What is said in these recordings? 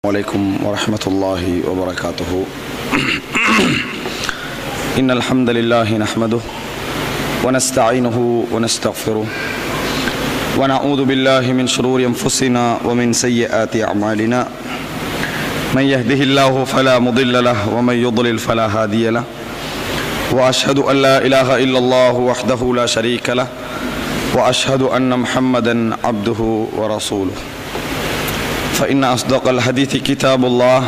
عليكم ورحمة الله وبركاته. إن الحمد لله نحمده ونستعينه ونستغفره ونعوذ بالله من شرور أنفسنا ومن سيئات أعمالنا. من يهده الله فلا مضل له ومن يضلل فلا هادي له. وأشهد أن لا إله إلا الله وحده لا شريك له وأشهد أن محمدا عبده ورسوله. فإن أصدق الحديث كتاب الله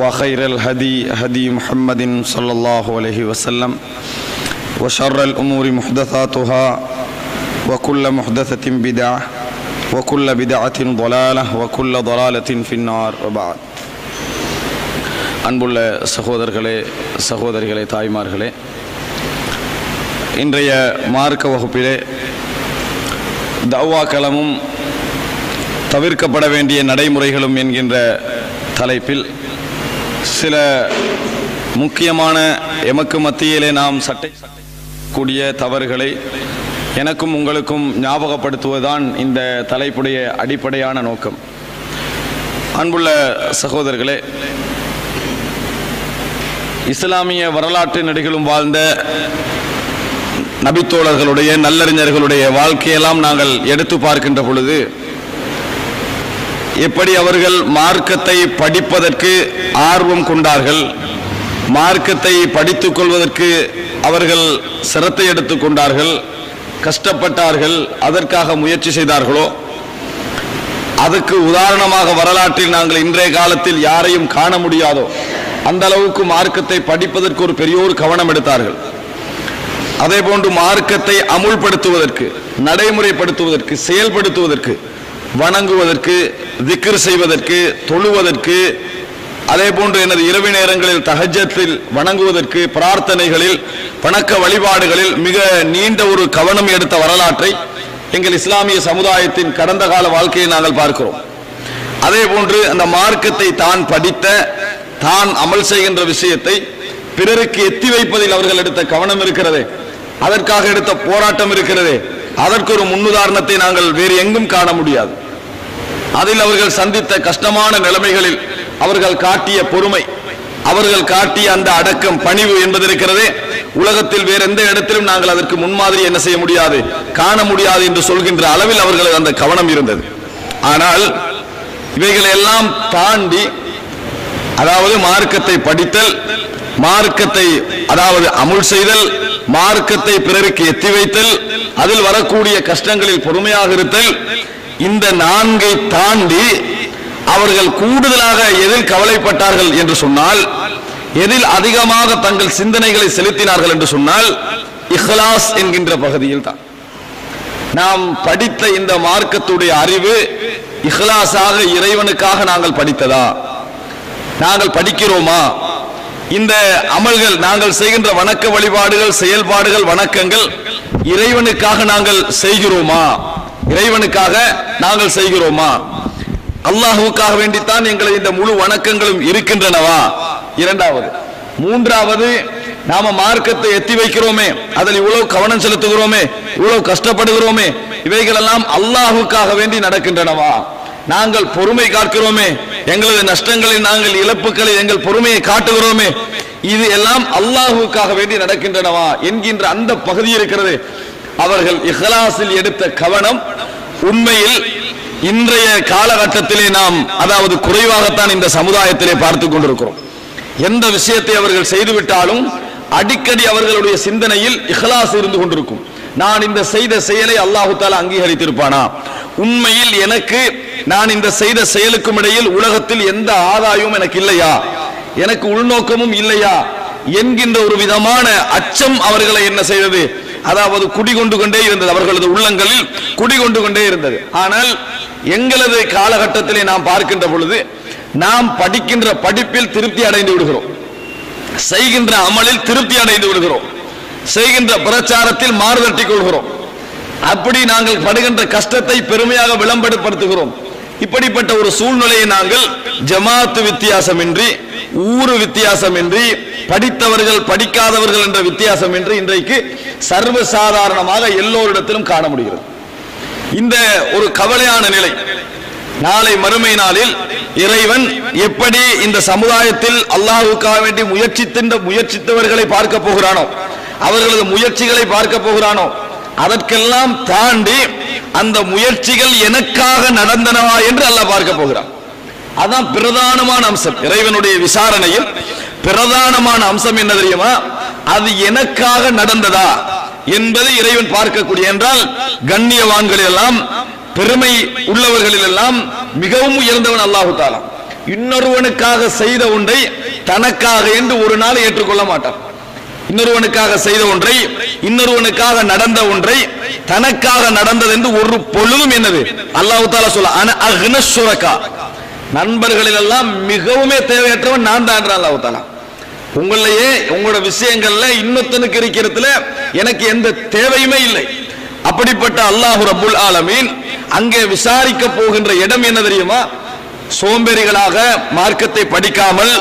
وخير الهدي هدي محمد صلى الله عليه وسلم وشر الأمور محدثاتها وكل محدثة بدعة وكل بدعة ضلالة وكل ضلالة في النار. وبعد. அன்புள்ள சகோதரிகளே தாய்மார்களே, இன்றைய மார்க்க வகுப்பிலே தஅவா களமும் தவிர்க்கப்பட வேண்டிய நடைமுறைகளும் என்கின்ற தலைப்பில் சில முக்கியமான எமக்கு மத்தியிலே நாம் கூடிய தவறுகளை எனக்கும் உங்களுக்கும் ஞாபகப்படுத்துவதுதான் இந்த தலைப்புடைய அடிப்படையான நோக்கம். அன்புள்ள சகோதரர்களே, இஸ்லாமிய வரலாற்று நெடுகிலும் வாழ்ந்த நபித்தோழர்களுடைய நல்லறிஞர்களுடைய வாழ்க்கையெல்லாம் நாங்கள் எடுத்து பார்க்கின்ற பொழுது எப்படி அவர்கள் மார்க்கத்தை படிப்பதற்கு ஆர்வம் கொண்டார்கள், மார்க்கத்தை படித்துக் கொள்வதற்கு அவர்கள் சிரத்தை எடுத்துக் கொண்டார்கள், கஷ்டப்பட்டார்கள், அதற்காக முயற்சி செய்தார்களோ அதுக்கு உதாரணமாக வரலாற்றில் நாங்கள் இன்றைய காலத்தில் யாரையும் காண முடியாதோ அந்த அளவுக்கு மார்க்கத்தை படிப்பதற்கு ஒரு பெரியோர் கவனம் எடுத்தார்கள். அதே போன்று மார்க்கத்தை அமுல்படுத்துவதற்கு, நடைமுறைப்படுத்துவதற்கு, செயல்படுத்துவதற்கு, வணங்குவதற்கு, திக்ர் செய்வதற்கு, தொழுவதற்கு, அதே போன்று எனது இரவு நேரங்களில் தஹஜ்ஜத்தில் வணங்குவதற்கு, பிரார்த்தனைகளில், வணக்க வழிபாடுகளில் மிக நீண்ட ஒரு கவனம் எடுத்த வரலாற்றை எங்கள் இஸ்லாமிய சமுதாயத்தின் கடந்த கால வாழ்க்கையை நாங்கள் பார்க்கிறோம். அதே போன்று அந்த மார்க்கத்தை தான் படித்த, தான் அமல் செய்கின்ற விஷயத்தை பிறருக்கு எத்தி வைப்பதில் அவர்கள் எடுத்த கவனம் இருக்கிறதே, அதற்காக எடுத்த போராட்டம் இருக்கிறதே, அதற்கு ஒரு முன்னுதாரணத்தை நாங்கள் வேறு எங்கும் காண முடியாது. அதில் அவர்கள் சந்தித்த கஷ்டமான நிலைமைகளில் அவர்கள் காட்டிய பொறுமை, அவர்கள் காட்டிய அந்த அடக்கம், பணிவு என்பது இருக்கிறதே, உலகத்தில் வேற எந்த இடத்திலும் நாங்கள் அதற்கு முன்மாதிரி என்ன செய்ய முடியாது, காண முடியாது என்று சொல்கின்ற அளவில் அவர்கள் அந்த கவனம் இருந்தது. ஆனால் இவைகளை எல்லாம் தாண்டி, அதாவது மார்க்கத்தை படித்தல், மார்க்கத்தை அதாவது அமுல் செய்தல், மார்க்கத்தை பிறருக்கு எத்தி வைத்தல், அதில் வரக்கூடிய கஷ்டங்களில் பொறுமையாக இருத்தல், இந்த நான்கை தாண்டி அவர்கள் கூடுதலாக எதில் கவலைப்பட்டார்கள் என்று சொன்னால், எதில் அதிகமாக தங்கள் சிந்தனைகளை செலுத்தினார்கள் என்று சொன்னால், இஹ்லாஸ் என்கின்ற பகுதியில் தான். நாம் படித்த இந்த மார்க்கத்துடைய அறிவு இஹ்லாஸாக இறைவனுக்காக நாங்கள் படித்ததா, நாங்கள் படிக்கிறோமா, இந்த அமல்கள் நாங்கள் செய்கின்ற வணக்க வழிபாடுகள், செயல்பாடுகள், வணக்கங்கள் இறைவனுக்காக நாங்கள் செய்கிறோமா, இறைவனுக்காக நாங்கள் செய்கிறோமா, அல்லாஹ்வுக்காக வேண்டித்தான் எங்களை இந்த முழு வணக்கங்களும் இருக்கின்றனவா. இரண்டாவது. மூன்றாவது, நாம மார்க்கத்தை எத்தி வைக்கிறோமே, அதில் இவ்வளவு கவனம் செலுத்துகிறோமே, இவ்வளவு கஷ்டப்படுகிறோமே, இவைகளெல்லாம் அல்லாஹ்வுக்காக வேண்டி நடக்கின்றனவா. நாங்கள் பொறுமை காக்கிறோமே, எங்களது நஷ்டங்களில், நாங்கள் இழப்புகளில் எங்கள் பொறுமையை காட்டுகிறோமே, இது எல்லாம் அல்லாஹ்வுக்காக வேண்டி நடக்கின்றனவா என்கின்ற அந்த பகுதி இருக்கிறது. அவர்கள் இஹ்லாஸில் எடுத்த கவனம் உண்மையில் இன்றைய காலகட்டத்திலே நாம் அதாவது குறைவாகத்தான் இந்த சமுதாயத்திலே பார்த்து கொண்டிருக்கிறோம். எந்த விஷயத்தை அவர்கள் செய்துவிட்டாலும் அடிக்கடி அவர்களுடைய சிந்தனையில் இஹ்லாஸ் இருந்து கொண்டிருக்கும். நான் இந்த செய்த செயலை அல்லாஹு தஆலா அங்கீகரித்திருப்பானா, உண்மையில் எனக்கு நான் இந்த செய்த செயலுக்கும் இடையில் உலகத்தில் எந்த ஆதாயமும் எனக்கு இல்லையா, எனக்கு உள்நோக்கமும் இல்லையா என்கின்ற ஒரு விதமான அச்சம் அவர்களை என்ன செய்தது, அதாவது குடிகொண்டு கொண்டே இருந்தது, அவர்களது உள்ளங்களில் குடிகொண்டு கொண்டே இருந்தது. ஆனால் எங்களது காலகட்டத்திலே நாம் பார்க்கின்ற பொழுது நாம் படிக்கின்ற படிப்பில் திருப்தி அடைந்து விடுகிறோம், செய்கின்ற அமலில் திருப்தி அடைந்து விடுகிறோம், செய்கின்ற பிரச்சாரத்தில் மாறுதட்டிக் கொள்கிறோம், அப்படி நாங்கள் படுகின்ற கஷ்டத்தை பெருமையாக விளம்பரப்படுத்துகிறோம். இப்படிப்பட்ட ஒரு சூழ்நிலையை நாங்கள் ஜமாத்து வித்தியாசமின்றி, ஊரு வித்தியாசமின்றி, படித்தவர்கள் படிக்காதவர்கள் என்ற வித்தியாசமின்றி இன்றைக்கு சர்வசாதாரணமாக எல்லோரிடத்திலும் காண முடிகிறது. இந்த ஒரு கவலையான நிலை, நாளை மறுமை நாளில் இறைவன் எப்படி இந்த சமுதாயத்தில் அல்லாஹ்வுக்காக வேண்டி முயற்சித்தவர்களை பார்க்க போகிறானோ, அவர்களது முயற்சிகளை பார்க்க போகிறானோ, அதற்கெல்லாம் தாண்டி அந்த முயற்சிகள் எனக்காக நடந்தனவா என்று அல்லாஹ் பார்க்க போகிறான். அதான் பிரதானமான அம்சம். இறைவனுடைய விசாரணையில் பிரதானமான அம்சம் என்ன தெரியுமா? அது எனக்காக நடந்ததா என்பது இறைவன் பார்க்கக்கூடிய. என்றால் கண்ணியவான்களில் எல்லாம், பெருமை உள்ளவர்களில் எல்லாம் மிகவும் உயர்ந்தவன் அல்லாஹு தஆலா. இன்னொருவனுக்காக செய்த ஒன்றை தனக்காக என்று ஒரு நாள் ஏற்றுக்கொள்ள மாட்டான். இன்னொருவனுக்காக செய்த ஒன்றை, இன்னொருவனுக்காக நடந்த ஒன்றை தனக்காக நடந்தது என்று ஒரு பொழுதும் என்னது அல்லாஹு தஆலா சொல்ல, அன அக்ன ஷுரகா, நண்பர்களில் எல்லாம் மிகவும் தேவையற்றவன் நான் தான் என்றான் அல்லாஹு தஆலா. உங்களையே உங்களோட விஷயங்கள்ல இன்னொருத்தனுக்கு இருக்கிறதுல எனக்கு எந்த தேவையுமே இல்லை. அப்படிப்பட்ட அல்லாஹ் ரப்புல் ஆலமீன் அங்கே விசாரிக்க போகின்ற இடம் என்ன தெரியுமா? சோம்பேறிகளாக மார்க்கத்தை படிக்காமல்,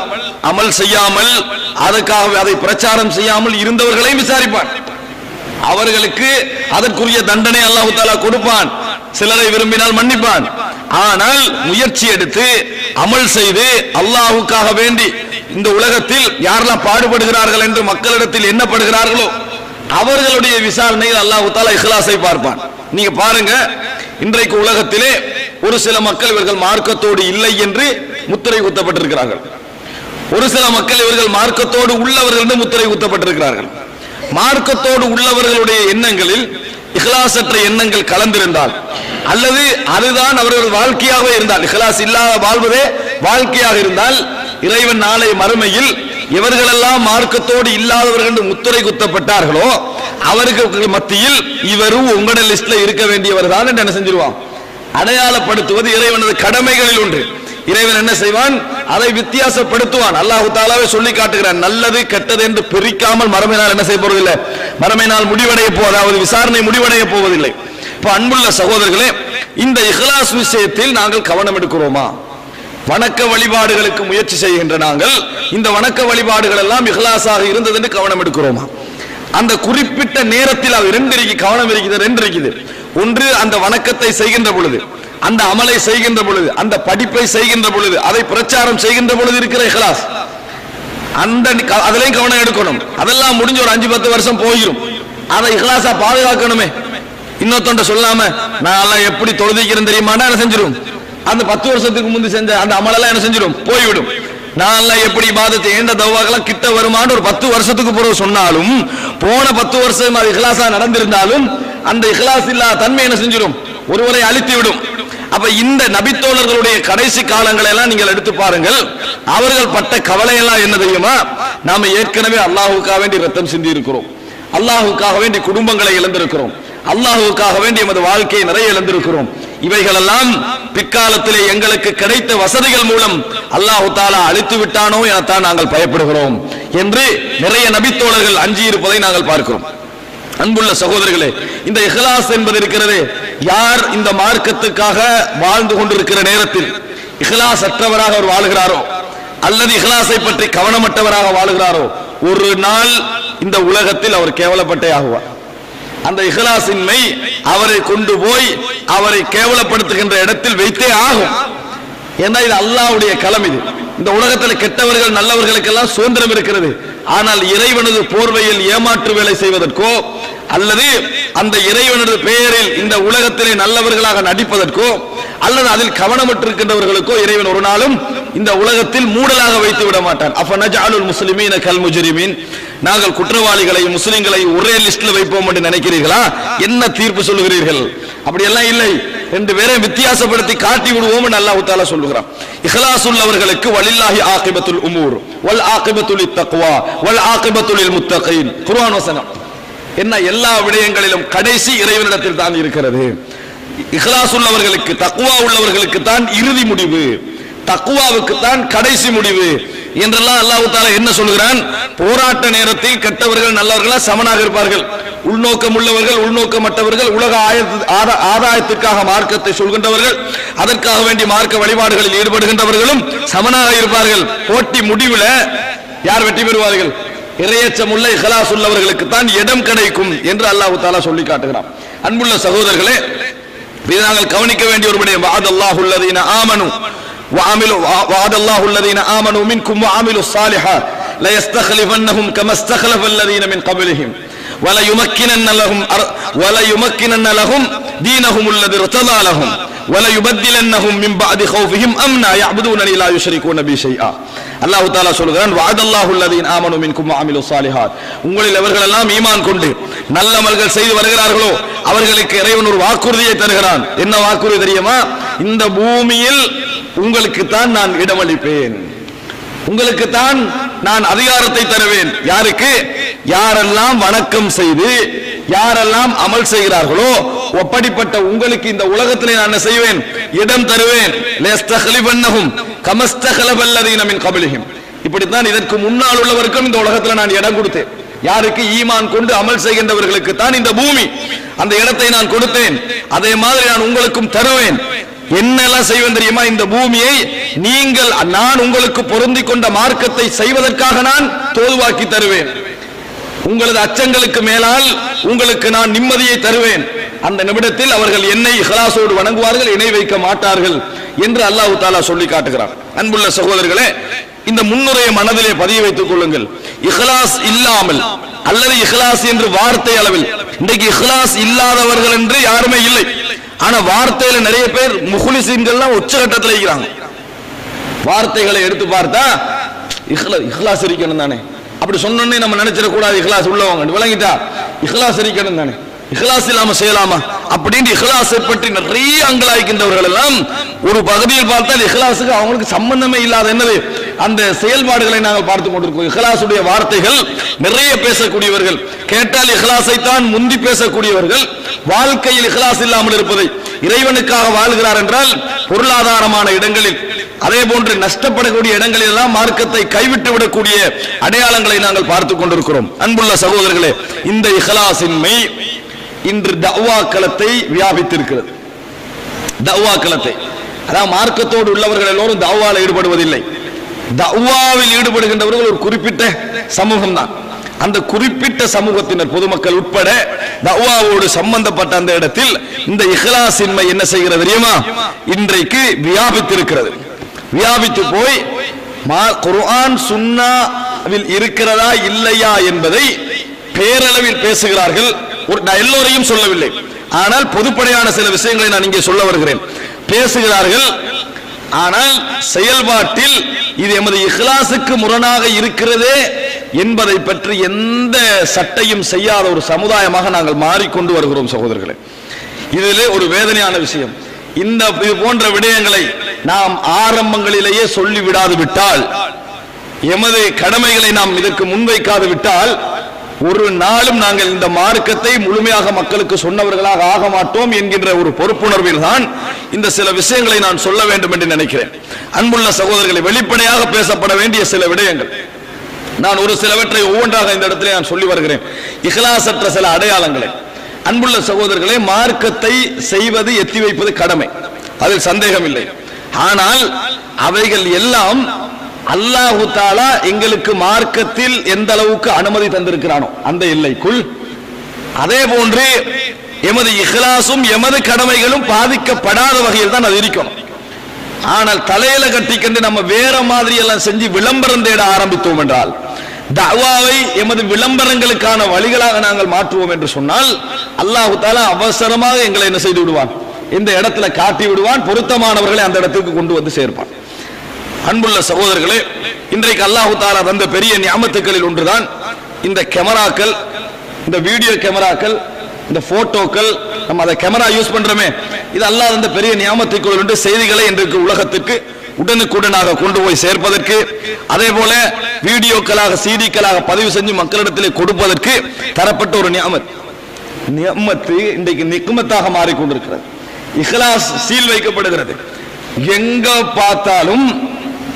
அமல் செய்யாமல், அதற்காக அதை பிரச்சாரம் செய்யாமல் இருந்தவர்களையும் விசாரிப்பான். அவர்களுக்கு அதற்குரிய தண்டனை அல்லாஹ் தஆலா கொடுப்பான். சிலரை விரும்பினால் மன்னிப்பான். ஆனால் முயற்சி எடுத்து அமல் செய்து அல்லாஹ்வுக்காக வேண்டி இந்த உலகத்தில் யாரெல்லாம் பாடுபடுகிறார்கள் என்று மக்களிடத்தில் எண்ணப்படுகிறார்களோ அவர்களுடைய விசாரணையில் அல்லாஹ் தஆலா இக்லாஸை பார்ப்பான். நீங்க பாருங்க, இன்றைக்கு உலகத்திலே ஒரு சில மக்கள் இவர்கள் மார்க்கத்தோடு இல்லை என்று முத்திரை குத்தப்பட்டிருக்கிறார்கள். ஒரு சில மக்கள் இவர்கள் மார்க்கத்தோடு உள்ளவர்கள் என்று முத்திரை குத்தப்பட்டிருக்கிறார்கள். மார்க்கத்தோடு உள்ளவர்களுடைய எண்ணங்களில் இக்லாஸற்ற எண்ணங்கள் கலந்திருந்தால், அல்லது அதுதான் அவர்கள் வாழ்க்கையாக இருந்தால், இக்லாஸ் இல்லாத வாழ்வதே வாழ்க்கையாக இருந்தால், இறைவன் நாளை மறுமையில் இவர்களெல்லாம் மார்க்கத்தோடு இல்லாதவர்கள் என்று முத்திரை குத்தப்பட்டார்களோ அவர்களுக்கு மத்தியில் இவரும் உங்களோட லிஸ்ட்ல இருக்க வேண்டியவர் தான் என்று என்ன செஞ்சிருவான்? அடையாளப்படுத்துவது இறைவனது கடமைகளில் ஒன்று. இறைவன் என்ன செய்வான்? அதை வித்தியாசப்படுத்துவான். அல்லாஹ் தஆலாவே சொல்லி காட்டுகிறான், நல்லது கெட்டது என்று பிரிக்காமல் மறுமையினால் என்ன செய்ய போவதில்லை, மறுமையினால் முடிவடைய அதாவது விசாரணை முடிவடைய போவதில்லை. இப்ப அன்புள்ள சகோதரர்களே, இந்த இக்லாஸ் விஷயத்தில் நாங்கள் கவனம் எடுக்கிறோமா? வணக்க வழிபாடுகளுக்கு முயற்சி செய்கின்ற நாங்கள் இந்த வணக்க வழிபாடுகள் எல்லாம் இக்லாஸாக இருந்தது என்று கவனம் எடுக்கிறோமா? அந்த குறிப்பிட்ட நேரத்தில் அது கவனம் இருக்குது. ஒன்று அந்த வணக்கத்தை செய்கின்ற பொழுது, அந்த அமலை செய்கின்ற பொழுது, அந்த படிப்பை செய்கின்ற பொழுது, அதை பிரச்சாரம் செய்கின்ற பொழுது இருக்கிற இக்லாஸ், அதிலையும் கவனம் எடுக்கணும். அதெல்லாம் முடிஞ்ச ஒரு 5-10 வருஷம் போயிடும். அதை இக்லாஸா பாதுகாக்கணுமே. இன்னொருத்தொண்ட சொல்லாம நான் எல்லாம் எப்படி தொழுதிக்கிறேன் தெரியுமானா என்ன செஞ்சிடும்? அந்த 10 வருஷத்துக்கு முந்தி செஞ்ச அந்த அமலெல்லாம் என்ன செஞ்சிடும்? போய்விடும். நான் எப்படி இபாதத்தை ஏண்ட தவாக்கெல்லாம் கிட்ட வருமான்னு ஒரு 10 வருஷத்துக்கு பிறகு சொன்னாலும், போன 10 வருஷம் அது இக்லாஸா நடந்திருந்தாலும் அந்த இக்லாஸ் இல்லா தன்மை என்ன செஞ்சிடும்? ஒருவரை அழித்து விடும். அப்ப இந்த நபித்தோழர்களுடைய கடைசி காலங்களை எல்லாம் நீங்கள் எடுத்து பாருங்கள். அவர்கள் பட்ட கவலை எல்லாம் என்ன தெரியுமா? நாம ஏற்கனவே அல்லாஹ்வுக்காக வேண்டி ரத்தம் சிந்தி இருக்கிறோம், அல்லாஹ்வுக்காக வேண்டி குடும்பங்களை இழந்திருக்கிறோம், அல்லாஹ்வுக்காக வேண்டி நமது வாழ்க்கையை நிறைய இழந்திருக்கிறோம். இவைகளெல்லாம் பிற்காலத்திலே எங்களுக்கு கிடைத்த வசதிகள் மூலம் அல்லாஹ் தஆலா அழித்து விட்டானோ எனத்தான் நாங்கள் பயப்படுகிறோம் என்று நிறைய நபித்தோழர்கள் அஞ்சி இருப்பதை நாங்கள் பார்க்கிறோம். அன்புள்ள சகோதரர்களே, இந்த இக்லாஸ் என்பது இருக்கிறது, யார் இந்த மார்க்கத்துக்காக வாழ்ந்து கொண்டிருக்கிற நேரத்தில் இக்லாஸ் அற்றவராக அவர் வாழுகிறாரோ, அல்லது இக்லாஸை பற்றி கவனமற்றவராக வாழுகிறாரோ, ஒரு நாள் இந்த உலகத்தில் அவர் கேவலப்பட்டே ஆகுவார். அந்த இக்லாஸின்மை அவரை கொண்டு போய் அவரை கேவலப்படுத்துகின்ற இடத்தில் வைத்தே ஆகும். ஏன்னா இது அல்லாஹ்வுடைய களம். இது இந்த உலகத்தில் கெட்டவர்கள் நல்லவர்களுக்கெல்லாம் சுதந்திரம் இருக்கிறது. ஆனால் இறைவனது போர்வையில் ஏமாற்று வேலை செய்வதற்கோ, அல்லது அந்த இறைவனது பெயரில் இந்த உலகத்திலே நல்லவர்களாக நடிப்பதற்கோ, அல்லது அதில் கவனமற்றிருக்கின்றவர்களுக்கோ இறைவன் ஒரு நாளும் இந்த உலகத்தில் மூடலாக வைத்து விட மாட்டான். அஃபனஜஅலுல் முஸ்லிமீன கல் முஜ்ரிமீன், நாங்கள் குற்றவாளிகளை முஸ்லிம்களை ஒரே லிஸ்ட்ல வைப்போம் என்று நினைக்கிறீர்களா? என்ன தீர்ப்பு சொல்லுகிறீர்கள்? அப்படியெல்லாம் இல்லை, ரெண்டு பேரை வித்தியாசப்படுத்தி காட்டி விடுவோம் என்று அல்லாஹ் தஆலா சொல்லுகிறான். இக்லாஸ் உள்ளவர்களுக்கு வலில்லாஹி ஆகிபத்துல் உமூர் வல் ஆகிபத்து லித்தக்வா வல் ஆகிபத்து லில் முத்தகீன். குர்ஆன் வசனம் என்ன? எல்லா விடயங்களிலும் கடைசி இறைவனிடத்தில் தான் இருக்கிறது. இக்லாஸ் உள்ளவர்களுக்கு, தக்வா உள்ளவர்களுக்கு தான் இறுதி முடிவு, தக்வாவுக்கு தான் கடைசி முடிவு என்றெல்லாம் அல்லாஹ் தஆலா என்ன சொல்கிறான்? போராட்ட நேரத்தில் கெட்டவர்கள் நல்லவர்கள் சமனாக இருப்பார்கள். உள்நோக்கம் உள்ளவர்கள் உள்நோக்கமற்றவர்கள், உலக ஆதாயத்திற்காக மார்க்கத்தை சொல்கின்றவர்கள், அதற்காக வேண்டி மார்க்க வழிபாடுகளில் ஈடுபடுகின்றவர்களும் சமனாக இருப்பார்கள். போட்டி முடிவில் யார் வெற்றி பெறுவார்கள்? இறையச்சமுள்ள இக்லாஸ் உள்ளவர்களுக்கு தான் இடம் கிடைக்கும் என்று அல்லாஹ் தஆலா சொல்லி காட்டுகிறான். அன்புள்ள சகோதரர்களே, இது நாங்கள் கவனிக்க வேண்டிய ஒரு விடயம். வஅதல்லாஹு அல்லதீன ஆமனு வஅதல்லாஹு அல்லதீன ஆமனு மின்கும் வஅமிலுஸ் ஸாலிஹாத் لا يستخلفنهم كما استخلف الذين من قبلهم ولا يمكنن لهم دينهم الذي ارتضى لهم ولا يبدلنهم من بعد خوفهم امنا يعبدونني لا يشركون بي شيئا. அல்லாஹ் தஆலா சொல்கிறான், வஅதல்லாஹு அல்லதீன ஆமனு மின்கும் வஅமிலுஸ் ஸாலிஹாத், உங்களில் எவர்கள் எல்லாம் ஈமான் கொண்டு நல்ல அமல்கள் செய்து வருகிறார்களோ அவர்களுக்கு இறைவன் ஒரு வாக்குறுதியை தருகிறான். என்ன வாக்குறுதி தெரியுமா? இந்த பூமியில் உங்களுக்கு தான் நான் இடமளிப்பேன், உங்களுக்கு தான் நான் அதிகாரத்தை தருவேன். யாருக்கு? யாரெல்லாம் வணக்கம் செய்து யாரெல்லாம் அமல் செய்கிறார்களோ அப்படிப்பட்ட உங்களுக்கு இந்த உலகத்திலே நான் என்ன செய்வேன்? இடம் தருவேன். லஸ்தக்லிபன்னஹும் கமஸ்தக்லபல்லதீன மின் கப்லிஹிம், இப்படித்தான் இதற்கு முன்னால் உள்ளவருக்கும் இந்த உலகத்தில் நான் இடம் கொடுத்தேன். யாருக்கு? ஈமான் கொண்டு அமல் செய்கின்றவர்களுக்கு தான் இந்த பூமி, அந்த இடத்தை நான் கொடுத்தேன். அதே மாதிரி நான் உங்களுக்கும் தருவேன். என்னெல்லாம் செய்வேன் தெரியுமா? இந்த பூமியை நீங்கள் நான் உங்களுக்கு பொருந்தி கொண்ட மார்க்கத்தை செய்வதற்காக நான் தோதுவாக்கி தருவேன். உங்களது அச்சங்களுக்கு மேலால் உங்களுக்கு நான் நிம்மதியை தருவேன். அந்த நிமிடத்தில் அவர்கள் என்னை இஹ்லாஸோடு வணங்குவார்கள், இணை வைக்க மாட்டார்கள் என்று அல்லாஹ் தஆலா சொல்லி காட்டுகிறார். அன்புள்ள சகோதரர்களே, இந்த முன்னுரையை மனதிலே பதிய வைத்துக் கொள்ளுங்கள். இஹ்லாஸ் இல்லாமல் அல்லது இஹ்லாஸ் என்று வார்த்தை அளவில் இன்றைக்கு இஹ்லாஸ் இல்லாதவர்கள் என்று யாருமே இல்லை. ஆனா வார்த்தையில நிறைய பேர் முஹ்லிஸீன்கள்லாம் உச்சகட்டத்தில் இருக்கிறாங்க. வார்த்தைகளை எடுத்து பார்த்தா இஹ்லாஸ் இருக்கணும் தானே, அப்படி சொன்னோன்னே நம்ம நினைச்சிட கூடாது இஹ்லாஸ் உள்ளவங்க விளங்கிட்டா இஹ்லாஸ் இருக்கணும் தானே, இஹ்லாஸ் இல்லாம செய்யலாமா அப்படின்னு இஹ்லாஸை பற்றி நிறைய அங்கலாய்க்கின்றவர்கள் எல்லாம் ஒரு பகுதியில் பார்த்தால் இஹ்லாஸுக்கு அவங்களுக்கு சம்பந்தமே இல்லாத என்னது அந்த செயல்பாடுகளை நாங்கள் பார்த்து கொண்டிருக்கோம். இஹ்லாஸுடைய வார்த்தைகள் நிறைய பேசக்கூடியவர்கள், கேட்டால் இஹ்லாஸை தான் முந்தி பேசக்கூடியவர்கள், வாழ்க்கையில் இஹ்லாஸ் இல்லாமல் இருப்பதை, இறைவனுக்காக வாழ்கிறார் என்றால் பொருளாதாரமான இடங்களில் அதே போன்று நஷ்டப்படக்கூடிய இடங்களில் எல்லாம் மார்க்கத்தை கைவிட்டு விடக்கூடிய அடையாளங்களை நாங்கள் பார்த்து கொண்டிருக்கிறோம். அன்புள்ள சகோதரர்களே, இந்த இஹ்லாஸின்மை இன்று தஅவா களத்தை வியாபித்திருக்கிறது. தஅவா களத்தை, அதாவது மார்க்கத்தோடு உள்ளவர்கள் எல்லோரும் தஅவாவில் ஈடுபடுவதில்லை. தஅவாவில் ஈடுபடுகின்றவர்கள் ஒரு குறிப்பிட்ட சமூகம் தான். அந்த குறிப்பிட்ட சமூகத்தினர் பொதுமக்கள் உட்பட தஅவாவோடு சம்பந்தப்பட்ட அந்த இடத்தில் இந்த இஹ்லாஸின்மை என்ன செய்கிறது தெரியுமா? இன்றைக்கு வியாபித்திருக்கிறது. வியாபித்து போய் குர்ஆன் சுன்னாவில் இருக்கிறதா இல்லையா என்பதை பேரளவில் பேசுகிறார்கள். நான் எல்லோரையும் சொல்லவில்லை, ஆனால் பொதுப்படையான சில விஷயங்களை நான் இங்கே சொல்ல வருகிறேன். பேசுகிறார்கள், ஆனால் செயல்பாட்டில் இது எமது இஹ்லாஸுக்கு முரணாக இருக்கிறதே என்பதை பற்றி எந்த சட்டையும் செய்யாத ஒரு சமுதாயமாக நாங்கள் மாறிக்கொண்டு வருகிறோம் சகோதரர்களே. இதிலே ஒரு வேதனையான விஷயம், இந்த இது போன்ற விடயங்களை நாம் ஆரம்பங்களிலேயே சொல்லி விடாது விட்டால், எமது கடமைகளை நாம் இதற்கு முன்வைக்காது விட்டால், ஒரு நாளும் நாங்கள் இந்த மார்க்கத்தை முழுமையாக மக்களுக்கு சொன்னவர்களாக ஆக மாட்டோம் என்கின்ற ஒரு பொறுப்புணர்வில் தான் இந்த சில விஷயங்களை நான் சொல்ல வேண்டும் என்று நினைக்கிறேன். அன்புள்ள சகோதரர்களை, வெளிப்படையாக பேசப்பட வேண்டிய சில விடயங்கள், நான் ஒரு சிலவற்றை ஒவ்வொன்றாக இந்த இடத்திலே நான் சொல்லி வருகிறேன். இஹ்லாஸ் அற்ற சில அடையாளங்களை. அன்புள்ள சகோதரர்களே, மார்க்கத்தை செய்வது எத்தி வைப்பது கடமை, அதில் சந்தேகம் இல்லை. ஆனால் அவைகள் எல்லாம் அல்லாஹு தஆலா எங்களுக்கு மார்க்கத்தில் எந்த அளவுக்கு அனுமதி தந்திருக்கிறானோ அந்த எல்லைக்குள், அதே போன்று எமது இஹ்லாஸும் எமது கடமைகளும் பாதிக்கப்படாத வகையில் தான் அது இருக்கணும். ஆனால் தலையில கட்டிக்கொண்டு நம்ம வேற மாதிரி எல்லாம் செஞ்சு விளம்பரம் தேட ஆரம்பித்தோம் என்றால், தஅவாவை எமது விளம்பரங்களுக்கான வழிகளாக நாங்கள் மாற்றுவோம் என்று சொன்னால், அல்லாஹ் தஆலா அவசரமாக எங்களை என்ன செய்து விடுவான், இந்த இடத்துல காட்டி விடுவான், பொருத்தமானவர்களை அந்த இடத்துக்கு கொண்டு வந்து சேர்ப்பான். அன்புள்ள சகோதரர்களே, இன்றைக்கு அல்லாஹ் தஆலா தந்த பெரிய நியாமத்துக்களில் ஒன்றுதான் இந்த கேமராக்கள், இந்த வீடியோ கேமராக்கள், இந்த போட்டோக்கள். நம்ம அதை கேமரா யூஸ் பண்றோமே, இது அல்லாஹ் தந்த பெரிய நியாமத்துக்கள் என்று செய்திகளை இன்றைக்கு உலகத்துக்கு உடனுக்குடனாக கொண்டு போய் சேர்ப்பதற்கு, அதே போல வீடியோக்களாக சிடிக்களாக பதிவு செஞ்சு மக்களிடத்திலே கொடுப்பதற்கு தரப்பட்ட ஒரு நியமத்து இன்றைக்கு நிக்மத்தாக மாறிக்கொண்டிருக்கிறது. இஹ்லாஸ் சீல் வைக்கப்படுகிறது. எங்க பார்த்தாலும்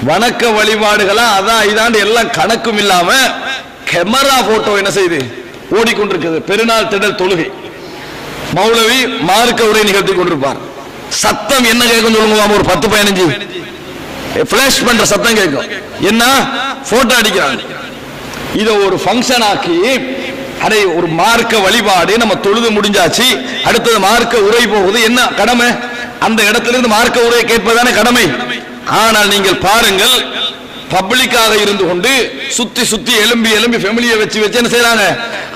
வணக்க வழிபாடுகளா அதான் இதாண்டு எல்லாம் கணக்கும் இல்லாம கேமரா போட்டோ என்ன செய்து ஓடிக்கொண்டிருக்கிறது. பெருநாள் திடல் தொழுகை, மௌலவி மார்க்க உரை நிகழ்த்தி கொண்டிருப்பார். சத்தம் என்ன கேட்கும் சொல்லுங்க, ஒரு 10-15 பிளாஷ் பண்ற சத்தம் கேட்கும். என்ன போட்டோ அடிக்கிறாங்க. இதை ஒரு ஃபங்க்ஷன் ஆக்கி அதை ஒரு மார்க்க வழிபாடு நம்ம தொழுது முடிஞ்சாச்சு, அடுத்தது மார்க்க உரை போகுது, என்ன கடமை? அந்த இடத்திலிருந்து மார்க்க உரை கேட்பதானே கடமை. ஆனால் நீங்கள் பாருங்கள், பப்ளிக்காக இருந்து கொண்டு சுத்தி சுத்தி எலும்பி ஃபேமிலியை வச்சு என்ன செய்யறாங்க?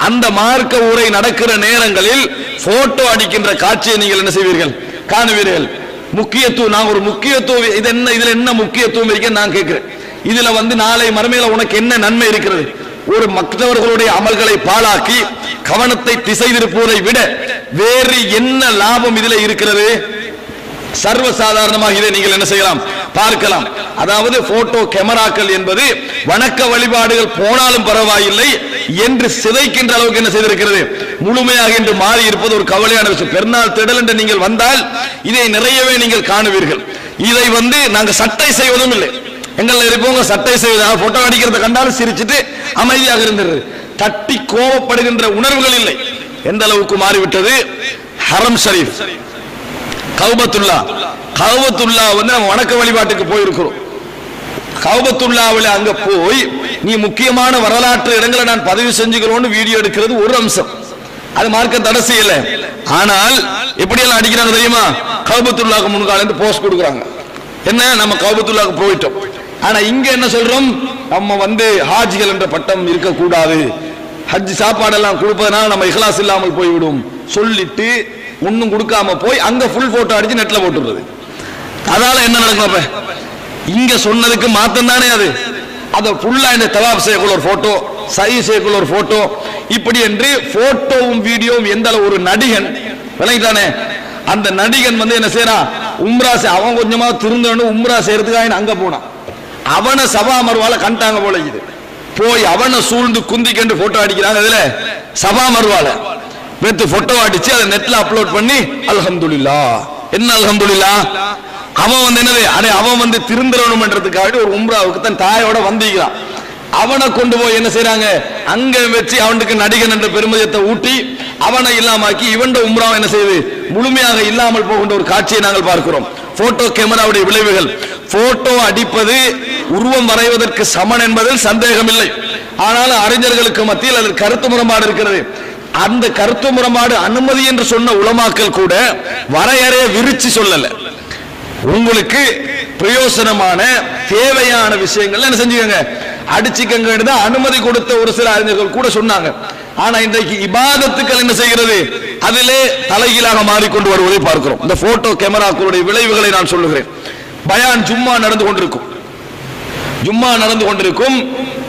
அந்த மார்க்க உரை நடக்கிற நேரங்களில் போட்டோ அடிக்கின்ற காட்சியை நீங்கள் என்ன செய்வீர்கள்? காணுவீர்கள். முக்கியத்துவம், நான் ஒரு முக்கியத்துவம், இது என்ன, இதுல என்ன முக்கியத்துவம் இருக்கு நான் கேட்கிறேன். இதுல நாளை மறுமையில உனக்கு என்ன நன்மை இருக்கிறது? ஒரு மற்றவர்களுடைய அமல்களை பாழாக்கி கவனத்தை திசை திருப்புவதை விட வேறு என்ன லாபம் இதுல இருக்கிறது? சர்வசாதாரணமாக இதை நீங்கள் என்ன செய்யலாம், பார்க்கலாம். அதாவது போட்டோ கேமராக்கள் என்பது வணக்க வழிபாடுகள் போனாலும் பரவாயில்லை என்று சிதைக்கின்ற அளவுக்கு என்ன செய்திருக்கிறது, முழுமையாக என்று மாறி இருப்பது ஒரு கவலையான விஷயம். பெருநாள் திடல் என்று நீங்கள் வந்தால் இதை நிறையவே நீங்கள் காணுவீர்கள். இதை நாங்க சட்டை செய்வதும் இல்லை. எங்களை இருப்பவங்க சட்டை செய்வதாக போட்டோ அடிக்கிறத கண்டாலும் சிரிச்சுட்டு அமைதியாக இருந்தது. தட்டி கோபப்படுகின்ற உணர்வுகள் இல்லை. எந்த அளவுக்கு மாறிவிட்டது? ஹரம் ஷரீஃப், கௌபத்துல்லா நம்ம வணக்க வழிபாட்டுக்கு போயிருக்கிறோம். கௌபத்துல்லாவில் அங்க போய் நீ முக்கியமான வரலாற்று இடங்களை நான் பதிவு செஞ்சுக்கிறோன்னு வீடியோ எடுக்கிறது ஒரு அம்சம், அது மார்க்க தடை செய்யல. ஆனால் எப்படியெல்லாம் அடிக்கிறாங்க தெரியுமா? கௌபத்துல்லாக்கு முன்கால போஸ்ட் கொடுக்குறாங்க, என்ன நம்ம கௌபத்துல்லாக்கு போயிட்டோம். ஆனா இங்க என்ன சொல்றோம், நம்ம ஹாஜிகள் என்ற பட்டம் இருக்கக்கூடாது, ஹஜ் சாப்பாடெல்லாம் கொடுப்பதனால நம்ம இஹ்லாஸ் இல்லாமல் போய்விடும் சொல்லிட்டு ஒன்னும் கொடுக்காம போய் அங்க ஃபுல் போட்டோ அடிச்சு நெட்ல போட்டுறது. அதால என்ன நடக்கும்? இங்க சொன்னதுக்கு மாத்தம் தானே அது. அத ஃபுல்லா இந்த தவாப் செய்யக்குள்ள ஒரு போட்டோ, சை செய்யக்குள்ள ஒரு போட்டோ, இப்படி என்று போட்டோவும் வீடியோவும் எந்த அளவு ஒரு நடிகன் விளங்கிட்டானே, அந்த நடிகன் என்ன செய்யறான், உம்ரா அவன் கொஞ்சமா திருந்தணும் உம்ரா செய்யறதுக்காக அங்க போனான். அவனை சபா மர்வால கண்டாங்க போல இது, போய் அவனை சூழ்ந்து குந்திக்கண்டு போட்டோ அடிக்கிறாங்க. அதுல சபா மர்வால வெத்து போட்டோ அடிச்சு அதை நெட்ல அப்லோட் பண்ணி அல்ஹம்துலில்லாஹ். என்ன அல்ஹம்துலில்லாஹ்? அவன் என்னது, அவன் திருந்தரணும்ன்றதுக்காக ஒரு உம்ராவுக்கு தன் தாயோட வந்திருக்கிறான். அவனை கொண்டு போய் என்ன செய்யறாங்க, அங்க வச்சு அவனுக்கு நடிகன் என்ற பெருமதியத்தை ஊட்டி அவனை இல்லாமக்கி இவன் உம்ரா என்ன செய்யுது, முழுமையாக இல்லாமல் போகின்ற ஒரு காட்சியை நாங்கள் பார்க்கிறோம். போட்டோ கேமராவுடைய விளைவுகள். போட்டோ அடிப்பது உருவம் வரைவதற்கு சமன் என்பதில் சந்தேகம் இல்லை. ஆனாலும் அறிஞர்களுக்கு மத்தியில் அதில் கருத்து முரண்பாடு இருக்கிறது. அந்த கருத்து முரண்பாடு அனுமதி என்று சொன்ன உலமாக்கள் கூட வரையறையை விரிச்சு சொல்லல. உங்களுக்கு பிரயோசனமான தேவையான விஷயங்கள் என்ன செஞ்சுக்கங்க, அடிச்சுக்கங்க அனுமதி கொடுத்த ஒரு சில அறிஞர்கள் கூட சொன்னாங்க. ஆனா இன்றைக்கு இபாதத்துக்கள் என்ன செய்கிறது, அதிலே தலைகீழாக மாறிக்கொண்டு வருவதை பார்க்கிறோம். இந்த போட்டோ கேமராக்களுடைய விளைவுகளை நான் சொல்லுகிறேன். பயான் ஜும்மா நடந்து கொண்டிருக்கும்,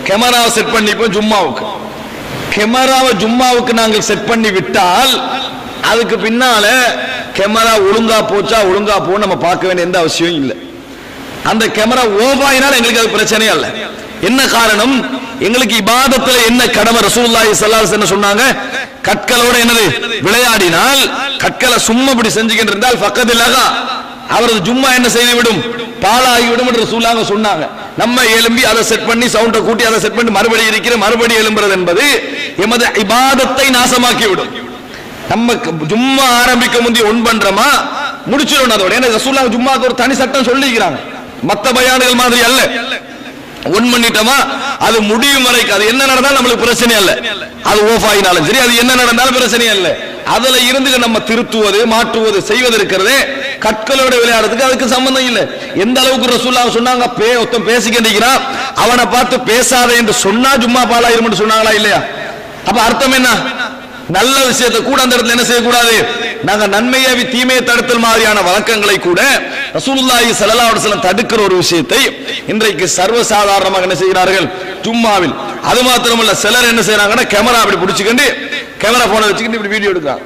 கேமராவை செட் பண்ணிப்போம் ஜும்மாவுக்கு. கேமராவை ஜும்மாவுக்கு நாங்கள் செட் பண்ணி விட்டால் அதுக்கு பின்னால கேமரா ஒழுங்கா போச்சா ஒழுங்கா போ நம்ம பார்க்க வேண்டிய எந்த அவசியம் இல்லை. அந்த கேமரா ஓவாயினால் எங்களுக்கு அது பிரச்சனையே இல்லை. என்ன காரணம், எங்களுக்கு இபாதத்துல என்ன கடமை? ரசூலுல்லாஹி ஸல்லல்லாஹு அலைஹி வஸல்லம் சொன்னாங்க, கற்களோட என்னது விளையாடினால், கற்களை சும்மா இப்படி செஞ்சுக்கிட்டு இருந்தால் ஃபக்கதிலகா, அவரது ஜும்மா என்ன செய்துவிடும், பாழாகிவிடும் என்று ரசூலுல்லாஹ் சொன்னாங்க. நம்ம எழும்பி அதை செட் பண்ணி சவுண்டை கூட்டி அதை செட் பண்ணி மறுபடியும் எழும்புறது என்பது எமது இபாதத்தை நாசமாக்கி விடும். நம்ம ஜும்மா ஆரம்பிக்க முந்தி ஒன் பண்றோமா முடிச்சிடும் அதோட. ஏன்னா ரசூலுல்லாஹ் ஜும்மாக்கு ஒரு தனி சட்டம் சொல்லிக்கிறாங்க, மத்த பயான்கள் மாதிரி அல்ல. ஒன் பண்ணிட்டோமா அது முடியும் வரைக்கும் அது என்ன நடந்தாலும் நம்மளுக்கு பிரச்சனை இல்ல, அது ஓஃப் ஆகினாலும் சரி, அது என்ன நடந்தாலும் பிரச்சனை இல்ல. அதுல இருந்து நம்ம திருத்துவது மாற்றுவது செய்வது இருக்கிறதே, கற்களோட விளையாடுறதுக்கு அதுக்கு சம்பந்தம் இல்லை. எந்த அளவுக்கு ரசூலுல்லாஹ் சொன்னாங்க, ஒருத்தன் பேசிக்கிட்டிருக்கிறான் அவனை பார்த்து பேசாத என்று சொன்னா ஜும்மா பாலாயிரும் சொன்னாங்களா இல்லையா? அப்ப அர்த்தம் என்ன, நல்ல விஷயத்தை கூட அந்த இடத்துல என்ன செய்யக்கூடாது, நாங்க நன்மையை தீமையை தடுத்தல் மாதிரியான வழக்கங்களை கூட ரசூலுல்லாஹி ஸல்லல்லாஹு அலைஹி வஸல்லம் தடுக்கிற ஒரு விஷயத்தை இன்றைக்கு சர்வசாதாரணமாக என்ன செய்கிறார்கள் ஜும்மாவில். அது மாத்திரமல்ல, சிலர் என்ன செய்யறாங்கன்னா கேமரா அப்படி பிடிச்சிக்கிட்டு கேமரா போனை வச்சுக்கிட்டு இப்படி வீடியோ எடுக்கிறாங்க.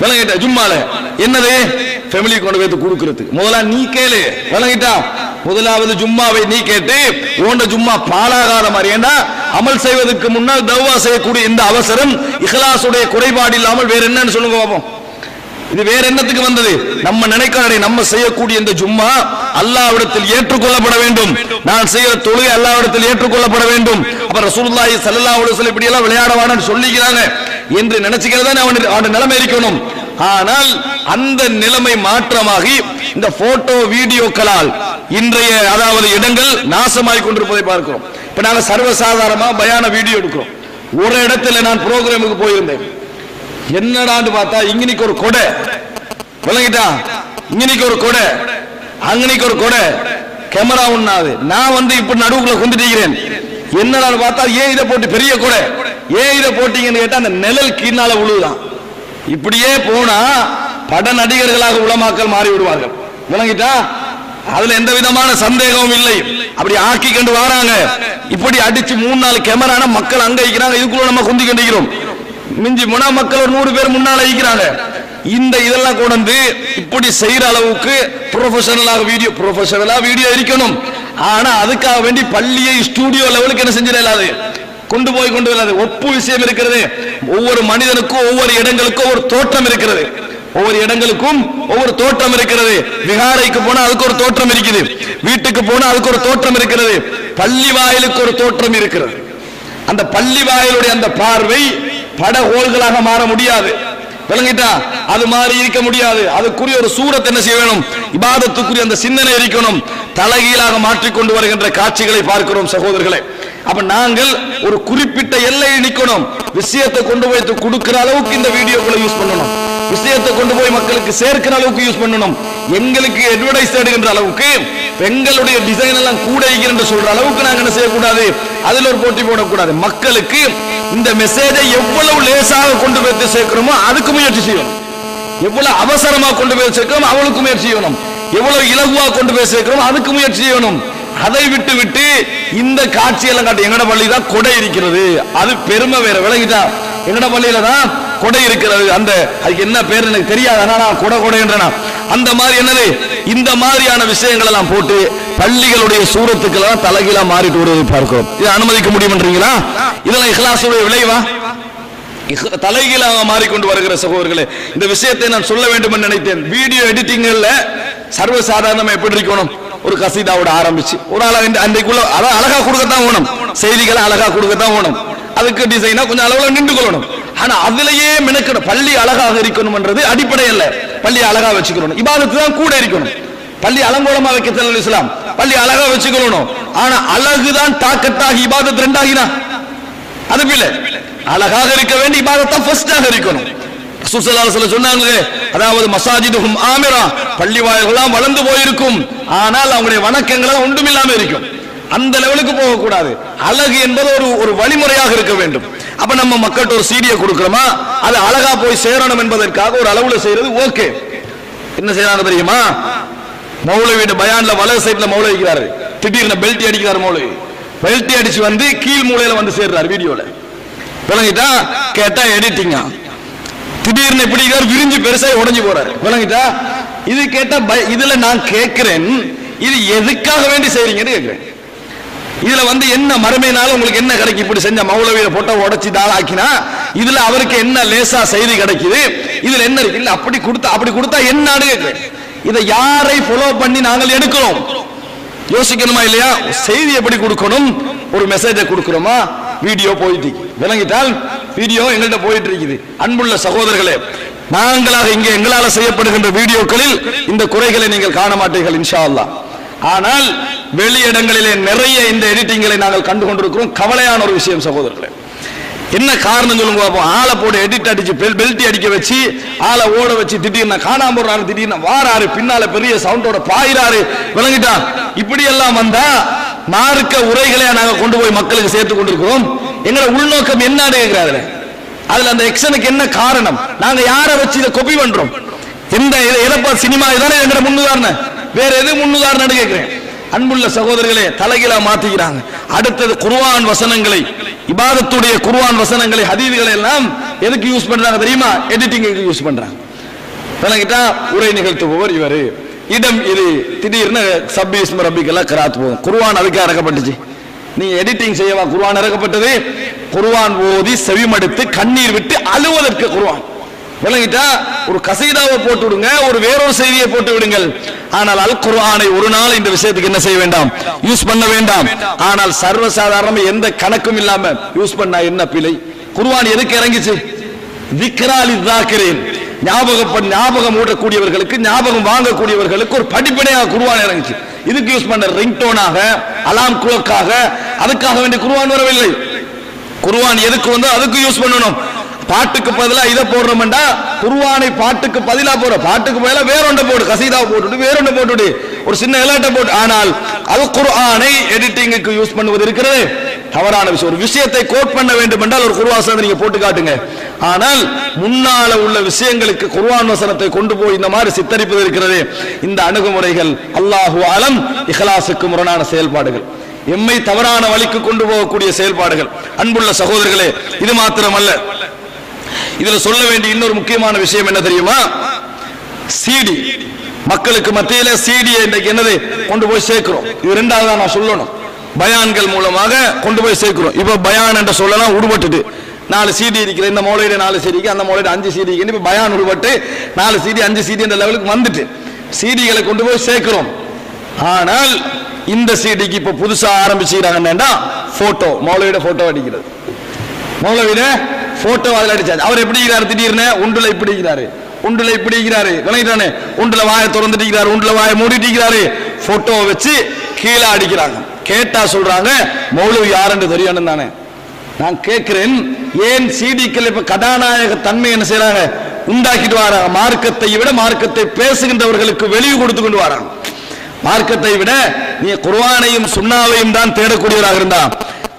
விளங்கிட்டா ஜும்மால என்னது ஃபேமிலி கொண்டு போய் கொடுக்கிறதுக்கு முதல்ல நீ கேளு, விளங்கிட்டா முதலாவது ஜும்மாவை நீ கேட்டு ஓண்ட ஜும்மா பாலாகாத மாதிரி. ஏன்னா அமல் செய்வதற்கு முன்னால் தௌவா செய்யக்கூடிய இந்த அவசரம் இஹ்லாஸுடைய குறைபாடு இல்லாமல் வேற என்னன்னு சொல்லுங்க பாப்போம். இது வேற என்னத்துக்கு வந்தது? நம்ம நினைக்கிறதை நம்ம செய்யக்கூடிய இந்த ஜும்மா அல்லாஹ்விடத்தில் ஏற்றுக்கொள்ளப்பட வேண்டும். நான் செய்யற தொழுகை அல்லாஹ்விடத்தில் ஏற்றுக்கொள்ளப்பட வேண்டும். அப்ப ரசூலுல்லாஹி ஸல்லல்லாஹு அலைஹி வஸல்லம் இப்படி எல்லாம் விளையாடவான்னு சொல்லிக்கிறாங்க என்று நினைச்சுக்கிறதா அவன் நிலைமை இருக்கணும். ஆனால் அந்த நிலைமை மாற்றமாகி இந்த போட்டோ வீடியோக்களால் இன்றைய அதாவது இடங்கள் நாசமாய் கொண்டிருப்பதை பார்க்கிறோம். இப்ப நாங்க சர்வசாதாரணமா பயான வீடியோ எடுக்கிறோம், ஒரு இடத்துல நான் ப்ரோக்ராமுக்கு போயிருந்தேன். என்னடான்னு பார்த்தா இங்கனிக்கு ஒரு கொடை விளங்கிட்டா, இங்கனிக்கு ஒரு கொடை, அங்கனிக்கு ஒரு கொடை, கேமரா ஒண்ணாது. நான் வந்து இப்ப நடுவுக்குள்ள குந்திட்டீங்கிறேன். என்னடான்னு பார்த்தா ஏன் இதை போட்டு பெரிய கொடை, ஏன் இதை போட்டீங்கன்னு கேட்டா அந்த நிழல் கீழால விழுதான். இப்படியே போனா பட நடிகர்களாக உலமாக்கள் மாறி விடுவார்கள். விளங்கிட்டா, அதுல எந்த விதமான சந்தேகமும் இல்லை. அப்படி ஆக்கி கொண்டு வராங்க. இப்படி அடிச்சு 3-4 கேமரான மக்கள் அங்க இருக்கிறாங்க, இதுக்குள்ள நம்ம குந்தி கொண்டிருக்கிறோம். மிஞ்சி போனா மக்கள் ஒரு 100 பேர் முன்னால இருக்கிறாங்க. இந்த இதெல்லாம் கொண்டு இப்படி செய்யற அளவுக்கு ப்ரொஃபஷனலா வீடியோ இருக்கணும். ஆனா அதுக்காக வேண்டி பள்ளியை ஸ்டூடியோ லெவலுக்கு என்ன செஞ்சிடலாது, கொண்டு போய் ஒப்பு விஷயம் இருக்கிறது. ஒவ்வொரு மனிதனுக்கும் ஒவ்வொரு இடங்களுக்கும் ஒரு தோற்றம் இருக்கிறது, ஒவ்வொரு இடங்களுக்கும் ஒவ்வொரு தோற்றம் இருக்கிறது. விகாரைக்கு போனா அதுக்கு ஒரு தோற்றம் இருக்குது, வீட்டுக்கு போனா அதுக்கு ஒரு தோற்றம் இருக்கிறது, பள்ளி வாயிலுக்கு ஒரு தோற்றம் இருக்கிறது. அந்த பள்ளி வாயிலுடைய அந்த பார்வை படகோள்களாக மாற முடியாது. விளங்கிட்டா, அது மாதிரி இருக்க முடியாது. அதுக்குரிய ஒரு சூரத் என்ன செய்ய வேணும், இபாதத்துக்குரிய அந்த சிந்தனை இருக்கணும். தலைகீழாக மாற்றிக்கொண்டு வருகின்ற காட்சிகளை பார்க்கிறோம் சகோதரர்களே. அப்ப நாங்கள் ஒரு குறிப்பிட்ட எல்லையை நிக்கணும். விஷயத்தை கொண்டு போய் கொடுக்கிற அளவுக்கு இந்த வீடியோக்களை யூஸ் பண்ணணும், விஷயத்தை கொண்டு போய் மக்களுக்கு சேர்க்கிற அளவுக்கு யூஸ் பண்ணணும். எங்களுக்கு அட்வர்டைஸ் எடுக்கின்ற அளவுக்கு பெண்களுடைய டிசைன் எல்லாம் கூட என்று சொல்ற அளவுக்கு நாங்க என்ன செய்யக்கூடாது, அதுல ஒரு போட்டி போடக்கூடாது. மக்களுக்கு இந்த மெசேஜை எவ்வளவு லேசாக கொண்டு போய் சேர்க்கிறோமோ அதுக்கு முயற்சி செய்யணும். எவ்வளவு அவசரமா கொண்டு போய் சேர்க்கிறோம் அவளுக்கு முயற்சி செய்யணும். எவ்வளவு இலகுவா கொண்டு போய் சேர்க்கிறோம் அதுக்கு முயற்சி செய்யணும். அதை விட்டு விட்டு இந்த காட்சியெல்லாம் காட்டி எங்கட பள்ளியில தான் கொடை இருக்கிறது, அது பெருமை வேற. விளங்கிட்டா, எங்கட பள்ளியில தான் கொடை இருக்கிறது, அந்த அதுக்கு என்ன பேர் எனக்கு தெரியாது, நான் கொடை என்றனா அந்த மாதிரி என்னது, இந்த மாதிரியான விஷயங்கள் எல்லாம் போட்டு பள்ளிகளுடைய சூரத்துக்கெல்லாம் தலைகீழா மாறிட்டு வருவதை பார்க்கிறோம். இதை அனுமதிக்க முடியும்ன்றீங்களா? இதெல்லாம் இஹ்லாஸுடைய விளைவா? தலைகீழாக மாறிக்கொண்டு வருகிற சகோதரர்களே, இந்த விஷயத்தை நான் சொல்ல வேண்டும் என்று நினைத்தேன். வீடியோ எடிட்டிங்ல சர்வசாதாரணமா எப்படி இருக்கணும், ஒரு கசீதாவோட ஆரம்பிச்சு ஒரு அன்றைக்குள்ள அழகா கொடுக்கத்தான் வேணும், செய்திகளை அழகா கொடுக்கத்தான் வேணும், அதுக்கு டிசைனா கொஞ்சம் அளவுல நின்று கொள்ளணும். ஆனா அதுலயே மெனக்கணும். பள்ளி அழகாக இருக்கணும்ன்றது அடிப்படை அல்ல, பள்ளி அழகா வச்சுக்கணும். இபாதத்து தான் கூட இருக்கணும். பள்ளி அலங்கோலமா வைக்க தெரியல இஸ்லாம், பள்ளி அழகா வச்சுக்கணும். ஆனா அழகுதான் தாக்கத்தாகி இபாதத் ரெண்டாகினா அது பிள்ளை. அழகாக இருக்க வேண்டிய இபாதத்தா ஃபர்ஸ்டாக இருக்கணும். ரசூல் ஸல்லல்லாஹு அலைஹி வஸல்லம் சொன்னாங்க, அதாவது மசாஜிதுஹும் ஆமிரா, பள்ளி வாயில்கள்லாம் வளர்ந்து போயிருக்கும், ஆனால் அவங்களுடைய வணக்கங்கள் ஒன்றும் இல்லாம இருக்கும். அந்த லெவலுக்கு போக கூடாது. அழகு என்பது ஒரு வழிமுறையாக இருக்க வேண்டும். அப்ப நம்ம மக்கள்கிட்ட ஒரு சீடியை கொடுக்கிறோமா, அது அழகா போய் சேரணும் என்பதற்காக ஒரு அளவுல செய்யறது ஓகே. என்ன செய்யறாங்க தெரியுமா, மௌலவியோட பயான்ல வலது சைட்ல மௌலவி இருக்கிறாரு, திடீர்னு பெல்ட் அடிக்கிறார். மௌலவி பெல்ட் அடிச்சு வந்து கீழ் மூலையில வந்து சேர்றாரு வீடியோல. விளங்கிட்டா, கேட்டா எடிட்டிங்கா, திடீர்னு எப்படி விரிஞ்சு பெருசா உடைஞ்சு போறாரு. விளங்கிட்டா, இது கேட்டா இதுல நான் கேட்கிறேன், இது எதுக்காக வேண்டி செய்றீங்கன்னு கேட்கிறேன். இதுல வந்து என்ன மறுமையினால உங்களுக்கு என்ன கிடைக்கும், இப்படி செஞ்ச மௌலவியை போட்டோ உடைச்சு தாளாக்கினா இதுல அவருக்கு என்ன லேசா செய்தி கிடைக்குது, இதுல என்ன இருக்கு, இல்ல அப்படி கொடுத்தா என்னன்னு கேட்கிறேன். இதை யாரை ஃபாலோ பண்ணி நாங்கள் எடுக்கிறோம் யோசிக்கணுமா இல்லையா? செய்தி எப்படி கொடுக்கணும், ஒரு மெசேஜை கொடுக்கிறோமா, வீடியோ போயிட்டு விளங்கிட்டால் வீடியோ எங்கள்கிட்ட போயிட்டு இருக்குது. அன்புள்ள சகோதரர்களே, நாங்களாக இங்கே எங்களால் செய்யப்படுகின்ற வீடியோக்களில் இந்த குறைகளை நீங்கள் காண மாட்டீர்கள் இன்ஷா அல்லாஹ். ஆனால் வெளியிடங்களிலே நிறைய இந்த எடிட்டிங்களை நாங்கள் கண்டு கொண்டிருக்கிறோம். கவலையான ஒரு விஷயம் சகோதரர்களே. என்ன காரணம் சொல்லுங்க பார்ப்போம். ஆளை போட்டு எடிட் அடிச்சு பெல்ட்டி அடிக்க வச்சு ஆளை ஓட வச்சு திடீர்னு காணாம போறாரு, திடீர்னு வாராரு, பின்னால பெரிய சவுண்டோட பாயிறாரு. விளங்கிட்டா, இப்படி எல்லாம் வந்தா மார்க்க உரைகளை நாங்க கொண்டு போய் மக்களுக்கு சேர்த்து கொண்டிருக்கிறோம். எங்களோட உள்நோக்கம் என்னன்னு கேட்கிறாரு. அதுல அந்த எக்ஷனுக்கு என்ன காரணம், நாங்க யாரை வச்சு இதை கொப்பி பண்றோம், எந்த எதப்பா சினிமா இதானே எங்கிற முன்னுதாரணம், வேற எது முன்னுதாரணம் கேட்கிறேன். அன்புள்ள சகோதரர்களே, தலைகீழா மாத்திக்கிறாங்க. அடுத்தது குர்ஆன் வசனங்களை, இபாதத்துடைய குர்ஆன் வசனங்களை, ஹதீஸ்களை எல்லாம் எதுக்கு யூஸ் பண்றாங்க தெரியுமா? எடிட்டிங்க்கு யூஸ் பண்றாங்க. விளங்கிட்டா, உரை நிகழ்த்துபவர் இவரு, இடம் இது, திடீர்னு சப்பி இஸ்ம ரப்பிக்கெல்லாம் கிராத் போகும். குர்ஆன் அதுக்கு இறக்கப்பட்டுச்சு, நீங்க எடிட்டிங் செய்யவா குர்ஆன் இறக்கப்பட்டது? குர்ஆன் ஓதி செவிமடுத்து கண்ணீர் விட்டு அழுவதற்கு குர்ஆன். விளங்கிட்டா, ஒரு கசீதாவை போட்டு விடுங்க, ஒரு வேறொரு செய்தியை போட்டு விடுங்கள். ஆனால் அல் குர்ஆனை ஒரு நாள் இந்த விஷயத்துக்கு என்ன செய்ய வேண்டாம், யூஸ் பண்ண வேண்டாம். ஆனால் சர்வசாதாரண எந்த கணக்கும் இல்லாம யூஸ் பண்ணா என்ன பிழை? குர்ஆன் எதுக்கு இறங்கிச்சு? திக்ரா லிஸ்ஸாகிரீன், ஞாபகம் ஊட்டக்கூடியவர்களுக்கு, ஞாபகம் வாங்கக்கூடியவர்களுக்கு ஒரு படிப்படியாக குர்ஆன் இறங்கிச்சு. இதுக்கு யூஸ் பண்ண ரிங்டோனாக, அலாம் குளோக்காக, அதுக்காக வேண்டிய குர்ஆன் வரவில்லை. குர்ஆன் எதுக்கு வந்து அதுக்கு யூஸ் பண்ணணும். பாட்டுக்கு பதிலா இதை போடுறோம்டா குர்ஆனை பாட்டுக்கு பதிலா போற, பாட்டுக்கு பதிலா வேற ஒன்றை போடு, கசீதா போட்டுட்டு வேற ஒன்றை போட்டுட்டு ஒரு சின்ன எலாட்டை போட்டு. ஆனால் அது குர்ஆனை எடிட்டிங்குக்கு யூஸ் பண்ணுவது இருக்கிறது தவறான விஷயம். ஒரு விஷயத்தை கோட் பண்ண வேண்டும் என்றால் ஒரு குர்ஆன் வசனத்தை நீங்க போட்டு காட்டுங்க. ஆனால் முன்னால உள்ள விஷயங்களுக்கு குர்ஆன் வசனத்தை கொண்டு போய் இந்த மாதிரி சித்தரிப்பது இருக்கிறது. இந்த அணுகுமுறைகள் அல்லாஹு அலம் இஹ்லாஸுக்கு முரணான செயல்பாடுகள், எம்மை தவறான வழிக்கு கொண்டு போகக்கூடிய செயல்பாடுகள். அன்புள்ள சகோதரர்களே, இது மாத்திரமல்ல, இதுல சொல்ல வேண்டிய இன்னொரு முக்கியமான விஷயம் என்ன தெரியுமா? சிடி மக்களுக்கு மத்தியில சிடியை இன்றைக்கு என்னது கொண்டு போய் சேர்க்கிறோம். இது ரெண்டாவது நான் சொல்லணும், பயான்கள் மூலமாக கொண்டு போய் சேர்க்கிறோம். இப்ப பயான் என்ற சொல்லலாம் உருவட்டுட்டு 4 சிடி இருக்கிற, இந்த மௌலையில 4 சிடிக்கு, அந்த மௌலையில 5 சிடி, இப்ப பயான் உருவட்டு 4 சிடி 5 சிடி என்ற லெவலுக்கு வந்துட்டு சிடிகளை கொண்டு போய் சேர்க்கிறோம். ஆனால் இந்த சிடிக்கு இப்ப புதுசா ஆரம்பிச்சுக்கிறாங்கன்னா போட்டோ, மௌலவியோட போட்டோ அடிக்கிறது. மௌலவியோட போட்டோ அதில் அடிச்சாச்சு. அவர் எப்படி இருக்கிறாரு? திடீர்னு உண்டுல இப்படி இருக்கிறாரு, உண்டுல இப்படி இருக்கிறாரு, விளங்கிட்டானே, உண்டுல வாயை திறந்துட்டு இருக்கிறாரு, உண்டுல வாயை மூடிட்டு இருக்கிறாரு, போட்டோ வச்சு கீழே அடிக்கிறாங்க. கேட்டா சொல்றாங்க மௌலவி யாருன்னு தெரியும் தானே. நான் கேட்கிறேன், ஏன் சிடிக்கள் இப்ப கதாநாயக தன்மை என்ன செய்யறாங்க? உண்டாக்கிட்டு வராங்க. மார்க்கத்தை விட மார்க்கத்தை பேசுகின்றவர்களுக்கு வெளியே கொடுத்து கொண்டு வராங்க. மார்க்கத்தை விட நீ குர்ஆனையும் சுன்னாவையும் தான் தேடக்கூடியவராக இருந்தா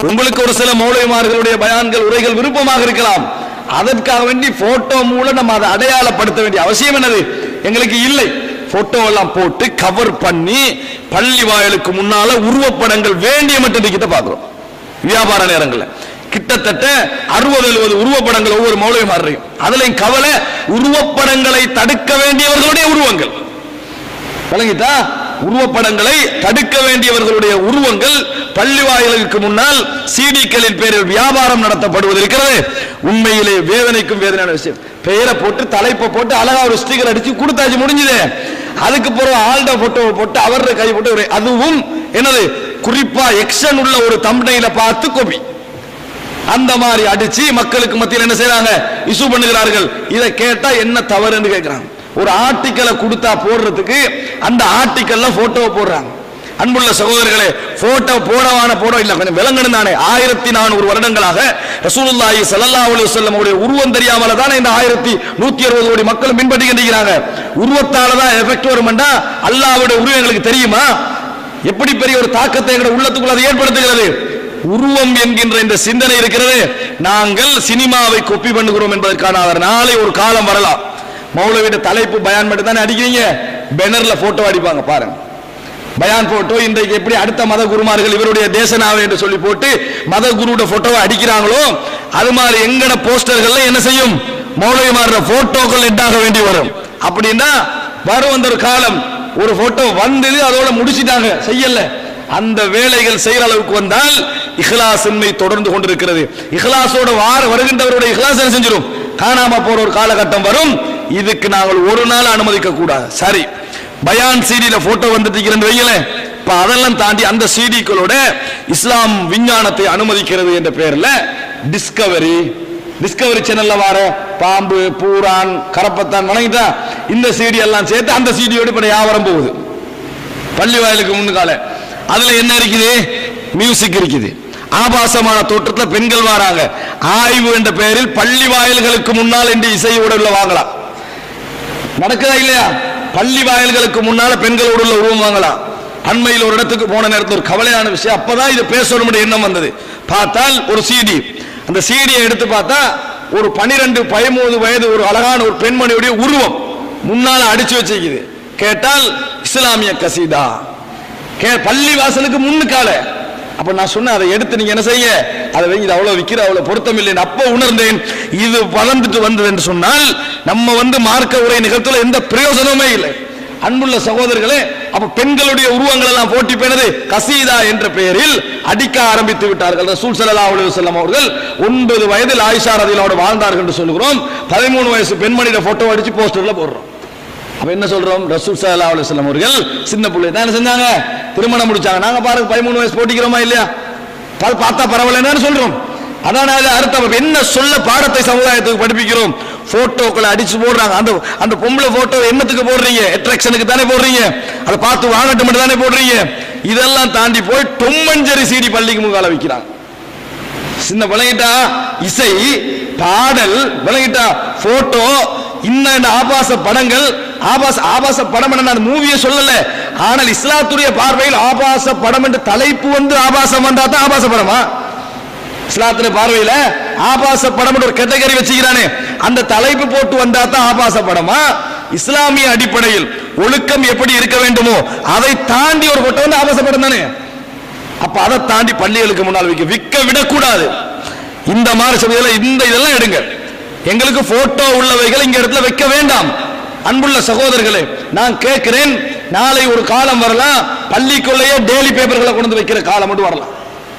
உங்களுக்கு ஒரு சில மௌலவிமார்களுடைய பயான்கள் உரைகள் விருப்பமாக இருக்கலாம். அதற்காக வேண்டி போட்டோ மூலம் நம்ம அதை அடையாளப்படுத்த வேண்டிய அவசியம் என்னது எங்களுக்கு இல்லை. போட்டோ எல்லாம் போட்டு கவர் பண்ணி பள்ளி வாயிலுக்கு முன்னால உருவப்படங்கள் வேண்டிய மட்டும் பார்க்கிறோம். வியாபார நேரங்களில் கிட்டத்தட்ட 60-70 உருவப்படங்கள் ஒவ்வொரு மௌலவிமாரையும். அதுலயும் கவலை, உருவப்படங்களை தடுக்க வேண்டியவர்களுடைய உருவங்கள், விளங்கிட்டா? உருவப்படங்களை தடுக்க வேண்டியவர்களுடைய உருவங்கள் பள்ளி வாயிலுக்கு முன்னால் சிடிக்களின் பேரில் வியாபாரம் நடத்தப்படுவது இருக்கிறது. உண்மையிலே வேதனைக்கும் வேதனையான விஷயம். பெயரை போட்டு தலைப்பை போட்டு அழகா ஒரு ஸ்டிக்கர் அடிச்சு கொடுத்தாச்சு, முடிஞ்சது. அதுக்கு பிறகு ஆல்ட போட்டோவை போட்டு அவர கை போட்டு, அதுவும் என்னது குறிப்பா எக்ஷன் உள்ள ஒரு தம்ப்நெயில பார்த்து கோபி அந்த மாதிரி அடிச்சு மக்களுக்கு மத்தியில் என்ன செய்யறாங்க? இஷ்யூ பண்ணுகிறார்கள். இதை கேட்டா என்ன தவறுன்னு கேட்கிறாங்க. ஒரு ஆர்டிக்கலை கொடுத்தா போடுறதுக்கு அந்த ஆர்டிக்கல்ல போட்டோவை போடுறாங்க. அன்புள்ள சகோதரர்களே, போட்டோ போடவான போடோ இல்ல, கொஞ்சம் விளங்கணும் தானே. 1400 வருடங்களாக ரசூலுல்லாஹி ஸல்லல்லாஹு அலைஹி வஸல்லம் உடைய உருவம் தெரியாமல தானே இந்த 1160 கோடி மக்கள் பின்பற்றிக்கின்றாங்க. உருவத்தால தான் எஃபெக்ட் வரும்னா அல்லாஹ்வுடைய உருவம் எங்களுக்கு தெரியுமா? எப்படி பெரிய ஒரு தாக்கத்தை எங்களுடைய உள்ளத்துக்குள்ள அது ஏற்படுத்துகிறது. உருவம் என்கின்ற இந்த சிந்தனை இருக்கிறது. நாங்கள் சினிமாவை கொப்பி பண்ணுகிறோம் என்பதற்கான நாளை ஒரு காலம் வரலாம். மௌலவியோட தலைப்பு பயான் மட்டும் தானே அடிக்கிறீங்க, பேனர்ல போட்டோ அடிப்பாங்க பாருங்க. பயான் போட்டோ இன்றைக்கு எப்படி அடுத்த மத குருமார்கள் இவருடைய தேசனாவை என்று சொல்லி போட்டு மத குருவோட போட்டோவை அடிக்கிறாங்களோ அது மாதிரி எங்கட போஸ்டர்கள் என்ன செய்யும்? மௌலவிமாரோட போட்டோக்கள் எட்டாக வேண்டி வரும். அப்படின்னா வரும் அந்த ஒரு காலம், ஒரு போட்டோ வந்தது அதோட முடிச்சிட்டாங்க, செய்யல. அந்த வேலைகள் செய்யற அளவுக்கு வந்தால் இஹ்லாஸ் இன்மை தொடர்ந்து கொண்டிருக்கிறது. இஹ்லாஸோட வருகின்றவருடைய இஹ்லாஸ் என்ன செஞ்சிடும்? காணாம போற ஒரு காலகட்டம் வரும். இதுக்கு நாங்கள் ஒரு நாள் அனுமதிக்க கூடாது. சரி, பயான் சிடியில போட்டோ வந்துட்டு வைக்கல, இப்ப அதெல்லாம் தாண்டி அந்த சிடிக்களோட இஸ்லாம் விஞ்ஞானத்தை அனுமதிக்கிறது என்ற பெயர்ல டிஸ்கவரி சேனல்ல வர பாம்பு, பூரான், கரப்பத்தான் வணங்கிட்டா இந்த சிடி எல்லாம் சேர்த்து அந்த சிடியோட இப்ப வியாபாரம் போகுது. பள்ளி வாயிலுக்கு முன்னுக்கால அதுல என்ன இருக்குது? மியூசிக் இருக்குது. ஆபாசமான தோற்றத்தில் பெண்கள் வராங்க. ஆய்வு என்ற பெயரில் பள்ளி வாயில்களுக்கு முன்னால் என்று இசையோடு உள்ள வாங்கலாம். நடக்குதா இல்லையா? பள்ளி வாயில்களுக்கு முன்னால பெண்களோடு உள்ள உருவம் வாங்கலாம். அண்மையில் ஒரு இடத்துக்கு போன நேரத்தில் ஒரு கவலையான விஷயம், அப்பதான் இது பேசணும் எண்ணம் வந்தது. பார்த்தால் ஒரு சிடி, அந்த சிடியை எடுத்து பார்த்தா ஒரு 12-13 வயது ஒரு அழகான ஒரு பெண்மணியுடைய உருவம் முன்னால அடிச்சு வச்சிருக்குது. கேட்டால் இஸ்லாமிய கசீதா, பள்ளி வாசலுக்கு முன்னுக்கால. அப்ப நான் சொன்னேன், அதை எடுத்து நீங்க என்ன செய்ய, அதை இது அவ்வளவு விற்கிற அவ்வளவு பொருத்தம் இல்லைன்னு அப்ப உணர்ந்தேன். இது வளர்ந்துட்டு வந்தது என்று சொன்னால் நம்ம மார்க்க உரை நிகழ்த்துல எந்த பிரயோஜனமே இல்லை. அன்புள்ள சகோதரர்களே, அப்ப பெண்களுடைய உருவங்கள் எல்லாம் போட்டி பெறுது கசீதா என்ற பெயரில் அடிக்க ஆரம்பித்து விட்டார்கள். ரசூல் ஸல்லல்லாஹு அலைஹி வஸல்லம் அவர்கள் 9 வயதில் ஆயிஷா ரலியல்லாஹு அன்ஹா வாழ்ந்தார்கள் என்று சொல்கிறோம். 13 வயசு பெண்மணியோட போட்டோ அடிச்சு போஸ்டர்ல போடுறோம். அப்ப என்ன சொல்றோம்? ரசூல் ஸல்லல்லாஹு அலைஹி வஸல்லம் அவர்கள் சின்ன பிள்ளை தான் செஞ்சாங்க, திருமணம் முடிச்சாங்க. நாங்க பாருங்க 13 வயசு போட்டிக்கிறோமா இல்லையா? பார்த்தா பரவாயில்லைன்னு சொல்றோம். அதான் அர்த்தம். என்ன சொல்ல பாடத்தை சமுதாயத்துக்கு படிப்பிக்கிறோம்? போட்டோக்களை அடிச்சு போடுறாங்க. அந்த பொம்பளை போட்டோ என்னத்துக்கு போடுறீங்க? அட்ராக்ஷனுக்கு தானே போடுறீங்க, அதை பார்த்து வாங்கட்டும் மட்டும் தானே போடுறீங்க. இதெல்லாம் தாண்டி போய் டொம்மஞ்சரி சீடி பள்ளிக்கு முகால வைக்கிறாங்க. சின்ன விளங்கிட்டா இசை பாடல் விளங்கிட்டா போட்டோ இன்ன ஆபாச படங்கள் ஆபாச படம் என்ற மூவியை சொல்லல. ஆனால் இஸ்லாத்துடைய பார்வையில் ஆபாச படம் என்ற தலைப்பு வந்து ஆபாசம் வந்தா தான் ஆபாச படமா? இஸ்லாத்துடைய பார்வையில ஆபாச படம் ஒரு கேட்டகரி வச்சுக்கிறானே, அந்த தலைப்பு போட்டு வந்தா தான் ஆபாச படமா? இஸ்லாமிய அடிப்படையில் ஒழுக்கம் எப்படி இருக்க வேண்டுமோ அதை தாண்டி ஒரு போட்டோ வந்து ஆபாச படம் தானே. அப்ப அதை தாண்டி பள்ளிகளுக்கு முன்னால் விற்க விடக்கூடாது. இந்த மாதிரி சபையில இந்த இதெல்லாம் எடுங்க. எங்களுக்கு போட்டோ உள்ளவைகள் இங்க இடத்துல வைக்க வேண்டாம். அன்புள்ள சகோதரர்களே, நான் கேட்கிறேன், நாளை ஒரு காலம் வரலாம் பள்ளிக்குள்ளேயே டெய்லி பேப்பர்களை கொண்டு வைக்கிற காலம் மட்டும் வரலாம்.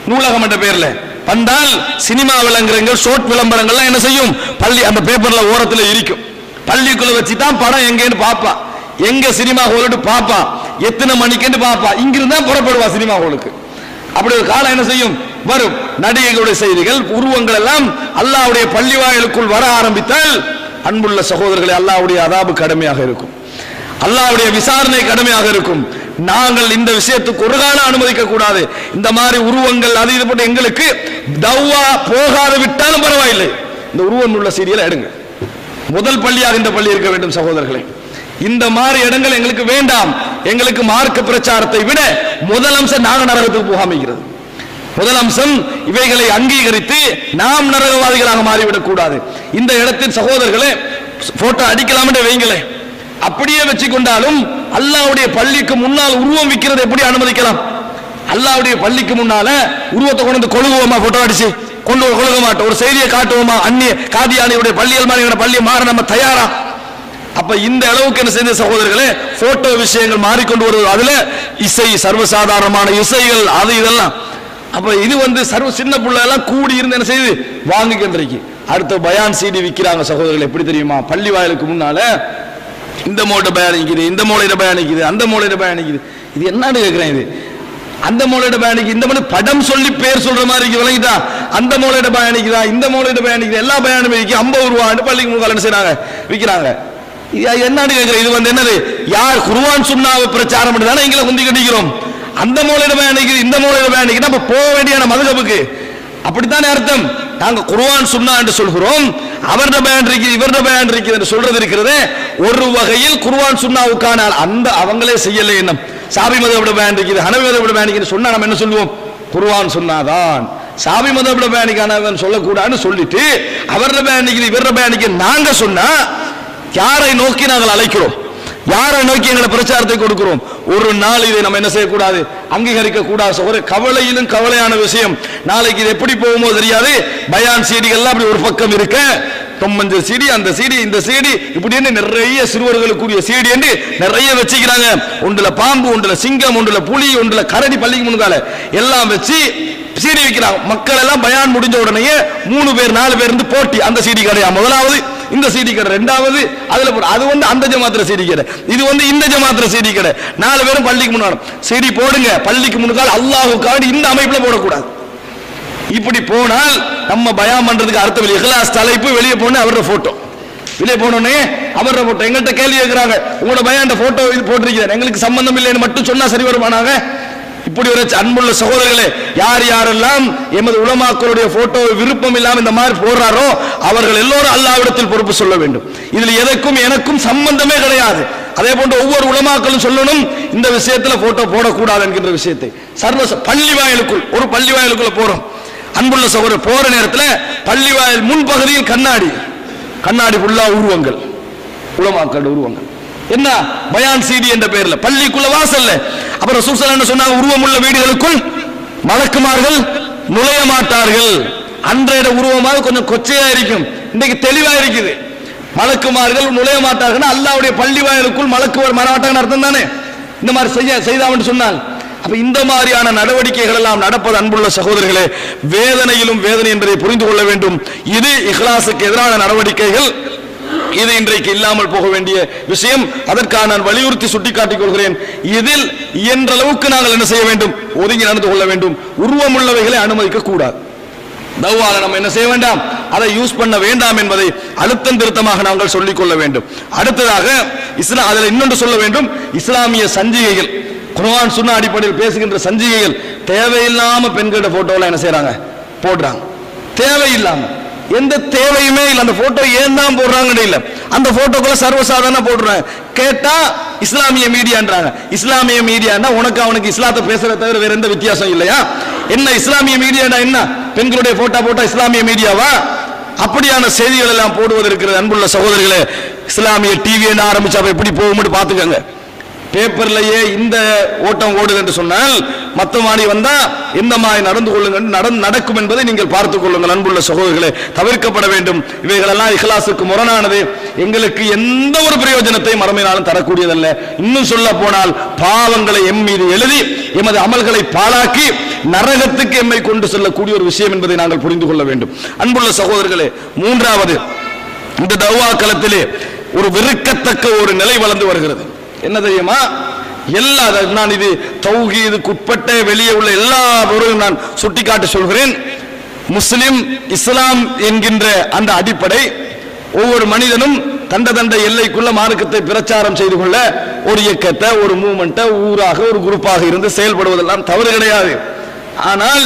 நூலகம் என்ற பேர்ல வந்தால் சினிமா விளம்பரங்கள் ஷோர்ட் விளம்பரங்கள்லாம் என்ன செய்யும், பள்ளி அந்த பேப்பர்ல ஓரத்துல இருக்கும். பள்ளிக்குள்ள வச்சுதான் படம் எங்கன்னு பாப்பா, எங்க சினிமா ஹோல்ட்டு பாப்பா, எத்தனை மணிக்குன்னு பாப்பா, இங்கிருந்தா புறப்படுவா சினிமா ஹோலுக்கு. அப்படி ஒரு காலம் என்ன செய்யும் வரும். நடிகைகளுடைய செய்திகள் உருவங்கள் எல்லாம் அல்லாஹ்வுடைய பள்ளி வாயிலுக்குள் வர ஆரம்பித்தால் அன்புள்ள சகோதரர்களே, அல்லாஹ்வுடைய அதாபு கடுமையாக இருக்கும், அல்லாஹ்வுடைய விசாரணை கடுமையாக இருக்கும். நாங்கள் இந்த விஷயத்துக்கு ஒரு காலம் அனுமதிக்க கூடாது. இந்த மாதிரி உருவங்கள் அது இது போட்டு எங்களுக்கு தவ்வா போகாத விட்டாலும் பரவாயில்லை, இந்த உருவம் உள்ள சீரியலை எடுங்க. முதல் பள்ளியாக இந்த பள்ளி இருக்க வேண்டும் சகோதரர்களே. இந்த மாதிரி இடங்கள் எங்களுக்கு வேண்டாம். எங்களுக்கு மார்க்க பிரச்சாரத்தை விட முதல் அம்சம் நாங்க நரகத்துக்கு போகாமிக்கிறது. முதல் அம்சம் இவைகளை அங்கீகரித்து நாம் நரகவாதிகளாக மாறிவிடக் கூடாது. இந்த இடத்தில் சகோதரர்களே போட்டோ அடிக்கலாம் வைங்களே, அப்படியே வச்சு கொண்டாலும் அல்லாஹ்வுடைய பள்ளிக்கு முன்னால் உருவம் விற்கிறது எப்படி அனுமதிக்கலாம்? அல்லாஹ்வுடைய பள்ளிக்கு முன்னால உருவத்தை கொண்டு வந்து கொழுகுவோமா? போட்டோ அடிச்சு கொண்டு கொழுக மாட்டோம். ஒரு செய்தியை காட்டுவோமா? அந்நிய காதியானியுடைய பள்ளியல் மாதிரி பள்ளியை மாற நம்ம தயாரா? அப்ப இந்த அளவுக்கு என்ன செய்த சகோதரர்களே, போட்டோ விஷயங்கள் மாறிக்கொண்டு வருவது. அதுல இசை, சர்வசாதாரணமான இசைகள், அது இதெல்லாம். அப்ப இது வந்து சின்ன பிள்ளை எல்லாம் கூடி இருந்து என்ன செய்யுது வாங்கிக்கின்றைக்கு. அடுத்த பயான் சீடி விற்கிறாங்க சகோதரர்கள். எப்படி தெரியுமா? பள்ளி வாயிலுக்கு முன்னால இந்த மூலையிட பயானிக்குது, இந்த மூலையிட பயானிக்குது, அந்த மூலையிட பயானிக்குது. இது என்னன்னு கேட்கிறேன். இது அந்த மூலையிட பயானிக்கு இந்த மாதிரி படம் சொல்லி பேர் சொல்ற மாதிரி விளங்கிட்டா, அந்த மூலையிட பயானிக்குதா, இந்த மூலையிட பயானிக்குது, எல்லா பயானும் 50 ரூபாய் பள்ளிக்கு முன்னால் என்ன செய்யறாங்க விற்கிறாங்க. என்னன்னு கேட்கிறேன். இது வந்து என்னது? யார் குர்ஆன் சுன்னாவை பிரச்சாரம் பண்ணி எங்களை குந்தி கட்டிக்கிறோம். அந்த மூலையிட பயானிக்குது, இந்த மூலையிட பயானிக்குது, நம்ம போக வேண்டிய மதுகபுக்கு அப்படித்தானே அர்த்தம். நாங்க குர்ஆன் சுன்னா என்று சொல்கிறோம், அவருடைய பயான் இருக்குது, இவருடைய பயான் இருக்குது என்று சொல்றது இருக்கிறது. ஒரு வகையில் குர்ஆன் சுன்னாவுக்கான அந்த அவங்களே செய்யலை. என்ன சாபி மதபுடைய பயான் இருக்குது, ஹனவி மதபுடைய பயான் இருக்குது சொன்னா நம்ம என்ன சொல்லுவோம்? குர்ஆன் சுன்னாதான். சாபி மதபுடைய பயானிக்கான சொல்லக்கூடாதுன்னு சொல்லிட்டு அவருடைய பயான் இருக்குது, இவருடைய பயான் இருக்குது நாங்க சொன்னா யாரை நோக்கி நாங்கள் அழைக்கிறோம்? யாரை நோக்கி எங்களை பிரச்சாரத்தை கொடுக்கிறோம்? ஒரு நாள் இதை நம்ம என்ன செய்யக்கூடாது, அங்கீகரிக்க கூடாது. ஒரு கவலையிலும் கவலையான விஷயம். நாளைக்கு இது எப்படி போகுமோ தெரியாது. பயான் சீடிகள்லாம் அப்படி ஒரு பக்கம் இருக்க, தொம்மஞ்ச சீடி, அந்த சீடி, இந்த சீடி, இப்படின்னு நிறைய சிறுவர்களுக்குரிய சீடி என்று நிறைய வச்சுக்கிறாங்க. ஒன்றுல பாம்பு, ஒன்றுல சிங்கம், ஒன்றுல புலி, ஒன்றுல கரடி, பள்ளிக்கு முன்கால எல்லாம் வச்சு சீடி வைக்கிறாங்க. மக்கள் எல்லாம் பயான் முடிஞ்ச உடனே 3 பேர் 4 பேர் இருந்து போட்டி. அந்த சீடி கடையா முதலாவது, இந்த சீடி கடை ரெண்டாவது, அதுல அது வந்து அந்த ஜமாத்திர சீடி கடை, இது வந்து இந்த ஜமாத்திர சீடி கடை. 4 பேரும் பள்ளிக்கு முன்னாடி சீடி போடுங்க. பள்ளிக்கு முன்னால் அல்லாஹ்வுக்காக இந்த அமைப்புல போடக்கூடாது. இப்படி போனால் நம்ம பயான் பண்றதுக்கு அர்த்தம் இல்லை. இஹ்லாஸ் தலைப்பு வெளியே போன அவரோட போட்டோ, வெளியே போனோடனே அவரோட போட்டோ. எங்கள்கிட்ட கேள்வி கேட்கிறாங்க, உங்களோட பயான் போட்டோ இது போட்டிருக்கிறார், எங்களுக்கு சம்பந்தம் இல்லைன்னு மட்டும் சொன்னா சரி வருமானாங்க? இப்படி ஒரு அன்புள்ள சகோதரர்களே, யார் யாரெல்லாம் எமது உலமாக்களுடைய போட்டோவை விருப்பம் இல்லாமல் இந்த மாதிரி போடுறாரோ அவர்கள் எல்லோரும் அல்லாஹ்விடத்தில் பொறுப்பு சொல்ல வேண்டும். இதுல எதற்கும் எனக்கும் சம்பந்தமே கிடையாது. அதே போன்று ஒவ்வொரு உலமாக்களும் சொல்லணும், இந்த விஷயத்துல போட்டோ போடக்கூடாது என்கின்ற விஷயத்தை. பள்ளி வாயிலுக்குள், ஒரு பள்ளி வாயிலுக்குள்ள போறோம் அன்புள்ள சகோதரர், போற நேரத்தில் பள்ளி வாயில் முன்பகுதியில் கண்ணாடி ஃபுல்லா உருவங்கள், உலமாக்கள் உருவங்கள். என்ன பயான் சீடி என்ற பெயர்ல பள்ளிக்குள்ள வாசல்ல. அப்புறம் ரசூல் ஸல்லல்லாஹு அலைஹி வஸல்லம் சொன்னாங்க, உருவமுள்ள வீடுகளுக்குள் மலக்குமார்கள் நுழைய மாட்டார்கள். அன்றைய உருவமாக கொஞ்சம் கொச்சையா இருக்கும், இன்னைக்கு தெளிவா இருக்குது. மலக்குமார்கள் நுழைய மாட்டார்கள், அல்லாஹ்வுடைய பள்ளி வாயிலுக்குள் மலக்கு வர மாட்டாங்கன்னு அர்த்தம் தானே. இந்த மாதிரி செய்தான்னு சொன்னால், அப்ப இந்த மாதிரியான நடவடிக்கைகள் எல்லாம் நடப்பது அன்புள்ள சகோதரர்களே வேதனையிலும் வேதனை என்பதை புரிந்து கொள்ள வேண்டும். இது இஹ்லாஸுக்கு எதிரான நடவடிக்கைகள். இது இன்றைக்கு இல்லாமல் போக வேண்டிய விஷயம். அதற்காக நான் வலியுறுத்தி சுட்டிக்காட்டிக் கொள்கிறேன். இதில் இயன்ற அளவுக்கு நாங்கள் என்ன செய்ய வேண்டும்? ஒதுங்கி நடந்து கொள்ள வேண்டும். உருவமுள்ளவைகளை அனுமதிக்க கூடாது. தவ்வால நம்ம என்ன செய்ய வேண்டாம், அதை யூஸ் பண்ண வேண்டாம் என்பதை அழுத்தம் திருத்தமாக நாங்கள் சொல்லிக் கொள்ள வேண்டும். அடுத்ததாக அதில் இன்னொன்று சொல்ல வேண்டும், இஸ்லாமிய சஞ்சிகைகள், குர்ஆன் சுன்னா அடிப்படையில் பேசுகின்ற சஞ்சிகைகள் தேவையில்லாம பெண்களோட போட்டோல என்ன செய்யறாங்க, போடுறாங்க. தேவையில்லாம எந்த தேவையுமே இல்லை. அந்த போட்டோ ஏன் தான் போடுறாங்கன்னு இல்லை, அந்த போட்டோக்குள்ள சர்வசாதாரண போடுறாங்க. கேட்டா இஸ்லாமிய மீடியான்றாங்க. இஸ்லாமிய மீடியான்னா உனக்கு அவனுக்கு இஸ்லாத்தை பேசுறத தவிர வேற எந்த வித்தியாசம் இல்லையா? என்ன இஸ்லாமிய மீடியானா என்ன? பெண்களுடைய போட்டோ போட்டா இஸ்லாமிய மீடியாவா? அப்படியான செய்திகள் எல்லாம் போடுவது இருக்கிறது. அன்புள்ள சகோதரர்களே, இஸ்லாமிய டிவி என்ன ஆரம்பிச்சா எப்படி போகும்னு பாத்துக்கங்க. பேப்பர்லயே இந்த ஓட்டம் ஓடுது என்று சொன்னால் மத்த மாடி வந்தா எந்த மாதிரி நடந்து கொள்ளுங்கள் நடக்கும் என்பதை நீங்கள் பார்த்துக் கொள்ளுங்கள். அன்புள்ள சகோதரர்களே, தவிர்க்கப்பட வேண்டும். இவைகளெல்லாம் இஹ்லாஸுக்கு முரணானது. எங்களுக்கு எந்த ஒரு பிரயோஜனத்தை மறுமையினாலும் தரக்கூடியதல்ல. இன்னும் சொல்ல போனால் பாவங்களை எம் மீது எழுதி எமது அமல்களை பாழாக்கி நரகத்துக்கு எம்மை கொண்டு செல்லக்கூடிய ஒரு விஷயம் என்பதை நாங்கள் புரிந்து கொள்ள வேண்டும். அன்புள்ள சகோதரர்களே, மூன்றாவது, இந்த தௌவா களத்திலே ஒரு வெறுக்கத்தக்க ஒரு நிலை வளர்ந்து வருகிறது. என்ன தெரியுமா? எல்லா நான் இது தௌஹீதுக்கு உட்பட்ட வெளியே உள்ள எல்லா பொருளும் நான் சுட்டிக்காட்டி சொல்கிறேன். முஸ்லிம் இஸ்லாம் என்கின்ற அந்த அடிப்படை ஒவ்வொரு மனிதனும் தண்ட எல்லைக்குள்ள மார்க்கத்தை பிரச்சாரம் செய்து கொள்ள ஒரு இயக்கத்தை, ஒரு மூவ்மெண்ட்டை, ஊராக ஒரு குரூப்பாக இருந்து செயல்படுவதெல்லாம் தவறு கிடையாது. ஆனால்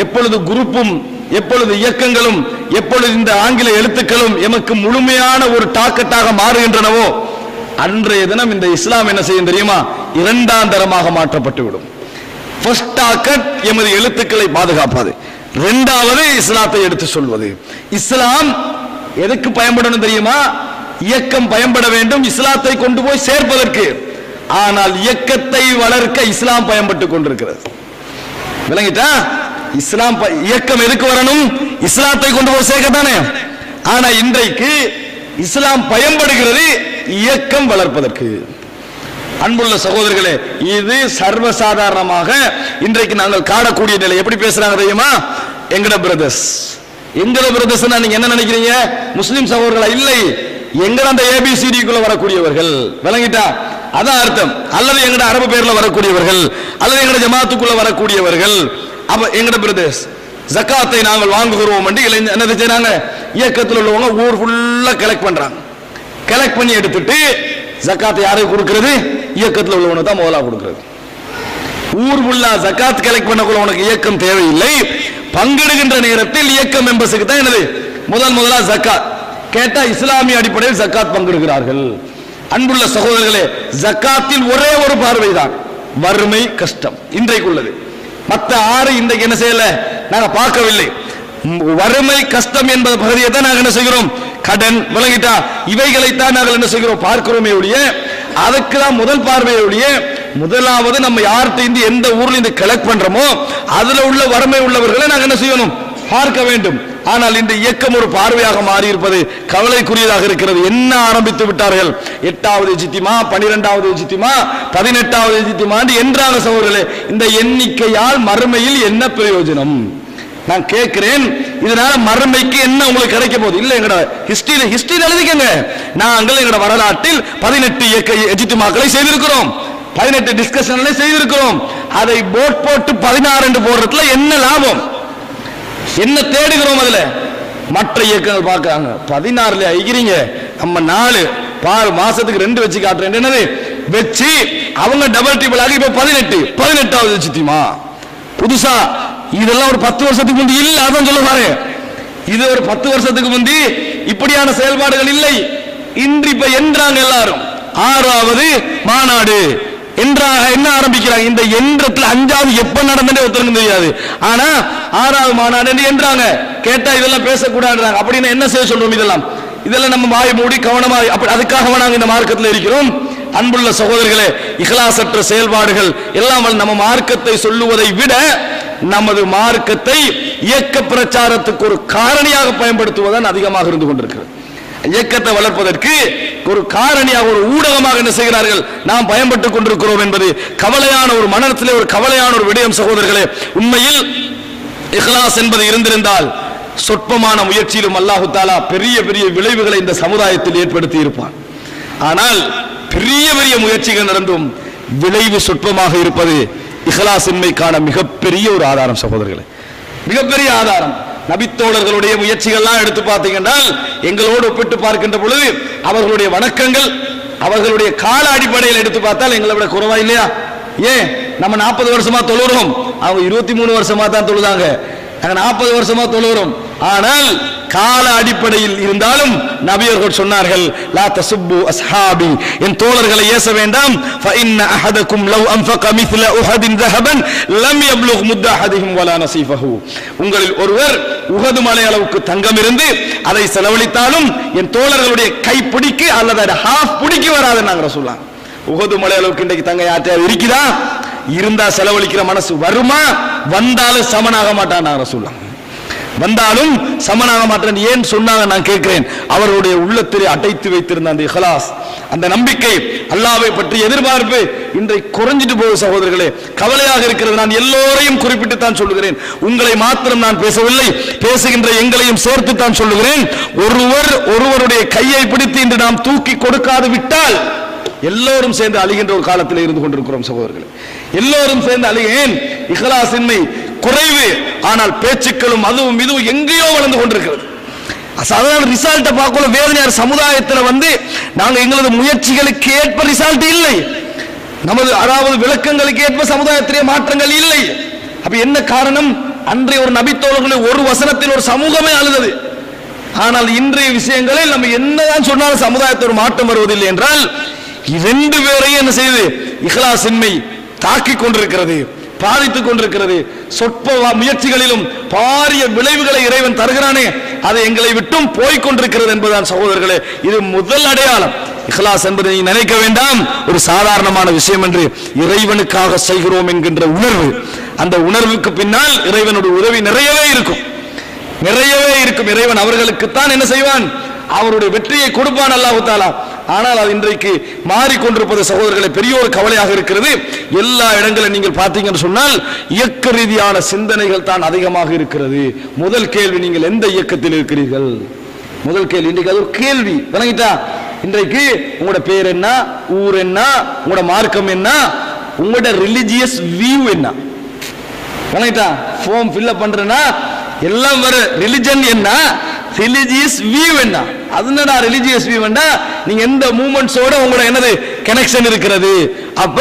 எப்பொழுது குரூப்பும் எப்பொழுது இயக்கங்களும் எப்பொழுது இந்த ஆங்கில எழுத்துக்களும் எமக்கு முழுமையான ஒரு டாக்கெட்டாக மாறுகின்றனவோ அன்றைய தினம் இந்த இஸ்லாம் என்ன செய்யும் தெரியுமா? இரண்டாம் தரமாக மாற்றப்பட்டுவிடும். ஃபர்ஸ்ட் டாக்கெட் எமது எழுத்துக்களை பாதுகாப்பது, இரண்டாவது இஸ்லாத்தை எடுத்து சொல்வது. இஸ்லாம் எதுக்கு பயன்படணும் தெரியுமா? இயக்கம் பயன்பட வேண்டும் இஸ்லாத்தை கொண்டு போய் சேர்ப்பதற்கு. ஆனால் இயக்கத்தை வளர்க்க இஸ்லாம் பயன்பட்டுக் கொண்டிருக்கிறது. விளங்கிட்டா? இஸ்லாம் இயக்கம் எதுக்கு வரணும்? இஸ்லாத்தை கொண்டு போய் சேர்க்கத்தானே. ஆனா இன்றைக்கு இஸ்லாம் பயன்படுகிறது இயக்கம் வளர்ப்பதற்கு. அன்புள்ள சகோதரர்களே, இது சர்வசாதாரணமாக இன்றைக்கு நாங்கள் காணக்கூடிய நிலை. எப்படி பேசுறாங்க தெரியுமா? எங்கட பிரதர்ஸ் நீங்க என்ன நினைக்கிறீங்க? முஸ்லிம் சகோதரர்களா? இல்லை, எங்கட அந்த ஏபிசிடிக்குள்ள வரக்கூடியவர்கள். விளங்கிட்டா? அதான் அர்த்தம். அல்லது எங்கட அரபு பேர்ல வரக்கூடியவர்கள், அல்லது எங்கட ஜமாத்துக்குள்ள வரக்கூடியவர்கள். அப்ப எங்கட பிரதர்ஸ் ஜக்காத்தை நாங்கள் வாங்குகிறோம் என்று என்ன செய்றாங்க? இயக்கத்தில் உள்ளவங்க ஊர் ஃபுல்லா கலெக்ட் பண்றாங்க. கலெக்ட் பண்ணி எடுத்துட்டு ஜக்காத்தை யாருக்கு கொடுக்கிறது? இயக்கத்தில் உள்ளவனுக்கு தான் முதலா கொடுக்கிறது. ஊர் ஃபுல்லா ஜக்காத் கலெக்ட் பண்ணக்குள்ள உனக்கு இயக்கம் தேவையில்லை. பங்கெடுக்கின்ற நேரத்தில் இயக்கம் மெம்பர்ஸுக்கு தான் என்னது முதலா ஜக்காத். கேட்டா இஸ்லாமிய அடிப்படையில் ஜக்காத் பங்கெடுக்கிறார்கள். அன்புள்ள சகோதரர்களே, ஜக்காத்தில் ஒரே ஒரு பார்வைதான், வறுமை கஷ்டம் இன்றைக்குள்ளது. மற்ற ஆறு இன்றைக்கு என்ன செய்யல, நாங்க பார்க்கவில்லை. வறுமை கஷ்டம் என்பது பகுதியை தான் நாங்கள் என்ன செய்கிறோம்? கடன், விளங்கிட்டா? இவைகளைத்தான் நாங்கள் என்ன செய்கிறோம்? பார்க்கிறோமே ஒழிய அதுக்கு தான் முதல் பார்வையை ஒழிய முதலாவது நம்ம யார்கிட்ட இருந்து எந்த ஊர்ல இருந்து கலெக்ட் பண்றோமோ அதுல உள்ள வறுமை உள்ளவர்களை நாங்கள் என்ன செய்யணும்? பார்க்க வேண்டும். ஆனால் இந்த இயக்கம் ஒரு பார்வையாக மாறி இருப்பது கவலைக்குரியதாக இருக்கிறது. என்ன ஆரம்பித்து விட்டார்கள்? 8வது இஜ்திமா, 12வது இஜ்திமா, 18வது இஜ்திமா என்றாங்க சகோதரர்களே. இந்த எண்ணிக்கையால் மறுமையில் என்ன பிரயோஜனம்? நான் கேட்கிறேன், இதனால மறுமைக்கு என்ன உங்களுக்கு கிடைக்க போகுது? இல்ல, எங்கட ஹிஸ்டரி எழுதிக்கங்க. நாங்கள் எங்கட வரலாற்றில் 18 இஜ்திமாக்களை செய்திருக்கிறோம், 18 டிஸ்கஷன்களை செய்திருக்கிறோம். அதை போட்டு 16 என்று போடுறதுல என்ன லாபம்? என்ன தேடுகிறோம்? அதுல மற்ற இயக்கங்கள் பார்க்கறாங்க 16ல ஐக்கிறீங்க, நம்ம 4 மாசத்துக்கு 2 வச்சு காட்டுறேன். என்னது வச்சு அவங்க டபுள் ட்ரிபிள் ஆகி இப்ப 18வது இஜ்திமா புதுசா. இதெல்லாம் ஒரு 10 வருஷத்துக்கு முந்தி இல்ல. அதான் சொல்ல பாரு, இது ஒரு 10 வருஷத்துக்கு முந்தி இப்படியான செயல்பாடுகள் இல்லை. இன்று இப்ப என்றாங்க எல்லாரும் 6வது மாநாடு என்றாக என்ன ஆரம்பிக்கிறாங்க? இந்த எண்ணத்துல 5வது எப்ப நடந்தே ஒருத்தருக்கும் தெரியாது. ஆனா 6வது மாநாடு என்றாங்க. கேட்டா இதெல்லாம் பேசக்கூடாதுன்றாங்க. அப்படின்னு என்ன செய்ய சொல்றோம்? இதெல்லாம் நம்ம வாய் மூடி கவனமா, அப்படி அதுக்காக நாங்க இந்த மார்க்கத்தில் இருக்கிறோம். அன்புள்ள சகோதரர்களே, இஹ்லாஸற்ற செயல்பாடுகள் எல்லாம் நம்ம மார்க்கத்தை சொல்லுவதை விட நமது மார்க்கத்தை இயக்க பிரச்சாரத்துக்கு ஒரு காரணியாக பயன்படுத்துவதுதான் அதிகமாக இருந்து கொண்டிருக்கிறது. இயக்கத்தை வளர்ப்பதற்கு ஒரு காரணியாக, ஒரு ஊடகமாக என்ன செய்கிறார்கள்? நாம் பயன்பட்டுக் கொண்டிருக்கிறோம் என்பது கவலையான ஒரு மனத்திலே ஒரு கவலையான ஒரு விடயம் சகோதரர்களே. உண்மையில் இஹ்லாஸ் என்பது இருந்திருந்தால் சொற்பமான முயற்சியிலும் அல்லாஹு தஆலா பெரிய பெரிய விளைவுகளை இந்த சமுதாயத்தில் ஏற்படுத்தி இருப்பான். ஆனால் பெரிய பெரிய முயற்சிகள் நடந்தும் விளைவு சொற்பமாக இருப்பது இஹ்லாஸ் இன்மைக்கான மிகப்பெரிய ஒரு ஆதாரம் சகோதரர்களே, மிகப்பெரிய ஆதாரம். நபித்தோழர்களுடைய முயற்சிகள்லாம் எடுத்து பார்த்தீங்கன்னா எங்களோடு ஒப்பிட்டு பார்க்கின்ற பொழுது அவர்களுடைய வணக்கங்கள், அவர்களுடைய கால அடிப்படையில் எடுத்து பார்த்தால் எங்களை விட குறைவா இல்லையா? ஏன் நம்ம 40 வருஷமா தொழுகிறோம், அவங்க 23 வருஷமா தான் தொழுதாங்க. நாங்க 40 வருஷமா தொழுகிறோம். ஆனால் கால அடிப்படையில் இருந்தாலும் நபியர்கள் சொன்னார்கள் லா தசுப்பு அஸ்ஹாபி, என் தோழர்களை ஏச வேண்டாம். فإن أحدكم لو أنفق مثل أحد ذهبا لم يبلغ مد أحدهم ولا نصيفه. உங்களில் ஒருவர் உஹது மலை அளவுக்கு தங்கம் இருந்து அதை செலவழித்தாலும் என் தோழர்களுடைய கைப்பிடிக்கு அல்லது ஹாஃப் பிடிக்கு வராது நாங்க ரசூலுல்லாஹ். உஹது மலை அளவுக்கு இன்றைக்கு தங்க யார்ட்டையாவது இருக்குதா? இருந்தா செலவழிக்கிற மனசு வருமா? வந்தாலும் சமனாக மாட்டான் நாங்க ரசூலுல்லாஹ். வந்தாலும் சமனாக மாட்டேன். ஏன் சொன்னாங்க நான் கேட்கிறேன். அவருடைய உள்ளத்திலே அடைத்து வைத்திருந்த அந்த இஹ்லாஸ், அந்த நம்பிக்கை, அல்லாஹ்வை பற்றி எதிர்பார்ப்பு இன்றைக்கு குறைஞ்சிட்டு போகுது சகோதரர்களே. கவலையாக இருக்கிறது. நான் எல்லோரையும் குறிப்பிட்டு தான் சொல்லுகிறேன். உங்களை மாத்திரம் நான் பேசவில்லை, பேசுகின்ற எங்களையும் சேர்த்து தான் சொல்லுகிறேன். ஒருவருடைய கையை பிடித்து இன்று நாம் தூக்கி கொடுக்காது விட்டால் எல்லோரும் சேர்ந்து அழுகின்ற ஒரு காலத்தில் இருந்து கொண்டிருக்கிறோம் சகோதரர்களே. எல்லோரும் சேர்ந்து அழுகேன். இஹ்லாஸின்மை குறைவு, ஆனால் பேச்சுக்களும் அதுவும் இதுவும் எங்கேயோ வளர்ந்து கொண்டிருக்கிறது. சாதாரண ரிசல்ட்டை பார்க்கல வேதனையார் சமுதாயத்தில் நாங்க எங்களது முயற்சிகளுக்கு ஏற்ப ரிசல்ட் இல்லை, நமது அதாவது விளக்கங்களுக்கு ஏற்ப சமுதாயத்திலே மாற்றங்கள் இல்லை. அப்ப என்ன காரணம்? அன்றைய ஒரு நபித்தோழர்களை ஒரு வசனத்தில் ஒரு சமூகமே அழுதது. ஆனால் இன்றைய விஷயங்களில் நம்ம என்னதான் சொன்னாலும் சமுதாயத்தில் ஒரு மாற்றம் வருவதில்லை என்றால் இரண்டு பேரையும் என்ன செய்யுது? இஹ்லாஸின்மை தாக்கிக் கொண்டிருக்கிறது, பாதித்துக் கொண்டிருக்கிறது. சொற்ப முயற்சிகளிலும் பாரிய விளைவுகளை இறைவன் தருகிறானே, அது எங்களை விட்டும் போய்கொண்டிருக்கிறது என்பதுதான் சகோதரர்களே. இது முதல் அடையாளம். இஹ்லாஸ் என்பதை நீ நினைக்க வேண்டாம் ஒரு சாதாரணமான விஷயம் என்று. இறைவனுக்காக செய்கிறோம் என்கின்ற உணர்வு, அந்த உணர்வுக்கு பின்னால் இறைவனுடைய உதவி நிறையவே இருக்கும், நிறையவே இருக்கும். இறைவன் அவர்களுக்குத்தான் என்ன செய்வான்? அவருடைய வெற்றியை கொடுப்பான் அல்லாஹ் தஆலா. ஆனால் அது இன்றைக்கு மாறிக்கொண்டிருப்பது சகோதரர்களை பெரிய ஒரு கவலையாக இருக்கிறது. எல்லா இடங்களிலும் நீங்கள் பார்த்தீங்கன்னு சொன்னால் இயக்க ரீதியான சிந்தனைகள் தான் அதிகமாக இருக்கிறது. முதல் கேள்வி, நீங்கள் எந்த இயக்கத்தில் இருக்கிறீர்கள்? முதல் கேள்வி இன்றைக்கு அது ஒரு கேள்வி விளங்கிட்டா. இன்றைக்கு உங்களோட பேர் என்ன, ஊர் என்ன, உங்களோட மார்க்கம் என்ன, உங்களோட ரிலிஜியஸ் வியூ என்ன விளங்கிட்டா. ஃபார்ம் ஃபில்அப் பண்றேன்னா எல்லாம் வர ரிலிஜன் என்ன, ரிலிஜியஸ் வியூ என்ன. அதுனா ரிலிஜியஸ் வியூ வேண்டா நீங்க எந்த மூமெண்ட்ஸோட உங்களோட என்னது கனெக்ஷன் இருக்கிறது. அப்ப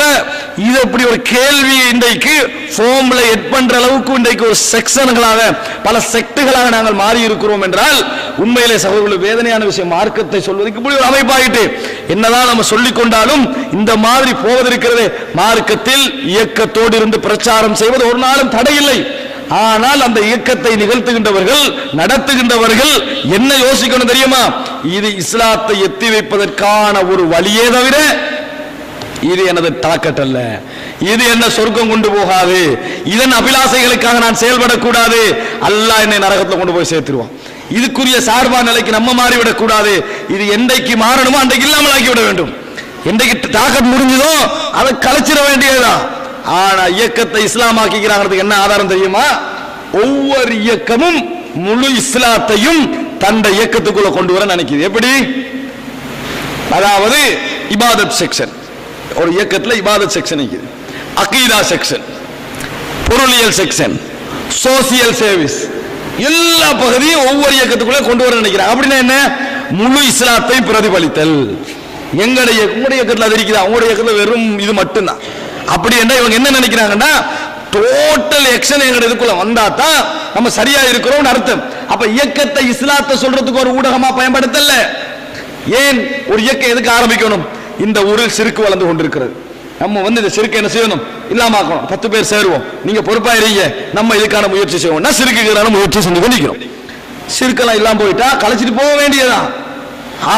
இது அப்படி ஒரு கேள்வி இன்றைக்கு ஃபார்ம்ல எட் பண்ற அளவுக்கு இன்றைக்கு ஒரு செக்ஷன்களாக பல செக்டுகளாக நாங்கள் மாறி இருக்கிறோம் என்றால் உண்மையிலே சகோதரர்கள் வேதனையான விஷயம். மார்க்கத்தை சொல்வதற்கு இப்படி ஒரு அமைப்பாயிட்டு என்னதான் நம்ம சொல்லிக் கொண்டாலும் இந்த மாதிரி போவதற்கிறது. மார்க்கத்தில் இயக்கத்தோடு இருந்து பிரச்சாரம் செய்வது ஒரு நாளும் தடையில்லை. ஆனால் அந்த இயக்கத்தை நிகழ்த்துகின்றவர்கள், நடத்துகின்றவர்கள் என்ன யோசிக்கணும் தெரியுமா? இது இஸ்லாத்தை எத்தி வைப்பதற்கான ஒரு வழியே தவிர இது எனது டார்கெட் அல்ல, இது என்ன சொர்க்கம் கொண்டு போகாது, இதன் அபிலாசைகளுக்காக நான் செயல்படக்கூடாது, அல்லாஹ் என்னை நரகத்தில் கொண்டு போய் சேர்த்துருவான். இதுக்குரிய சார்பா நிலைக்கு நம்ம மாறிவிடக் கூடாது. இது என்றைக்கு மாறணுமோ அன்றைக்கு இல்லாமல் ஆக்கிவிட வேண்டும். என்றைக்கு டார்கெட் முடிஞ்சதோ அதை கலைச்சிட வேண்டியதுதான். ஆனா இயக்கத்தை இஸ்லாமாக்கிறாங்கிறதுக்கு என்ன ஆதாரம் தெரியுமா? ஒவ்வொரு இயக்கமும் முழு இஸ்லாத்தையும் தந்த இயக்கத்துக்குள்ள கொண்டு வர நினைக்குது. எப்படி? அதாவது இபாதத் செக்ஷன், ஒரு இயக்கத்துல இபாதத் செக்ஷன் இருக்குது, அகீதா செக்ஷன், பொருளியல் செக்ஷன், சோசியல் சர்வீஸ், எல்லா பகுதியும் ஒவ்வொரு இயக்கத்துக்குள்ள கொண்டு வர நினைக்கிறாங்க. அப்படின்னா என்ன? முழு இஸ்லாத்தை பிரதிபலித்தல். உங்களுடைய இயக்கத்தில் அது இருக்குதா? உங்களுடைய இயக்கத்தில் வெறும் இது மட்டும்தான். அப்படி என்ன இவங்க என்ன நினைக்கிறாங்கன்னா டோட்டல் எக்ஷன் எங்க இதுக்குள்ள வந்தா தான் நம்ம சரியா இருக்கிறோம் அர்த்தம். அப்ப இயக்கத்தை இஸ்லாத்தை சொல்றதுக்கு ஒரு ஊடகமா பயன்படுத்தல. ஏன் ஒரு இயக்கம் எதுக்கு ஆரம்பிக்கணும்? இந்த ஊரில் சிறுக்கு வளர்ந்து கொண்டிருக்கிறது, நம்ம இந்த சிறுக்கு என்ன செய்யணும்? இல்லாமக்கணும். 10 பேர் சேருவோம், நீங்க பொறுப்பா இருங்க, நம்ம இதுக்கான முயற்சி செய்வோம். சிறுக்குக்கான முயற்சி செஞ்சு கொண்டிருக்கிறோம். சிறுக்கெல்லாம் இல்லாம போயிட்டா கலைச்சிட்டு போக வேண்டியதான்.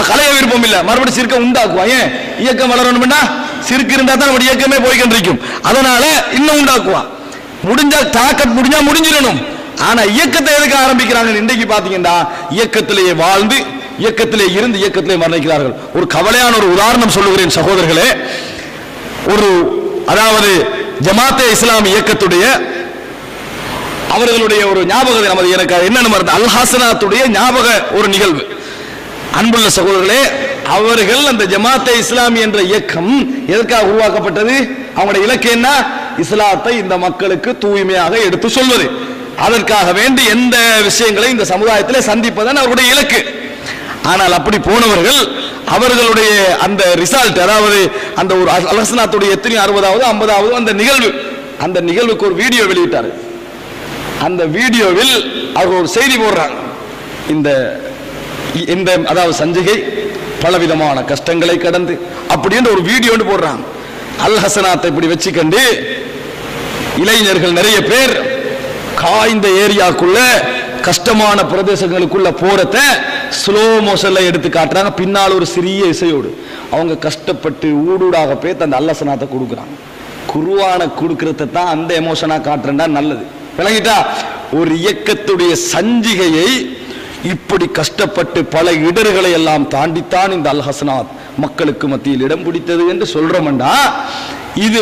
கலைய விருப்பம் இல்ல, மறுபடியும் சிறுக்க உண்டாக்குவான். ஏன்? இயக்கம் வளரணும்னா சிறுக்கு இருந்தா தான் நம்ம இயக்கமே போய்கொண்டிருக்கும். அதனால இன்னும் உண்டாக்குவான். முடிஞ்சா டார்கெட் முடிஞ்சா முடிஞ்சிடணும். ஆனா இயக்கத்தை எதுக்கு ஆரம்பிக்கிறாங்க? இன்றைக்கு பாத்தீங்கன்னா இயக்கத்திலேயே வாழ்ந்து இயக்கத்திலே இருந்து இயக்கத்திலே மரணிக்கிறார்கள். ஒரு கவலையான ஒரு உதாரணம் சொல்லுகிறேன் சகோதரர்களே. அதாவது ஜமாத்தே இஸ்லாமி இயக்கத்துடைய அவர்களுடைய ஒரு ஞாபகம் நமது எனக்கு என்ன அல் ஹசனாத்துடைய ஞாபக ஒரு நிகழ்வு. அன்புள்ள சகோதரர்களே, அவர்கள் அந்த ஜமாத்தே இஸ்லாமி என்ற இயக்கம் எதற்காக உருவாக்கப்பட்டது? அவங்களுடைய இலக்கு என்ன? இஸ்லாத்தை இந்த மக்களுக்கு தூய்மையாக எடுத்து சொல்வது. அதற்காக வேண்டி எந்த விஷயங்களை இந்த சமுதாயத்தில் சந்திப்பதன் அவருடைய இலக்கு. ஆனால் அப்படி போனவர்கள் அவர்களுடைய அந்த ரிசல்ட், அதாவது அந்த ஒரு அல்ஹசனாத்துடைய எத்தனை 60வது 50வது அந்த நிகழ்வுக்கு ஒரு வீடியோ வெளியிட்டார். அந்த வீடியோவில் அவர் ஒரு செய்தி போடுறாங்க. இந்த அதாவது சஞ்சிகை பலவிதமான கஷ்டங்களை கடந்து அப்படின்ற ஒரு வீடியோ போடுறாங்க. அல் ஹசனாத்தை இப்படி வச்சுக்கண்டு இளைஞர்கள் நிறைய பேர் காய்ந்த ஏரியாக்குள்ள கஷ்டமான பிரதேசங்களுக்குள்ள போறத ஸ்லோ மோஷன்ல எடுத்து காட்டுறாங்க. பின்னால் ஒரு சிறிய இசையோடு அவங்க கஷ்டப்பட்டு ஊடூடாக போய் அந்த அல் ஹசனாத்தை கொடுக்குறாங்க. குர்ஆனை கொடுக்கறத தான் அந்த எமோஷனா காட்டுறா நல்லது. விளங்கிட்டா? ஒரு இயக்கத்துடைய சஞ்சிகையை இப்படி கஷ்டப்பட்டு பல இடர்களை எல்லாம் தாண்டித்தான் இந்த அல் ஹசனாத் மக்களுக்கு மத்தியில் இடம் பிடித்தது என்று சொல்றோம்டா, இது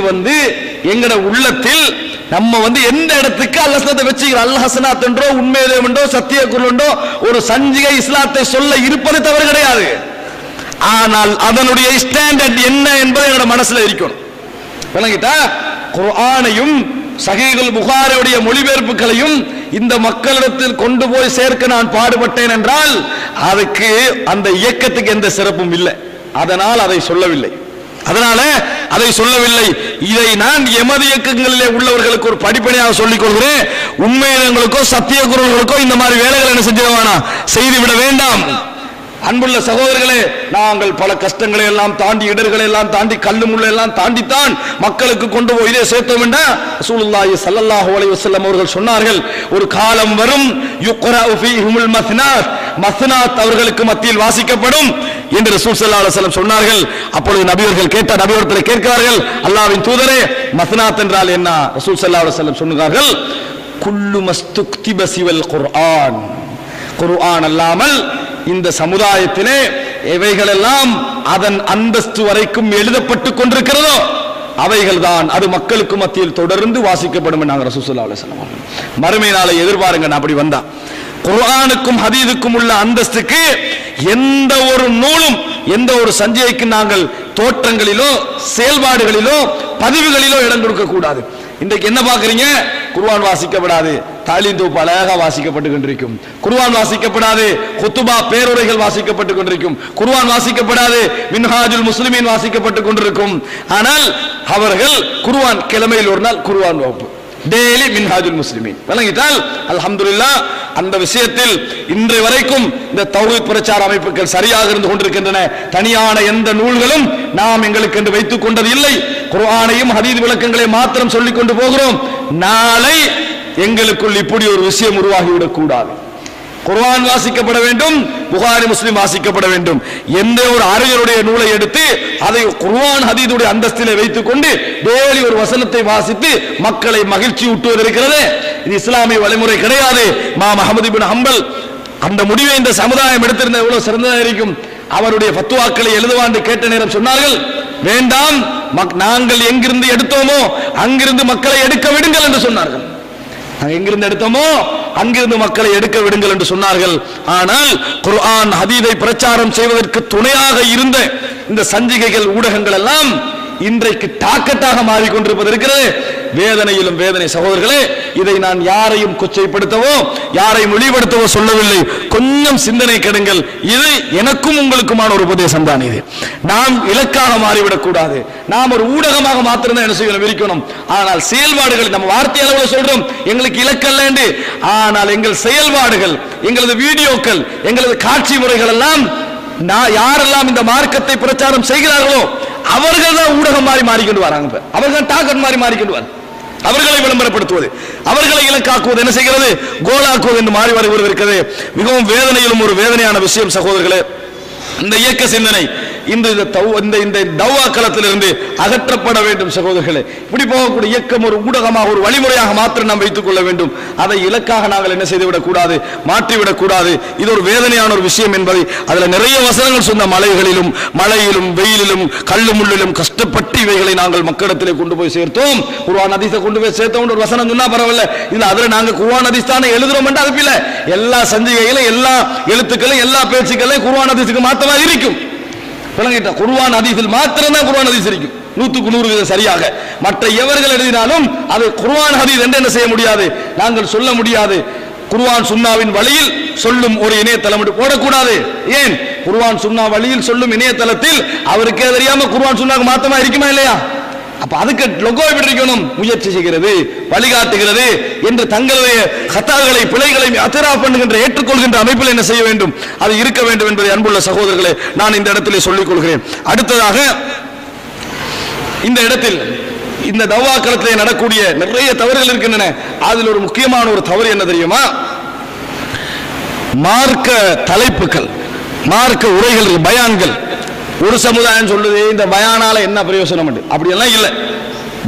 எங்கட உள்ளத்தில் நம்ம எந்த இடத்துக்கு அல் ஹசனாத்தை வச்சுக்கிறோம். அல் ஹசனாத் என்றோ உண்மையிலேயோ சத்திய குர்ஆனோ ஒரு சஞ்சிகை இஸ்லாத்தை சொல்ல இருப்பது தவறு கிடையாது. ஆனால் அதனுடைய ஸ்டாண்டர்ட் என்ன என்பது எங்கட மனசுல இருக்கணும். விளங்கிட்டா? குர்ஆனையும் சஹீஹுல் புகாரியுடைய மொழிபெயர்ப்புகளையும் இந்த மக்களிடத்தில் கொண்டு போய் சேர்க்க நான் பாடுபட்டேன் என்றால் அதுக்கு அந்த இயக்கத்துக்கு எந்த சிறப்பும் இல்லை. அதனால் அதை சொல்லவில்லை. இதை நான் எமது இயக்கங்களிலே உள்ளவர்களுக்கு ஒரு படிப்படியாக சொல்லிக் கொள்கிறேன். உண்மையினங்களுக்கோ சத்திய குரல்களுக்கோ இந்த மாதிரி வேலைகள் என்ன செஞ்சிட செய்துவிட வேண்டாம். அன்புள்ள சகோதரர்களே, நாங்கள் பல கஷ்டங்களை எல்லாம் தாண்டி இடர்களை எல்லாம் தாண்டி கல்லு முள்ள எல்லாம் தாண்டித்தான் மக்களுக்கு கொண்டு போய் இதை சேர்த்தோம் என்ற ரசூலுல்லாஹி ஸல்லல்லாஹு அலைஹி வஸல்லம் அவர்கள் சொன்னார்கள். ஒரு காலம் வரும் யுக்ரஉ ஃபீஹிமுல் மஸ்னாத், மஸ்னாத் அவர்களுக்கு மத்தியில் வாசிக்கப்படும் என்று ரசூல் ஸல்லல்லாஹு அலைஹி வஸல்லம் சொன்னார்கள். அப்பொழுது நபியர்கள் நபியவர்களை கேட்கிறார்கள், அல்லாஹ்வின் தூதரே மஸ்னாத் என்றால் என்ன? ரசூல் ஸல்லல்லாஹு அலைஹி வஸல்லம் சொன்னார்கள், குல்லு மஸ்துக்திப சிவல் குர்ஆன், குர்ஆன் அல்லாமல் இந்த சமுதாயத்திலே எவைகளெல்லாம் அதன் அந்தஸ்து வரைக்கும் எழுதப்பட்டு கொண்டிருக்கிறதோ அவைகள் தான் அது மக்களுக்கு மத்தியில் தொடர்ந்து வாசிக்கப்படும் என்று ரசூல் ஸல்லல்லாஹு அலைஹி வஸல்லம் மறுமை நாளை எதிர்பாருங்க. அப்படி வந்தா குர்ஆனுக்கும் ஹதீஸுக்கும் உள்ள அந்தஸ்துக்கு எந்த ஒரு நூலும் எந்த ஒரு சஞ்சிகைக்கு நாங்கள் தோற்றங்களிலோ செயல்பாடுகளிலோ பதிவுகளிலோ இடம் கொடுக்க கூடாது. இன்றைக்கு என்ன பாக்குறீங்க? குர்ஆன் வாசிக்கப்படாது, தாலீம் தொகுப்பு அழகாக வாசிக்கப்பட்டு கொண்டிருக்கும். குர்ஆன் வாசிக்கப்படாது, குத்துபா பேருரைகள் வாசிக்கப்பட்டு கொண்டிருக்கும். குர்ஆன் வாசிக்கப்படாது, மின்ஹாஜுல் முஸ்லிமீன் வாசிக்கப்பட்டு கொண்டிருக்கும். ஆனால் அவர்கள் குர்ஆன் கிழமையில் ஒரு நாள் குர்ஆன் வகுப்பு, டெய்லி மின்ஹாஜுல் முஸ்லிமீன். விளங்கிட்டால் அல்ஹம்துலில்லாஹ். அந்த விஷயத்தில் இன்றைய வரைக்கும் இந்த தௌஹீத் பிரச்சார அமைப்புகள் சரியாக இருந்து கொண்டிருக்கின்றன. தனியான எந்த நூல்களும் நாம் எங்களுக்கு என்று வைத்துக் கொண்டது இல்லை. குர்ஆனையும் ஹதீஸ் விளக்கங்களை மாத்திரம் சொல்லிக் கொண்டு போகிறோம். நாளை எங்களுக்குள் இப்படி ஒரு விஷயம் உருவாகிவிடக் கூடாது. குர்ஆன் வாசிக்கப்பட வேண்டும், புகாரி முஸ்லிம் வாசிக்கப்பட வேண்டும். எந்த ஒரு அறிஞருடைய நூலை எடுத்து அதை குர்ஆன் ஹதீஸுடைய அந்தஸ்திலே வைத்துக் கொண்டு டெய்லி ஒரு வசனத்தை வாசித்து மக்களை மகிழ்ச்சி ஊட்டுவது இருக்கிறது, இது இஸ்லாமிய வழிமுறை கிடையாது. இமாம் அஹ்மத் இப்னு ஹம்பல் அந்த முடிவை இந்த சமுதாயம் எடுத்திருந்த எவ்வளவு சிறந்ததாக இருக்கும். அவருடைய ஃபத்வாக்களை எழுதுவாண்டு கேட்ட நேரம் சொன்னார்கள், வேண்டாம், நாங்கள் எங்கிருந்து எடுத்தோமோ அங்கிருந்து மக்களை எடுக்க விடுங்கள் என்று சொன்னார்கள். எங்கிருந்து எடுத்தோமோ அங்கிருந்து மக்களை எடுக்க விடுங்கள் என்று சொன்னார்கள். ஆனால் குர்ஆன் ஹதீஸை பிரச்சாரம் செய்வதற்கு துணையாக இருந்த இந்த சஞ்சிகைகள் ஊடகங்கள் எல்லாம் இன்றைக்கு டாக்கெட்டாக மாறிக்கொண்டிருப்பது இருக்கிறது. வேதனையிலும் வேதனை சகோதரர்களே. இதை நான் யாரையும் கொச்சைப்படுத்தவோ யாரையும் இழிவுபடுத்தவோ சொல்லவில்லை. கொஞ்சம் சிந்தனை கெடுங்கள். இது எனக்கும் உங்களுக்குமான ஒரு உபதேசம் தான். இது நாம் இலக்காக மாறிவிடக் கூடாது. நாம் ஒரு ஊடகமாக மாத்திரம் என்ன செய்யணும், இருக்கணும். ஆனால் செயல்பாடுகள் நம்ம வார்த்தை அளவில் சொல்றோம் எங்களுக்கு இலக்கல்ல என்று, ஆனால் எங்கள் செயல்பாடுகள், எங்களது வீடியோக்கள், எங்களது காட்சி முறைகள் எல்லாம் யாரெல்லாம் இந்த மார்க்கத்தை பிரச்சாரம் செய்கிறார்களோ அவர்கள் தான் ஊடகம் மாறிக்கொண்டு வராங்க. அவர்கள் டாக்கெட் மாறிக்கொண்டு வர, அவர்களை விளம்பரப்படுத்துவது, அவர்களை இலக்காக்குவது என்ன செய்கிறது, கோலாக்குவது என்று மாறி வருவது இருக்கிறது. மிகவும் வேதனையிலும் ஒரு வேதனையான விஷயம் சகோதரர்களே. இந்த இயக்க சிந்தனை இந்த தௌவா களத்திலிருந்து அகற்றப்பட வேண்டும் சகோதரர்களே. இப்படி போகக்கூடிய இயக்கம் ஒரு ஊடகமாக ஒரு வழிமுறையாக மாத்திரம் நாம் வைத்துக் கொள்ள வேண்டும். அதை இலக்காக நாங்கள் என்ன செய்துவிடக் கூடாது, மாற்றிவிடக் கூடாது. இது ஒரு வேதனையான ஒரு விஷயம் என்பதை அதுல நிறைய வசனங்கள் சொன்ன, மலைகளிலும் மழையிலும் வெயிலிலும் கல்லு முள்ளிலும் கஷ்டப்பட்டு இவைகளை நாங்கள் மக்களிடத்திலே கொண்டு போய் சேர்த்தோம். குர்ஆன் ஹதீஸை கொண்டு போய் சேர்த்தோம் ஒரு வசனம் சொன்னா பரவாயில்ல. இதுல அதுல நாங்க குர்ஆன் ஹதீஸ் தானே எழுதுறோம் என்று அதுல எல்லா சஞ்சிகைகளும் எல்லா எழுத்துக்களும் எல்லா பேச்சுக்களையும் குர்ஆன் ஹதீஸுக்கு மாத்தமா இருக்கும். குர்ஆன் ஹதீஸில் மாத்திரம் தான் குர்ஆன் ஹதீஸ் இருக்கும் 100% சரியாக. மற்ற எவர்கள் எழுதினாலும் அது குர்ஆன் ஹதீஸ் என்று என்ன செய்ய முடியாது, நாங்கள் சொல்ல முடியாது. குர்ஆன் சுன்னாவின் வழியில் சொல்லும் ஒரு இணையதளம் போடக்கூடாது. ஏன், குர்ஆன் சுன்னா வழியில் சொல்லும் இணையதளத்தில் அவருக்கே தெரியாம குர்ஆன் சுன்னாக்கு மாத்தமா இருக்குமா இல்லையா? அப்ப அதுக்கு லொகோ எப்படி இருக்கணும்? முயற்சி செய்கிறது, வழிகாட்டுகிறது என்று தங்களுடைய ஹத்தாக்களை பிழைகளை அத்தராப் பண்ணுகின்ற ஏற்றுக்கொள்கின்ற அமைப்பில் என்ன செய்ய வேண்டும்? அது இருக்க வேண்டும் என்பதை அன்புள்ள சகோதரர்களே நான் இந்த இடத்திலே சொல்லிக் கொள்கிறேன். அடுத்ததாக இந்த இடத்தில் இந்த தவாக்களத்திலே நடக்கூடிய நிறைய தவறுகள் இருக்கின்றன. அதில் ஒரு முக்கியமான ஒரு தவறு என்ன தெரியுமா? மார்க்க தலைப்புகள், மார்க்க உரைகள், பயான்கள். ஒரு சமுதாயம் சொல்லுது இந்த பயானால என்ன பிரயோசனம்? அப்படியெல்லாம் இல்லை.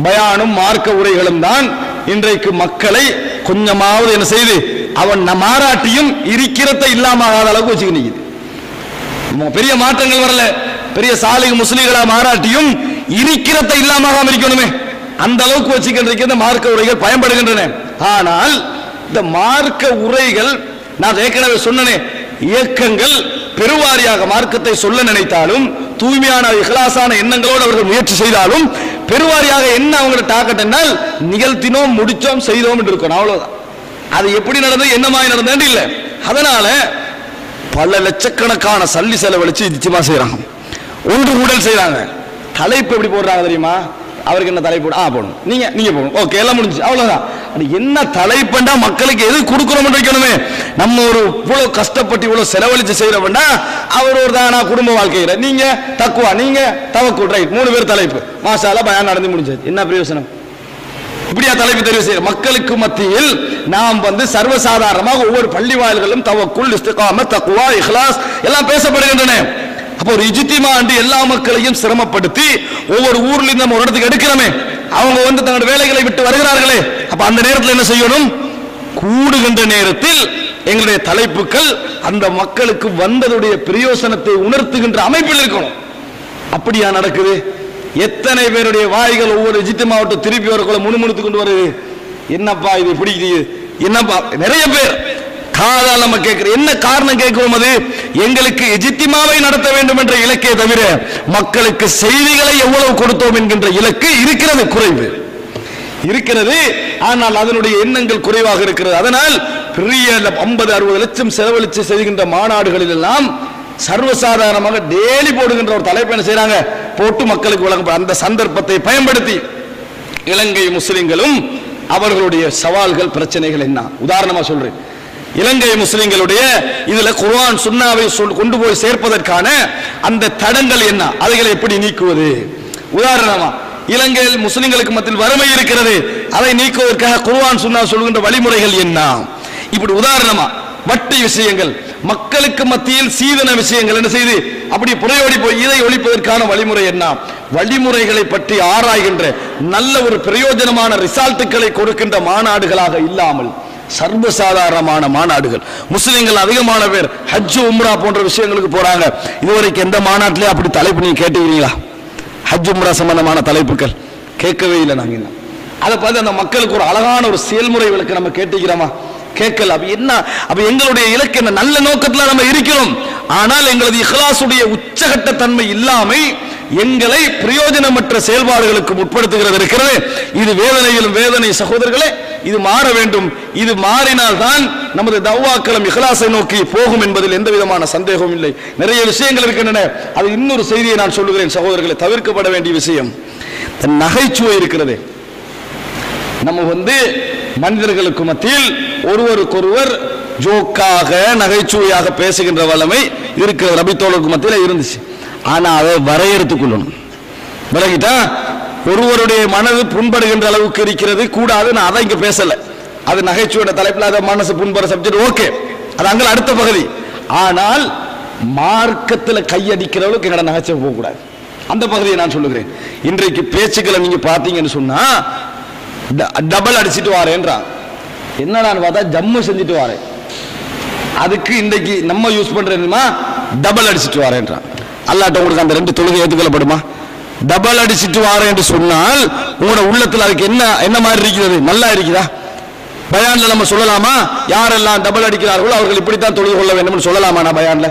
பயானும் மார்க்க உரைகளும் தான் இன்றைக்கு மக்களை கொஞ்சமாவது என்ன செய்து அவன் மாறாட்டியும் இருக்கிறத இல்லாம ஆகாத அளவுக்கு வச்சுக்கிட்டு பெரிய மாற்றங்கள் வரல. பெரிய சாலிக முஸ்லிம்களா மாறாட்டியும் இருக்கிறத இல்லாம இருக்கணுமே அந்த அளவுக்கு வச்சுக்கின்ற மார்க்க உரைகள் பயன்படுகின்றன. ஆனால் இந்த மார்க்க உரைகள் நான் ஏற்கனவே சொன்னேன், இயக்கங்கள் பெருவாரியாக மார்க்கத்தை சொல்ல நினைத்தாலும் தூய்மையான இஹ்லாஸான எண்ணங்களோடு அவர்கள் முயற்சி செய்தாலும் பெருவாரியாக என்ன அவங்களோட டார்கெட் என்றால் நிகழ்த்தினோம், முடிச்சோம், செய்தோம் என்று இருக்கணும். அவ்வளவுதான். அது எப்படி நடந்தது, என்ன மாதிரி நடந்தது இல்லை. அதனால பல லட்சக்கணக்கான சல்லி செலவழிச்சு நிச்சயமா செய்யறாங்க, ஒன்று கூடல் செய்யறாங்க. தலைப்பு எப்படி போடுறாங்க தெரியுமா? அவருக்கு என்ன தலைப்பு போடணும், நீங்க போகணும், ஓகே எல்லாம் முடிஞ்சு, அவ்வளவுதான். என்ன தலைப்புண்டா மக்களுக்கு எது கொடுக்கணும் வைக்கணுமே. நம்ம ஒரு இவ்வளவு கஷ்டப்பட்டு இவ்வளவு செலவழிச்சு செய்யறோம்னா அவர் ஒரு தானா குடும்ப வாழ்க்கையில நீங்க தக்குவா, நீங்க தவக்குல், ரைட், 3 பேர் தலைப்பு, மாஷாஅல்லாஹ் பயான் நடந்து முடிஞ்சது. என்ன பிரயோசனம்? இப்படியா தலைப்பு தெரிவு செய்ய? மக்களுக்கு மத்தியில் நாம் சர்வசாதாரணமாக ஒவ்வொரு பள்ளி வாயில்களும் தவக்குல், இஸ்திகாமத், தக்வா, இஹ்லாஸ் எல்லாம் பேசப்படுகின்றன. அப்போ ஒரு இஜ்திமா எல்லா மக்களையும் சிரமப்படுத்தி ஒவ்வொரு ஊர்ல நம்ம ஒரு இடத்துக்கு எடுக்கிறோமே, அவங்க தங்களுடைய வேலைகளை விட்டு வருகிறார்களே, அப்ப அந்த நேரத்தில் என்ன செய்யணும்? கூடுகின்ற நேரத்தில் எங்களுடைய தலைப்புகள் அந்த மக்களுக்கு வந்ததுடைய பிரயோசனத்தை உணர்த்துகின்ற அமைப்பில் இருக்கணும். அப்படியா நடக்குது? எத்தனை பேருடைய வாய்கள் ஒவ்வொரு இஜ்திமாவட்ட திருப்பி வரக்குள்ள முணுமுணுத்து கொண்டு வருது. என்னப்பா இது பிடிக்குது, என்னப்பா? நிறைய பேர் காதால் நம்ம கேட்கிறோம். என்ன காரணம் கேட்கிறோம்? அது எங்களுக்கு இஜ்திமாவை நடத்த வேண்டும் என்ற இலக்கே தவிர மக்களுக்கு செய்திகளை எவ்வளவு கொடுத்தோம் என்கின்ற இலக்கு இருக்கிறது, குறைவு இருக்கிறது. ஆனால் அதனுடைய எண்ணங்கள் குறைவாக இருக்கிறது. அதனால் பெரிய 50-60 லட்சம் செலவழித்து செய்கின்ற மாநாடுகளில் எல்லாம் சர்வசாதாரணமாக டெய்லி போடுகின்ற ஒரு தலைப்பு என்ன செய்யறாங்க? போட்டு மக்களுக்கு வழங்க. அந்த சந்தர்ப்பத்தை பயன்படுத்தி இலங்கை முஸ்லிம்களும் அவர்களுடைய சவால்கள், பிரச்சனைகள் என்ன உதாரணமா சொல்றேன். இலங்கை முஸ்லிம்களுடைய இதுல குர்ஆன் சுன்னாவை கொண்டு போய் சேர்ப்பதற்கான அந்த தடங்கள் என்ன, அதைகளை எப்படி நீக்குவது? உதாரணமா இலங்கையில் முஸ்லிம்களுக்கு மத்தியில் வறுமை இருக்கிறது, அதை நீக்குவதற்காக குர்ஆன் சுன்னா சொல்கின்ற வழிமுறைகள் என்ன? இப்படி உதாரணமா வட்டி விஷயங்கள், மக்களுக்கு மத்தியில் சீதன விஷயங்கள் என்ன செய்து அப்படி புறையோடி போய் இதை ஒழிப்பதற்கான வழிமுறை என்ன? வழிமுறைகளை பற்றி ஆராய்கின்ற நல்ல ஒரு பிரயோஜனமான ரிசால்ட்டுகளை கொடுக்கின்ற மாநாடுகளாக இல்லாமல் சர்வசாதாரணமான மாநாடுகள். முஸ்லிம்கள் அதிகமான பேர் ஹஜ், உம்ரா போன்ற விஷயங்களுக்கு போறாங்க. இதுவரைக்கும் எந்த மாநாட்டிலே அப்படி தலைப்பு நீங்க கேட்டுக்கிறீங்களா? ஹஜ், உம்ரா சம்பந்தமான தலைப்புகள் கேட்கவே இல்லை. நாங்க என்ன அதை பார்த்து அந்த மக்களுக்கு ஒரு அழகான ஒரு செயல்முறை விளக்கு நம்ம கேட்டுக்கிறோமா? கேட்கல. அப்ப எங்களுடைய இலக்கு என்ன? நல்ல நோக்கத்துல நம்ம இருக்கிறோம். ஆனால் எங்களது இஹ்லாசுடைய உச்சகட்ட தன்மை இல்லாமை எங்களை பிரயோஜனமற்ற செயல்பாடுகளுக்கு உட்படுத்துகிறது இருக்கிறது. இது வேதனையிலும் வேதனை சகோதரர்களே. இது மாற வேண்டும். இது மாறினால் தான் நமது தவ்வாக்களம் இஹ்லாஸை நோக்கி போகும் என்பதில் எந்த விதமான சந்தேகமும் இல்லை. நிறைய விஷயங்கள் இருக்கின்றன. அது இன்னொரு செய்தியை நான் சொல்லுகிறேன் சகோதரர்களை, தவிர்க்கப்பட வேண்டிய விஷயம் நகைச்சுவை இருக்கிறது. நம்ம மனிதர்களுக்கு மத்தியில் ஒருவருக்கொருவர் ஜோக்காக நகைச்சுவையாக பேசுகின்ற வல்லமை இருக்கிற ரபித்தோழருக்கு மத்தியில் இருந்துச்சு. ஆனா அதை வரையறுத்துக் கொள்ளணும். விலகிட்டா ஒருவருடைய மனது புண்படுகின்ற அளவுக்கு இருக்கிறது கூடாது. நான் அதை இங்க பேசல. அது நகைச்சுவையோட தலைப்பில் அதை மனசு புண்படுற சப்ஜெக்ட், ஓகே, அது அங்கே அடுத்த பகுதி. ஆனால் மார்க்கத்தில் கையடிக்கிற அளவுக்கு எங்கட நகைச்சுவை போகக்கூடாது. அந்த பகுதியை நான் சொல்லுகிறேன். இன்றைக்கு பேச்சுக்களை நீங்க பார்த்தீங்கன்னு சொன்னா டபுள் அடிச்சுட்டு வாரேன்றான். என்னடான்னு பார்த்தா ஜம்மு செஞ்சுட்டு வாரேன். அதுக்கு இன்றைக்கு நம்ம யூஸ் பண்றேன்மா டபுள் அடிச்சுட்டு வாரேன்றான். அல்லாட்ட உங்களுக்கு அந்த 2 தொழுகை ஏற்றுக்கொள்ளப்படுமா? டபுள் அடிச்சுட்டு வாரேன் என்று சொன்னால் உங்களோட உள்ளத்தில் அதுக்கு என்ன மாதிரி இருக்கிறது? நல்லா இருக்குதா? பயான்ல நம்ம சொல்லலாமா? யாரெல்லாம் டபுள் அடிக்கிறார்களோ அவர்கள் இப்படித்தான் தொழுது கொள்ள வேண்டும் சொல்லலாமா? நான் பயான்ல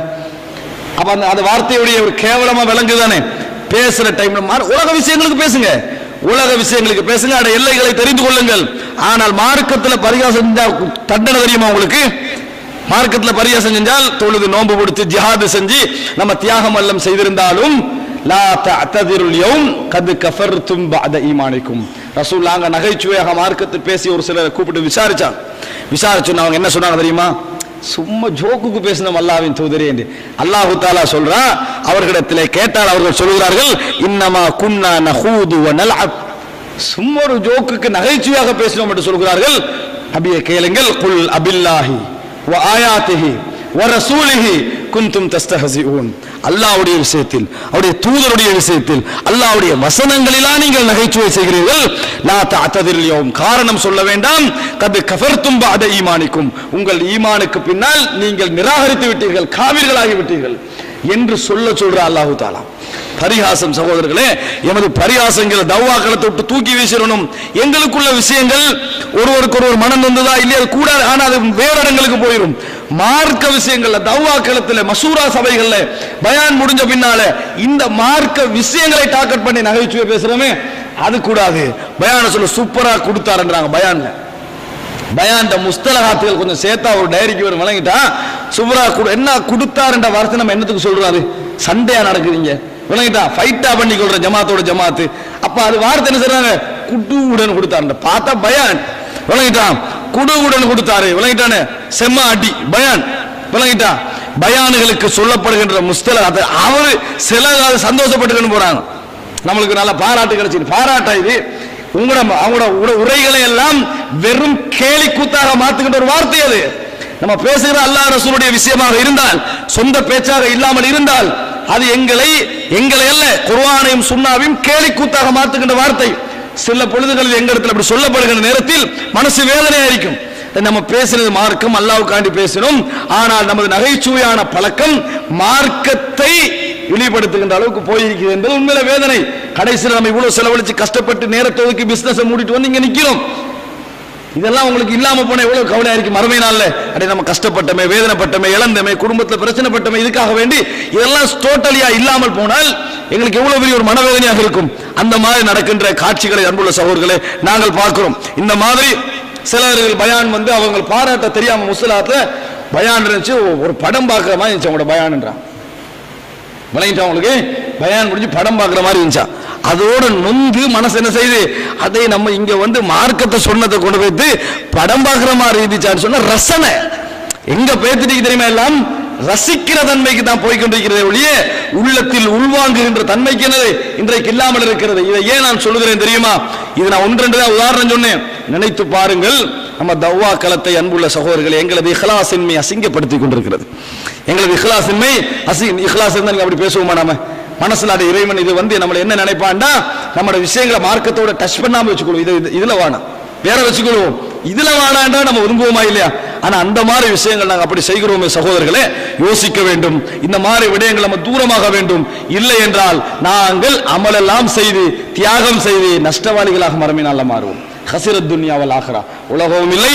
அப்ப அந்த வார்த்தையுடைய ஒரு கேவலமா விளங்குதானே? பேசுற டைம்ல உலக விஷயங்களுக்கு பேசுங்க, உலக விஷயங்களுக்கு பேசுங்க, அட எல்லைகளை தெரிந்து கொள்ளுங்கள். ஆனால் மார்க்கத்தில் பரிகாசம் செஞ்சா தண்டனை தெரியுமா உங்களுக்கு? மார்க்கத்தில் பரிகாசம் செஞ்சால் தொழுது நோன்பு கொடுத்து ஜிஹாது செஞ்சு நம்ம தியாகம் எல்லாம் செய்திருந்தாலும் லா தஅததிருல் யௌம் கத் கஃபர்தும் பஅத ஈமானிக்கும். ரசூலுல்லாஹ் நகைச்சுவையாக மார்க்கத்தில் பேசி ஒரு சிலரை கூப்பிட்டு விசாரிச்சோன்னு அவங்க என்ன சொன்னாங்க தெரியுமா? சும்மா ஜோக்குக்கு பேசினோம் அல்லாஹ்வின் தூதரே என்று. அல்லாஹ் தஆலா சொல்றான், அவர்களிடத்திலே கேட்டால் அவர்கள் சொல்கிறார்கள், இன்னமா குன்னா நஹூது வ நல்அப், சும்மா ஒரு ஜோக்குக்கு நகைச்சுவையாக பேசினோம் என்று சொல்கிறார்கள். நபியே கேளுங்கள், குல் அபில்லாஹி வ ஆயாத்திஹி வ ரசூலிஹி குன்தும் தஸ்தஹஸிஊன். அல்லாஹ்வுடைய விஷயத்தில், அவருடைய தூதருடைய விஷயத்தில், அல்லாஹ்வுடைய வசனங்களிலா நீங்கள் நகைச்சுவை செய்கிறீர்கள். லா தஅததிருல் யௌம், காரணம் சொல்ல வேண்டாம். கத் கஃபர்தும் பஅத ஈமானிக்கும், உங்கள் ஈமானுக்கு பின்னால் நீங்கள் நிராகரித்து விட்டீர்கள், காவிர்களாகி விட்டீர்கள் என்று சொல்ற அல்லாஹ் தஆலா. பரிகாசம் சகோதரர்களே, எமது பரிகாசங்களை தவ்வாக்களத்தை விட்டு தூக்கி வீசிடணும். எங்களுக்குள்ள விஷயங்கள் ஒருவருக்கு ஒருவர் மனம் வந்ததா இல்லையா கூட, ஆனா அது வேற இடங்களுக்கு போயிடும். மார்க்க விஷயங்கள்ல தவ்வாக்களத்தில் மசூரா சபைகள்ல பயான் முடிஞ்ச பின்னால இந்த மார்க்க விஷயங்களை டார்கெட் பண்ணி நகைச்சுவை பேசுறோமே, அது கூடாது. பயான சொல்ல சூப்பரா கொடுத்தாருன்றாங்க. பயான் முஸ்தலஹாத்துகள் கொஞ்சம் சேர்த்தா ஒரு டைரிக்கு ஒரு வழங்கிட்டா சூப்பரா என்ன கொடுத்தாருன்ற வார்த்தை நம்ம என்னத்துக்கு சொல்றாரு? சண்டையா நடக்குதுங்க விளங்கிட்டா, ஃபைட்டா பண்ணி கொள்ற ஜமாத்தோட ஜமாத்து. அப்ப அது வார்த்தை என்ன சொல்றாங்க? குடுவுடன் கொடுத்தாரு. பார்த்தா பயான் விளங்கிட்டான், குடுவுடன் கொடுத்தாரு விளங்கிட்டானே, செம்ம அடி பயான் விளங்கிட்டா. பயானுகளுக்கு சொல்லப்படுகின்ற முஸ்தலஹாத் அவரு சில சந்தோஷப்பட்டுக்கணும் போறாங்க. நம்மளுக்கு நல்ல பாராட்டு கிடைச்சிருக்கு. பாராட்டா இது அவங்களோட உரைகளை எல்லாம் வெறும் கேலி கூத்தாக மாத்துகின்ற ஒரு வார்த்தை அது. நம்ம பேசுகிற அல்லாஹ் ரசூலுடைய விஷயமாக இருந்தால், சொந்த பேச்சாக இல்லாமல் இருந்தால், அது எங்களை அல்ல குர்ஆனையும் சுன்னாவையும் கேலி கூத்தாக மாத்துகின்ற வார்த்தை. சில பொழுதுகளில் எங்களிடத்தில் அப்படி சொல்லப்படுகின்ற நேரத்தில் மனசு வேதனையா இருக்கும். நம்ம பேசுறது மார்க்கம், அல்லாஹ்வுக்காண்டி பேசணும். ஆனால் நமது நகைச்சுவையான பழக்கம் மார்க்கத்தை இழிவுபடுத்துகின்ற அளவுக்கு போயிருக்கிறது என்பது உண்மையில வேதனை. கடைசியில் நம்ம இவ்வளவு செலவழிச்சு கஷ்டப்பட்டு நேரத்தை ஒதுக்கி பிசினஸ் மூடிட்டு வந்து இங்க நிக்கிறோம். இதெல்லாம் உங்களுக்கு இல்லாம போன எவ்வளவு கவலையா இருக்கு மறுமை நாள்ல. அடே நம்ம கஷ்டப்பட்டமே, வேதனைப்பட்டமே, இழந்தமே, குடும்பத்துல பிரச்சனைப்பட்டமே, இதுக்காக வேண்டி இதெல்லாம் டோட்டலியா இல்லாமல் போனால் எங்களுக்கு எவ்வளவு பெரிய ஒரு மனவேதனையாக இருக்கும். அந்த மாதிரி நடக்கின்ற காட்சிகளை அன்புள்ள சகோதரர்களே நாங்கள் பார்க்கிறோம். இந்த மாதிரி சிலர்கள் பயான் வந்து அவங்க பாராட்ட தெரியாம முஸ்தலாத்துல பயான் இருந்துச்சு, ஒரு படம் பார்க்கிற மாதிரி இருந்துச்சு அவங்களோட பயான்ன்றான் விளங்கிட்டா. அவங்களுக்கு பயான் முடிஞ்சு படம் பார்க்கிற மாதிரி இருந்துச்சா, அதோட நொந்து மனசு என்ன செய்யுது, அதை நம்ம இங்க வந்து மார்க்கத்தை சொன்னதை கொண்டு போய்த்து படம் பார்க்கிற மாதிரி இருந்துச்சான்னு சொன்ன ரசனை எங்க பேத்துட்டு தெரியுமா, எல்லாம் ரசிக்கிற தன்மைக்கு தான் போய்கொண்டிருக்கிறதே ஒழிய உள்ளத்தில் உள்வாங்குகின்ற தன்மைக்கு என்னது இன்றைக்கு இல்லாமல் இருக்கிறது. இதை ஏன் நான் சொல்லுகிறேன் தெரியுமா? இது நான் ஒன்று ரெண்டு தான் உதாரணம் சொன்னேன். நினைத்து பாருங்கள், நம்ம தவ்வா களத்தை அன்புள்ள சகோதரர்கள் எங்களது இஹ்லாஸின்மை அசிங்கப்படுத்தி கொண்டிருக்கிறது. எங்களது இஹ்லாஸின்மை இஹ்லாஸ் இருந்தா நீங்க அப்படி பேசுவோமா? நாம மனசுல அட இறைவன் இது வந்து நம்மள என்ன நினைப்பான்டா, நம்மளோட விஷயங்களை மார்க்கத்தோட டச் பண்ணாம வச்சுக்கொள்வோம். இதுல வேணாம், வேற வச்சுக்கொள்வோம். இதுல வேணாண்டா நம்ம விரும்புவோமா இல்லையா? ஆனா அந்த மாதிரி விஷயங்கள் நாங்கள் அப்படி செய்கிறோமே சகோதரர்களே, யோசிக்க வேண்டும். இந்த மாதிரி விடயங்கள் நம்ம தூரமாக வேண்டும். இல்லை என்றால் நாங்கள் அமலெல்லாம் செய்து தியாகம் செய்து நஷ்டவாளிகளாக மறுமை நாள்ல மாறுவோம். ஹஸிரத் துன்யா வல் ஆகிரா, உலகமும் இல்லை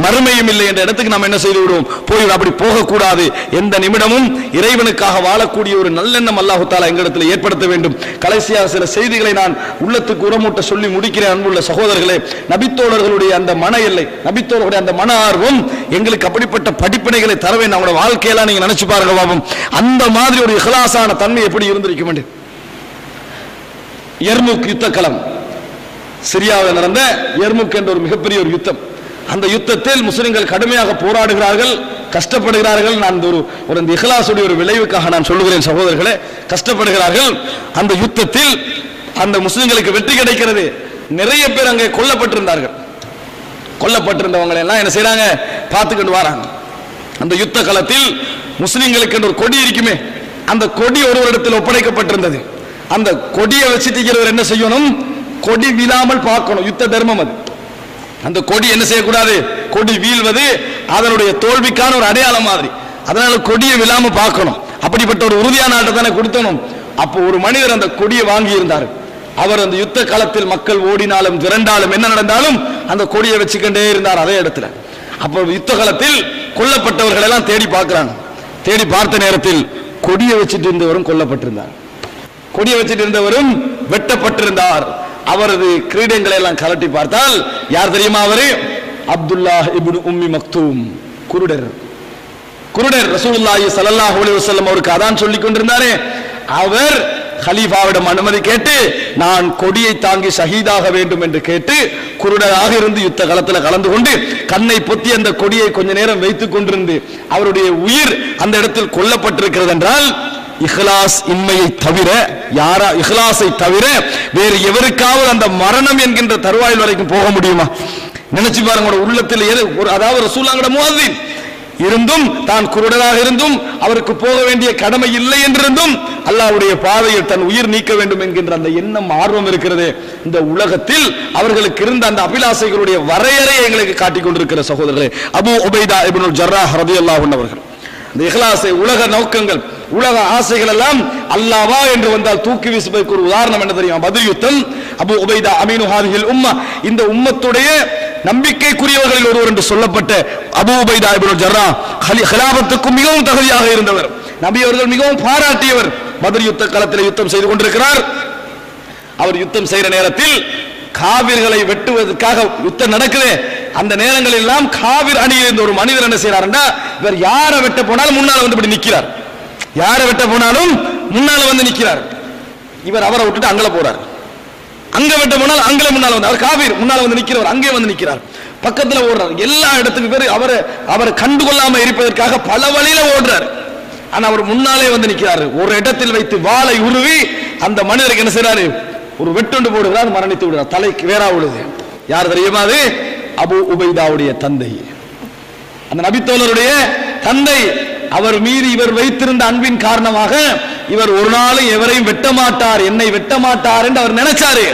மறுமையும் இல்லை என்ற இடத்துக்கு நாம் என்ன செய்து விடுவோம், போய் அப்படி போகக்கூடாது. எந்த நிமிடமும் இறைவனுக்காக வாழக்கூடிய ஒரு நல்லெண்ணம் அல்லாஹ் தஆலா எங்களிடத்தில் ஏற்படுத்த வேண்டும். கடைசியாக சில செய்திகளை நான் உள்ளத்துக்கு உரமூட்ட சொல்லி முடிக்கிறேன். அன்புள்ள சகோதரர்களே, நபித்தோழர்களுடைய அந்த மன எல்லை, நபித்தோழர்களுடைய அந்த மன ஆர்வம் எங்களுக்கு அப்படிப்பட்ட படிப்பினைகளை தர வேண்டும். அவங்களோட வாழ்க்கையெல்லாம் நீங்க நினைச்சு பாருங்க பாவம், அந்த மாதிரி ஒரு இஹ்லாஸான தன்மை எப்படி இருந்திருக்க வேண்டும். யர்முக் யுத்த களம், சிரியாவில் நடந்த யர்முக் என்ற ஒரு மிகப்பெரிய ஒரு யுத்தம். அந்த யுத்தத்தில் முஸ்லிம்கள் கடுமையாக போராடுகிறார்கள், கஷ்டப்படுகிறார்கள். நான் ஒரு இஹ்லாஸுடைய ஒரு விளைவுக்காக நான் சொல்லுகிறேன் சகோதரர்களே, கஷ்டப்படுகிறார்கள். அந்த யுத்தத்தில் அந்த முஸ்லிம்களுக்கு வெற்றி கிடைக்கிறது. நிறைய பேர் அங்கே கொல்லப்பட்டிருந்தார்கள். கொல்லப்பட்டிருந்தவங்களை எல்லாம் என்ன செய்யறாங்க, பார்த்துக்கிட்டு வராங்க. அந்த யுத்த களத்தில் முஸ்லிம்களுக்கு ஒரு கொடி இருக்குமே, அந்த கொடி ஒருவரிடத்தில் ஒப்படைக்கப்பட்டிருந்தது. அந்த கொடியை வச்சுட்டு என்ன செய்யணும், கொடி வீழாமல் பார்க்கணும். யுத்த தர்மம் அது. அந்த கொடி என்ன செய்யக்கூடாது, கொடி வீழ்வது அதனுடைய தோல்விக்கான ஒரு அடையாளம் மாதிரி. அதனால கொடியை விழாம பார்க்கணும். அப்படிப்பட்ட ஒரு உறுதியான ஆட்டை தானே கொடுத்தணும். அப்போ ஒரு மனிதர் அந்த கொடியை வாங்கி இருந்தார். அவர் அந்த யுத்த காலத்தில் மக்கள் ஓடினாலும் திரண்டாலும் என்ன நடந்தாலும் அந்த கொடியை வச்சுக்கிட்டே இருந்தார் அதே இடத்துல. அப்போ யுத்த காலத்தில் கொல்லப்பட்டவர்கள் எல்லாம் தேடி பார்க்கிறாங்க. தேடி பார்த்த நேரத்தில் கொடியை வச்சுட்டு இருந்தவரும் கொல்லப்பட்டிருந்தார், கொடியை வச்சுட்டு இருந்தவரும் வெட்டப்பட்டிருந்தார். அவரது கிரீடங்களை எல்லாம் கலட்டி பார்த்தால் யார் தெரியுமா, அவரு அப்துல்லாஹ் இப்னு உம்மி மக்தூம், குருடர். குருடர் ரசூலுல்லாஹி ஸல்லல்லாஹு அலைஹி வஸல்லம் அவருக்கு அதான் சொல்லிக் கொண்டிருந்தாரே, அவர் கலீஃபாவிடம் அனுமதி கேட்டு நான் கொடியை தாங்கி ஷஹீதாக வேண்டும் என்று கேட்டு குருடராக இருந்து யுத்த களத்தில் கலந்து கொண்டு கண்ணை பொத்தி அந்த கொடியை கொஞ்ச நேரம் வைத்துக் கொண்டிருந்து அவருடைய உயிர் அந்த இடத்தில் கொல்லப்பட்டிருக்கிறது என்றால் இஹ்லாஸ் இன்மையை தவிர இஹ்லாஸை தவிர வேறு எவருக்காவது அந்த மரணம் என்கின்ற தருவாயில் வரைக்கும் போக முடியுமா? நினைச்சு பாருங்க உள்ளத்தில் அதாவது ரசூலுல்லாஹ்வோட முஅzzin இருந்தும் தான் குருடராக இருந்தும் அவருக்கு போக வேண்டிய கடமை இல்லை என்றிருந்தும் அல்லாஹ்வுடைய பாதையில் தன் உயிர் நீக்க வேண்டும் என்கின்ற அந்த எண்ணம் ஆர்வம் இருக்கிறது. இந்த உலகத்தில் அவர்களுக்கு இருந்த அந்த அபிலாசைகளுடைய வரையறையை எங்களுக்கு காட்டிக் கொண்டிருக்கிற சகோதரர்களே, அபூ உபைதா இப்னுல் ஜர்ராஹ் ரலியல்லாஹு அன்ஹு அவர்கள் இந்த இஹ்லாஸை உலக நோக்கங்கள் உலக ஆசைகள் எல்லாம் அல்லாஹ்வா என்று வந்தால் தூக்கி வீசுவதற்கு ஒரு உதாரணம் என்ன தெரியுமா? பத்ர் யுத்தம். அபூ உபைதா அமீனு ஹாதிஹில் உம்மah இந்த உம்மத்துடைய நம்பிக்கைக்குரியவர்களில் ஒருவர் என்று சொல்லப்பட்ட அபூ உபைதா இப்னுல் ஜர்ராஹ் ஹிலாஃபத்துக்கு மிகவும் தகுதியாக இருந்தவர், நபி அவர்கள் மிகவும் பாராட்டியவர். பத்ர் யுத்த காலத்தில் யுத்தம் செய்து கொண்டிருக்கிறார். அவர் யுத்தம் செய்கிற நேரத்தில் காவிர்களை வெட்டுவதற்காக யுத்தம் நடக்குது. அந்த நேரங்களில் எல்லாம் காவிர் அணியில் இருந்த ஒரு மனிதர் என்ன செய்யறாருன்னா, இவர் யாரை வெட்ட போனாலும் முன்னால வந்து இப்படி நிக்கிறார். யாரை வெட்ட போனாலும் முன்னால வந்து நிக்கிறார். இவர் அவரை விட்டுட்டு அங்கல போறார். அங்க வெட்ட போனால் அங்கல முன்னால வந்து அவர் காவிர் முன்னால வந்து நிக்கிறவர் அங்கே வந்து நிக்கிறார். பக்கத்துல ஓடுறார். எல்லா இடத்துக்கு பேர் அவரை கண்டுகொள்ளாம இருப்பதற்காக பல வழியில ஓடுறார். ஆனா அவர் முன்னாலே வந்து நிக்கிறார். ஒரு இடத்தில் வைத்து வாளை உருவி அந்த மனிதருக்கு என்ன செய்யறாரு, ஒரு வெட்டுண்டு போடுகிறார், மரணித்து விடுறார். தலைக்கு வேறா விழுது. யார் தெரியுமா? அது அபூ உபைதாவுடைய தந்தை, அந்த நபித்தோழருடைய தந்தை. அவர் மீது இவர் வைத்திருந்த அன்பின் காரணமாக இவர் ஒரு நாளும் எவரையும் வெட்ட மாட்டார், என்னை வெட்ட மாட்டார் என்று அவர் நினைச்சாரு.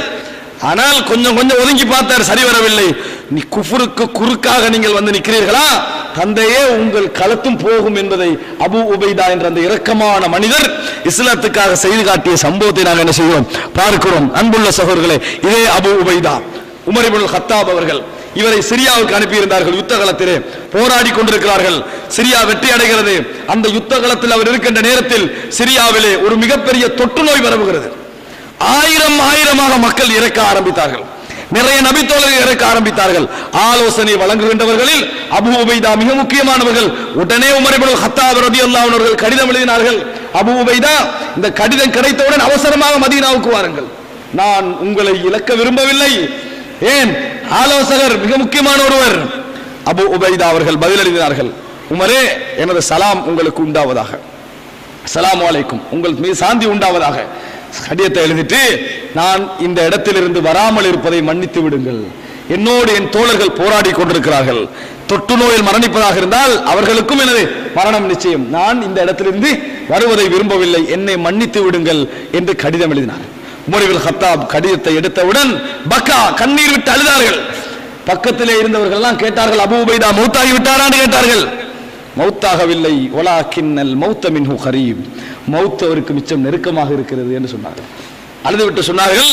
ஆனால் கொஞ்சம் கொஞ்சம் ஒதுங்கி பார்த்தார், சரி வரவில்லை. நீ குஃப்ருக்கு குறுக்காக நீங்கள் வந்து நிற்கிறீர்களா, தந்தையே உங்கள் களத்தும் போகும் என்பதை அபூ உபைதா என்ற அந்த இரக்கமான மனிதர் இஸ்லாத்துக்காக செய்து காட்டிய சம்பவத்தை நாங்கள் என்ன செய்கிறோம், பார்க்கிறோம். அன்புள்ள சகோதரர்களே, இதே அபூ உபைதா உமர் இப்னுல் கத்தாப் அவர்கள் இவரை சிரியாவுக்கு அனுப்பியிருந்தார்கள். யுத்த களத்திலே போராடி கொண்டிருக்கிறார்கள். சிரியா வெற்றி அடைகிறது. அந்த யுத்த களத்தில் அவர் இருக்கின்ற நேரத்தில் சிரியாவிலே ஒரு மிகப்பெரிய தொற்று நோய் பரவுகிறது. ஆயிரமாக மக்கள் இறக்க ஆரம்பித்தார்கள். நிறைய நபித்தோழர்கள் இறக்க ஆரம்பித்தார்கள். ஆலோசனை வழங்குகின்றவர்களில் அபூ உபைதா மிக முக்கியமானவர்கள். உடனே உமர் இப்னுல் கத்தாப் ரலியல்லாஹு அன்ஹு அவர்கள் கடிதம் எழுதினார்கள். அபூ உபைதா, இந்த கடிதம் கிடைத்தவுடன் அவசரமாக மதீனாவுக்கு வாருங்கள், நான் உங்களை இழக்க விரும்பவில்லை. ஏன்? ஆலோசகர் மிக முக்கியமான ஒருவர். அபூ உபைதா அவர்கள் பதில் எழுதினார்கள், உமரே, எனது சலாம் உங்களுக்கு உண்டாவதாக, அஸ்ஸலாமு அலைக்கும், உங்கள் மீது சாந்தி உண்டாவதாக. கடிதத்தை எழுதிட்டு, நான் இந்த இடத்திலிருந்து வராமல் இருப்பதை மன்னித்து விடுங்கள், என்னோடு என் தோழர்கள் போராடி கொண்டிருக்கிறார்கள், தொற்று நோயில் மரணிப்பதாக இருந்தால் அவர்களுக்கும் எனது மரணம் நிச்சயம், நான் இந்த இடத்திலிருந்து வருவதை விரும்பவில்லை, என்னை மன்னித்து விடுங்கள் என்று கடிதம் எழுதினார். உமர் இப்னுல் கத்தாப் கடிதத்தை எடுத்தவுடன் பக்கா, கண்ணீர் விட்டு அழுதார்கள். பக்கத்திலே இருந்தவர்கள் எல்லாம் கேட்டார்கள், அபூ உபைதா மௌத்தாகி விட்டாரான்னு கேட்டார்கள். மௌத்தாகவில்லை, வலாக்கின்னல் மௌத்த மின்ஹு கரீப், மௌத் அவருக்கு மிச்சம் நெருக்கமாக இருக்கிறது என்று சொன்னார்கள். அழுதுவிட்டு சொன்னார்கள்,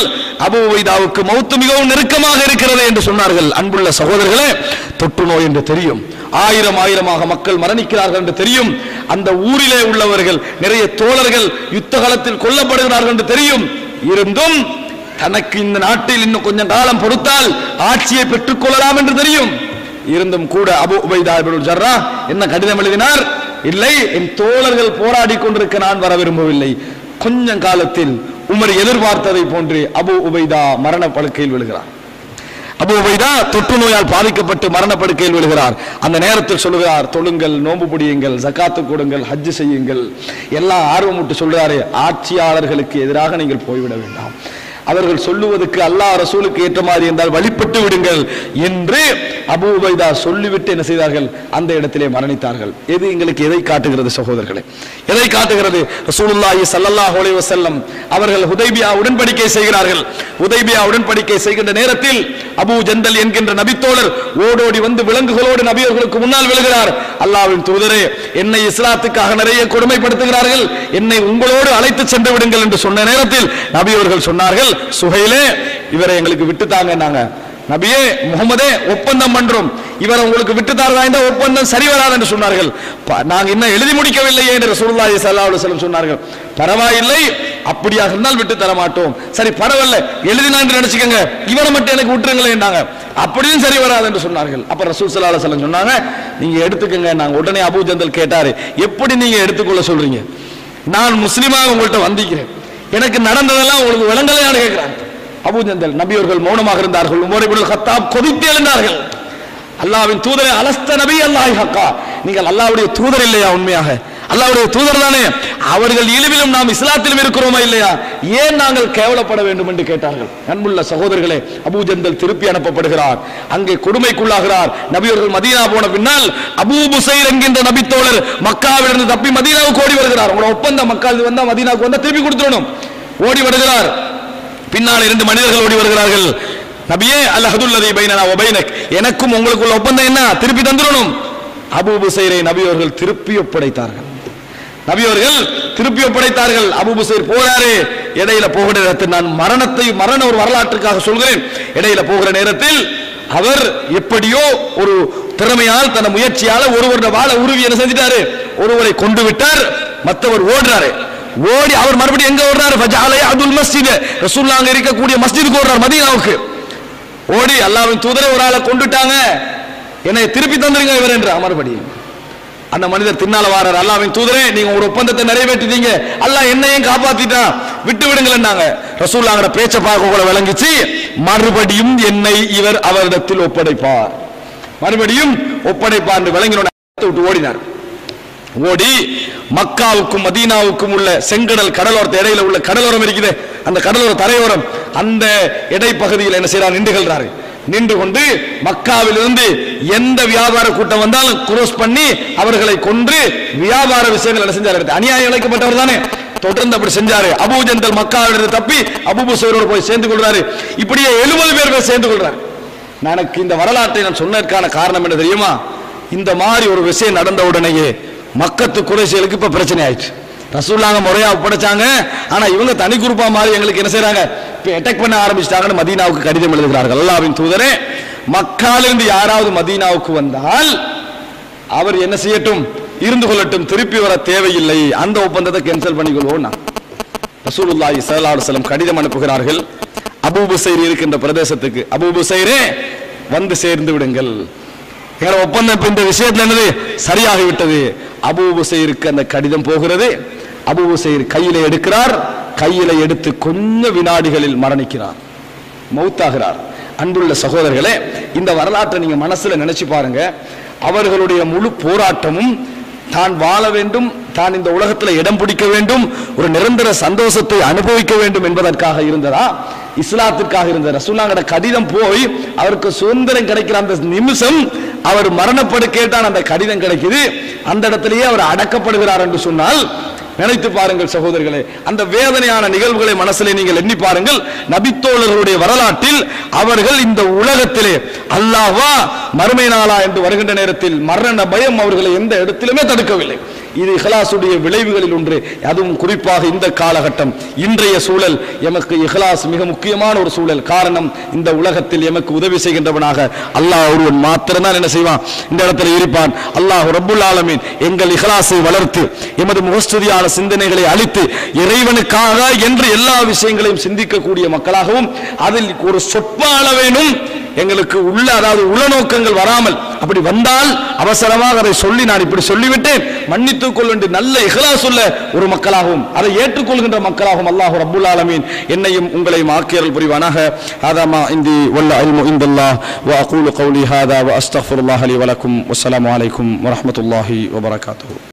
அபூ உபைதாவுக்கு மௌத் மிகவும் நெருக்கமாக இருக்கிறது என்று சொன்னார்கள். அன்புள்ள சகோதரர்களே, தொற்று நோய் என்று தெரியும், ஆயிரமாக மக்கள் மரணிக்கிறார்கள் என்று தெரியும், அந்த ஊரிலே உள்ளவர்கள் நிறைய தோழர்கள் யுத்த காலத்தில் கொல்லப்படுகிறார்கள் என்று தெரியும், இருந்தும் தனக்கு இந்த நாட்டில் இன்னும் கொஞ்சம் காலம் பொறுத்தால் ஆட்சியை பெற்றுக் கொள்ளலாம் என்று தெரியும், இருந்தும் கூட அபூ உபைதா இப்னுல் ஜர்ராஹ் என்ன கடிதம் எழுதினார், இல்லை, என் தோழர்கள் போராடி கொண்டிருக்க நான் வர விரும்பவில்லை. கொஞ்சம் காலத்தில் உமர் எதிர்பார்த்ததை போன்று அபூ உபைதா மரண படுக்கையில் விழுகிறார். அபூ உபைதா தொற்று நோயால் பாதிக்கப்பட்டு மரணப்படுக்கையில் விழுகிறார். அந்த நேரத்தில் சொல்லுகிறார், தொழுங்கள், நோன்பு பிடியுங்கள், ஜகாத்து கொடுங்கள், ஹஜ் செய்யுங்கள், எல்லாம் ஆர்வமுட்டு சொல்றாரு, ஆட்சியாளர்களுக்கு எதிராக நீங்கள் போய்விட வேண்டாம், அவர்கள் சொல்லுவதற்கு அல்லாஹ் ரசூலுக்கு ஏற்ற மாதிரி இருந்தால் வழிபட்டு விடுங்கள் என்று அபூ உபைதா சொல்லிவிட்டு என்ன செய்தார்கள், அந்த இடத்திலே மரணித்தார்கள். இது எங்களுக்கு எதை காட்டுகிறது சகோதரர்களே? எதை காட்டுகிறது? ரசூலுல்லாஹி ஸல்லல்லாஹு அலைஹி வஸல்லம் அவர்கள் ஹுதைபியா உடன்படிக்கை செய்கிறார்கள். ஹுதைபியா உடன்படிக்கை செய்கின்ற நேரத்தில் அபூ ஜந்தல் என்கின்ற நபித்தோழர் ஓடோடி வந்து விலங்குகளோடு நபி அவர்களுக்கு முன்னால் விழுகிறார். அல்லாஹ்வின் தூதரே, என்னை இஸ்லாத்துக்காக நிறைய கொடுமைப்படுத்துகிறார்கள், என்னை உங்களோடு அழைத்து சென்று விடுங்கள் என்று சொன்ன நேரத்தில் நபி அவர்கள் சொன்னார்கள், சுஹைலே, இவரை எங்களுக்கு விட்டுத்தாங்க. நாங்க நபியே முகமதே ஒப்பந்தம் பண்றோம், இவரை உங்களுக்கு விட்டுத்தாரதா இந்த ஒப்பந்தம் சரி வராது என்று சொன்னார்கள். நாங்க இன்னும் எழுதி முடிக்கவில்லையே என்று ரசூலுல்லாஹி ஸல்லல்லாஹு அலைஹி வஸல்லம் சொன்னார்கள். பரவாயில்லை, அப்படியாக இருந்தால் விட்டு தர மாட்டோம். சரி பரவாயில்லை, எழுதினா என்று நினைச்சுக்கங்க, இவரை மட்டும் எனக்கு விட்டுருங்களேன்டாங்க. அப்படியும் சரி வராது என்று சொன்னார்கள். அப்ப ரசூல் ஸல்லல்லாஹு அலைஹி வஸல்லம் சொன்னாங்க, நீங்க எடுத்துக்கங்க. நாங்க உடனே அபூ ஜந்தல் கேட்டாரு, எப்படி நீங்க எடுத்துக்கொள்ள சொல்றீங்க? நான் முஸ்லிமாக உங்கள்கிட்ட வந்திக்கிறேன், எனக்கு நடந்ததெல்லாம் உங்களுக்கு விளங்கலையான்னு கேட்கிறாங்க. அபூ ஜந்தல் நபி அவர்கள் மௌனமாக இருந்தார்கள். உமர் இப்னு கத்தாப் கொதித்து எழுந்தார்கள். அல்லாஹ்வின் தூதரே, அலஸ்த நபி அல்லாஹி ஹக்கா, நீங்கள் அல்லாஹ்வுடைய தூதர் இல்லையா? உண்மையாக அல்லாஹ்வுடைய தூதர் தானே. அவர்கள் இழிவிலும் நாம் இஸ்லாத்திலும் இருக்கிறோமா இல்லையா? ஏன் நாங்கள் கேவலப்பட வேண்டும் என்று கேட்டார்கள். அன்புள்ள சகோதரர்களே, அபூ ஜந்தல் திருப்பி அனுப்பப்படுகிறார். அங்கே கொடுமைக்குள்ளாகிறார். நபி அவர்கள் மதீனா போன பின்னால் அபூ புசைர் என்கின்ற நபித்தோழர் மக்காவிலிருந்து தப்பி மதீனாவுக்கு ஓடி வருகிறார். உங்களோட ஒப்பந்தம் மக்காவில் வந்தா மதீனாவுக்கு வந்தா திருப்பி கொடுத்துடணும். ஓடி வருகிறார். பின்னால் 2 மனிதர்கள் ஓடி வருகிறார்கள். நபியே, அல்ஹதுல்லதி பைனனா வ பைனக், எனக்கும் உங்களுக்குள்ள ஒப்பந்தம் என்ன? திருப்பி தந்துடணும். அபூ புசைரை நபி அவர்கள் திருப்பி ஒப்படைத்தார்கள். நபி அவர்கள் திருப்பி ஒப்படைத்தார்கள். அபூ புசைர் போறாரு. இடையில போகிற நேரத்தில் நான் மரண ஒரு வரலாற்றுக்காக சொல்கிறேன். இடையில போகிற நேரத்தில் அவர் எப்படியோ ஒரு திறமையால் தன முயற்சியால ஒருவருடைய வாளை உருவி என்ன செஞ்சிட்டாரு? ஒருவரை கொண்டு விட்டார். மற்றவர் ஓடுறாரு. ஓடி அவர் மறுபடியும் எங்க ஓடுறாரு? ஃபஜஅல யஅதுல் மஸ்ஜித், ரசூலுல்லாஹ் அங்க இருக்கக்கூடிய மஸ்ஜிதுக்கு ஓடுறார், மதீனாவுக்கு. ஓடி அல்லாஹ்வின் தூதரை ஒரு ஆளை கொண்டுட்டாங்க, என்னை திருப்பி தந்துருங்க இவர் என்ற மறுபடியும். அந்த மனிதர் பின்னால வாரார். அல்லாஹ்வின் தூதரே, நீங்க ஒரு ஒப்பந்தத்தை நிறைவேற்றிட்டீங்க, அல்லாஹ் என்னையும் காப்பாத்திட்டான், விட்டு விடுங்கள்னாங்க. ரசூலுல்லாஹ்ங்கற பேச்ச பார்க்க கூட விளங்கிச்சு. மறுபடியும் என்னை இவர் அவரிடத்தில் ஒப்படைப்பார், மறுபடியும் ஒப்படைப்பார் என்று விளங்கினோட விட்டு ஓடினார். ஓடி மக்காவுக்கும் மதீனாவுக்கும் உள்ள செங்கடல் கடலோரத்து இடையில உள்ள கடலோரம் இருக்குது, அந்த கடலோர தரையோரம், அந்த இடைப்பகுதியில் என்ன செய்யறார்? நின்றுகிறாரு. நின்று கொண்டு மக்காவிலிருந்து எந்த வியாபார கூட்டம் வந்தாலும் குரோஸ் பண்ணி அவர்களை கொன்று வியாபார விஷயங்கள் என்ன செஞ்சாரு? அநியாயம் இழைக்கப்பட்டவர் தானே, தொடர்ந்து அப்படி செஞ்சாரு. அபூ ஜந்தல் மக்காவிலிருந்து தப்பி அபூ புசைரோடு போய் சேர்ந்து கொள்றாரு. இப்படியே 70 பேர் சேர்ந்து கொள்றாரு. எனக்கு இந்த வரலாற்றை நான் சொன்னதற்கான காரணம் என்ன தெரியுமா? இந்த மாதிரி ஒரு விஷயம் நடந்த உடனேயே மக்கத்து குறைஷிகளுக்கு இப்ப பிரச்சனை ஆயிடுச்சு. ரசூலுல்லாஹ் முறையா ஒப்படைச்சாங்க, ஆனா இவங்க தனி குரூப்பா மாதிரி எங்களுக்கு என்ன செய்றாங்க? இப்ப அட்டாக் பண்ண ஆரம்பிச்சிட்டாங்கன்னு மதீனாவுக்கு கடிதம் எழுதுகிறார்கள். அல்லாஹ்வின் தூதரே, மக்காலிருந்து யாராவது மதீனாவுக்கு வந்தால் அவர் என்ன செய்யட்டும்? இருந்து கொள்ளட்டும், திருப்பி வர தேவையில்லை, அந்த ஒப்பந்தத்தை கேன்சல் பண்ணிக்கொள்வோம். ரசூலுல்லாஹி ஸல்லல்லாஹு அலைஹி வஸல்லம் கடிதம் அனுப்புகிறார்கள் அபூ புசைர் இருக்கின்ற பிரதேசத்துக்கு. அபூ புசைரே, வந்து சேர்ந்து விடுங்கள், எங்களோட ஒப்பந்தம் இந்த விஷயத்துல என்னது சரியாகிவிட்டது. அபூ புசைருக்கு அந்த கடிதம் போகிறது. அபூ புசைர் கையில எடுக்கிறார். கையில எடுத்து கொஞ்ச வினாடிகளில் மரணிக்கிறார், மௌத்தாகிறார். அன்புள்ள சகோதரர்களே, இந்த வரலாற்றை நீங்க மனசுல நினைச்சு பாருங்க. அவர்களுடைய முழு போராட்டமும் தான் வாழ வேண்டும், தான் இந்த உலகத்தில் இடம் பிடிக்க வேண்டும், ஒரு நிரந்தர சந்தோஷத்தை அனுபவிக்க வேண்டும் என்பதற்காக இருந்ததா? இஸ்லாத்திற்காக இருந்த ரசூலுல்லாஹ்ங்கட கடிதம் போய் அவருக்கு சுதந்திரம் கிடைக்கிற அந்த நிமிஷம் அவர் மரணப்படுக்கைதான் அந்த கடிதம் கிடைக்குது. அந்த இடத்திலேயே அவர் அடக்கப்படுகிறார் என்று சொன்னால் நினைத்து பாருங்கள் சகோதரர்களே, அந்த வேதனையான நிகழ்வுகளை மனசிலே நீங்கள் எண்ணி பாருங்கள். நபித்தோழர்களுடைய வரலாற்றில் அவர்கள் இந்த உலகத்திலே அல்லாஹ்வா மறுமை நாளா என்று வருகின்ற நேரத்தில் மரண பயம் அவர்களை எந்த இடத்திலுமே தடுக்கவில்லை. இது இஹ்லாசுடைய விளைவுகளில் ஒன்று. அதுவும் குறிப்பாக இந்த காலகட்டம், இன்றைய சூழல் எமக்கு இஹ்லாஸ் மிக முக்கியமான ஒரு சூழல். காரணம், இந்த உலகத்தில் எமக்கு உதவி செய்கின்றவனாக அல்லாஹ் ஒருவன் மாத்திரம்தான் என்ன செய்வான், இந்த இடத்துல இருப்பான். அல்லாஹ் ரப்புல் ஆலமீன் எங்கள் இஹ்லாஸை வளர்த்து எமது முகஸ்துதியான சிந்தனைகளை அளித்து இறைவனுக்காக என்று எல்லா விஷயங்களையும் சிந்திக்கக்கூடிய மக்களாகவும், அதில் ஒரு சொற்ப அளவேனும் எங்களுக்கு உள்ள அதாவது உளநோக்கங்கள் வராமல், அப்படி வந்தால் அவசரமாக அதை சொல்லி நான் இப்படி சொல்லிவிட்டேன் மன்னித்துக் கொள் என்று நல்ல இஹ்லாஸ் உள்ள ஒரு மக்களாகவும் அதை ஏற்றுக்கொள்கின்ற மக்களாகவும் அல்லாஹ் ரப்புல் ஆலமீன் என்னையும் உங்களையும் ஆக்கியருள் புரிவானாக. ஹாதா இந்தி வல்ல இல்மு இன்தல்லாஹ் வ அகூலு கௌலி ஹாதா வ அஸ்தக்ஃபிருல்லாஹ லி வ லக்கும். வஸ்ஸலாமு அலைக்கும் வ ரஹ்மத்துல்லாஹி வ பரகாத்துஹு.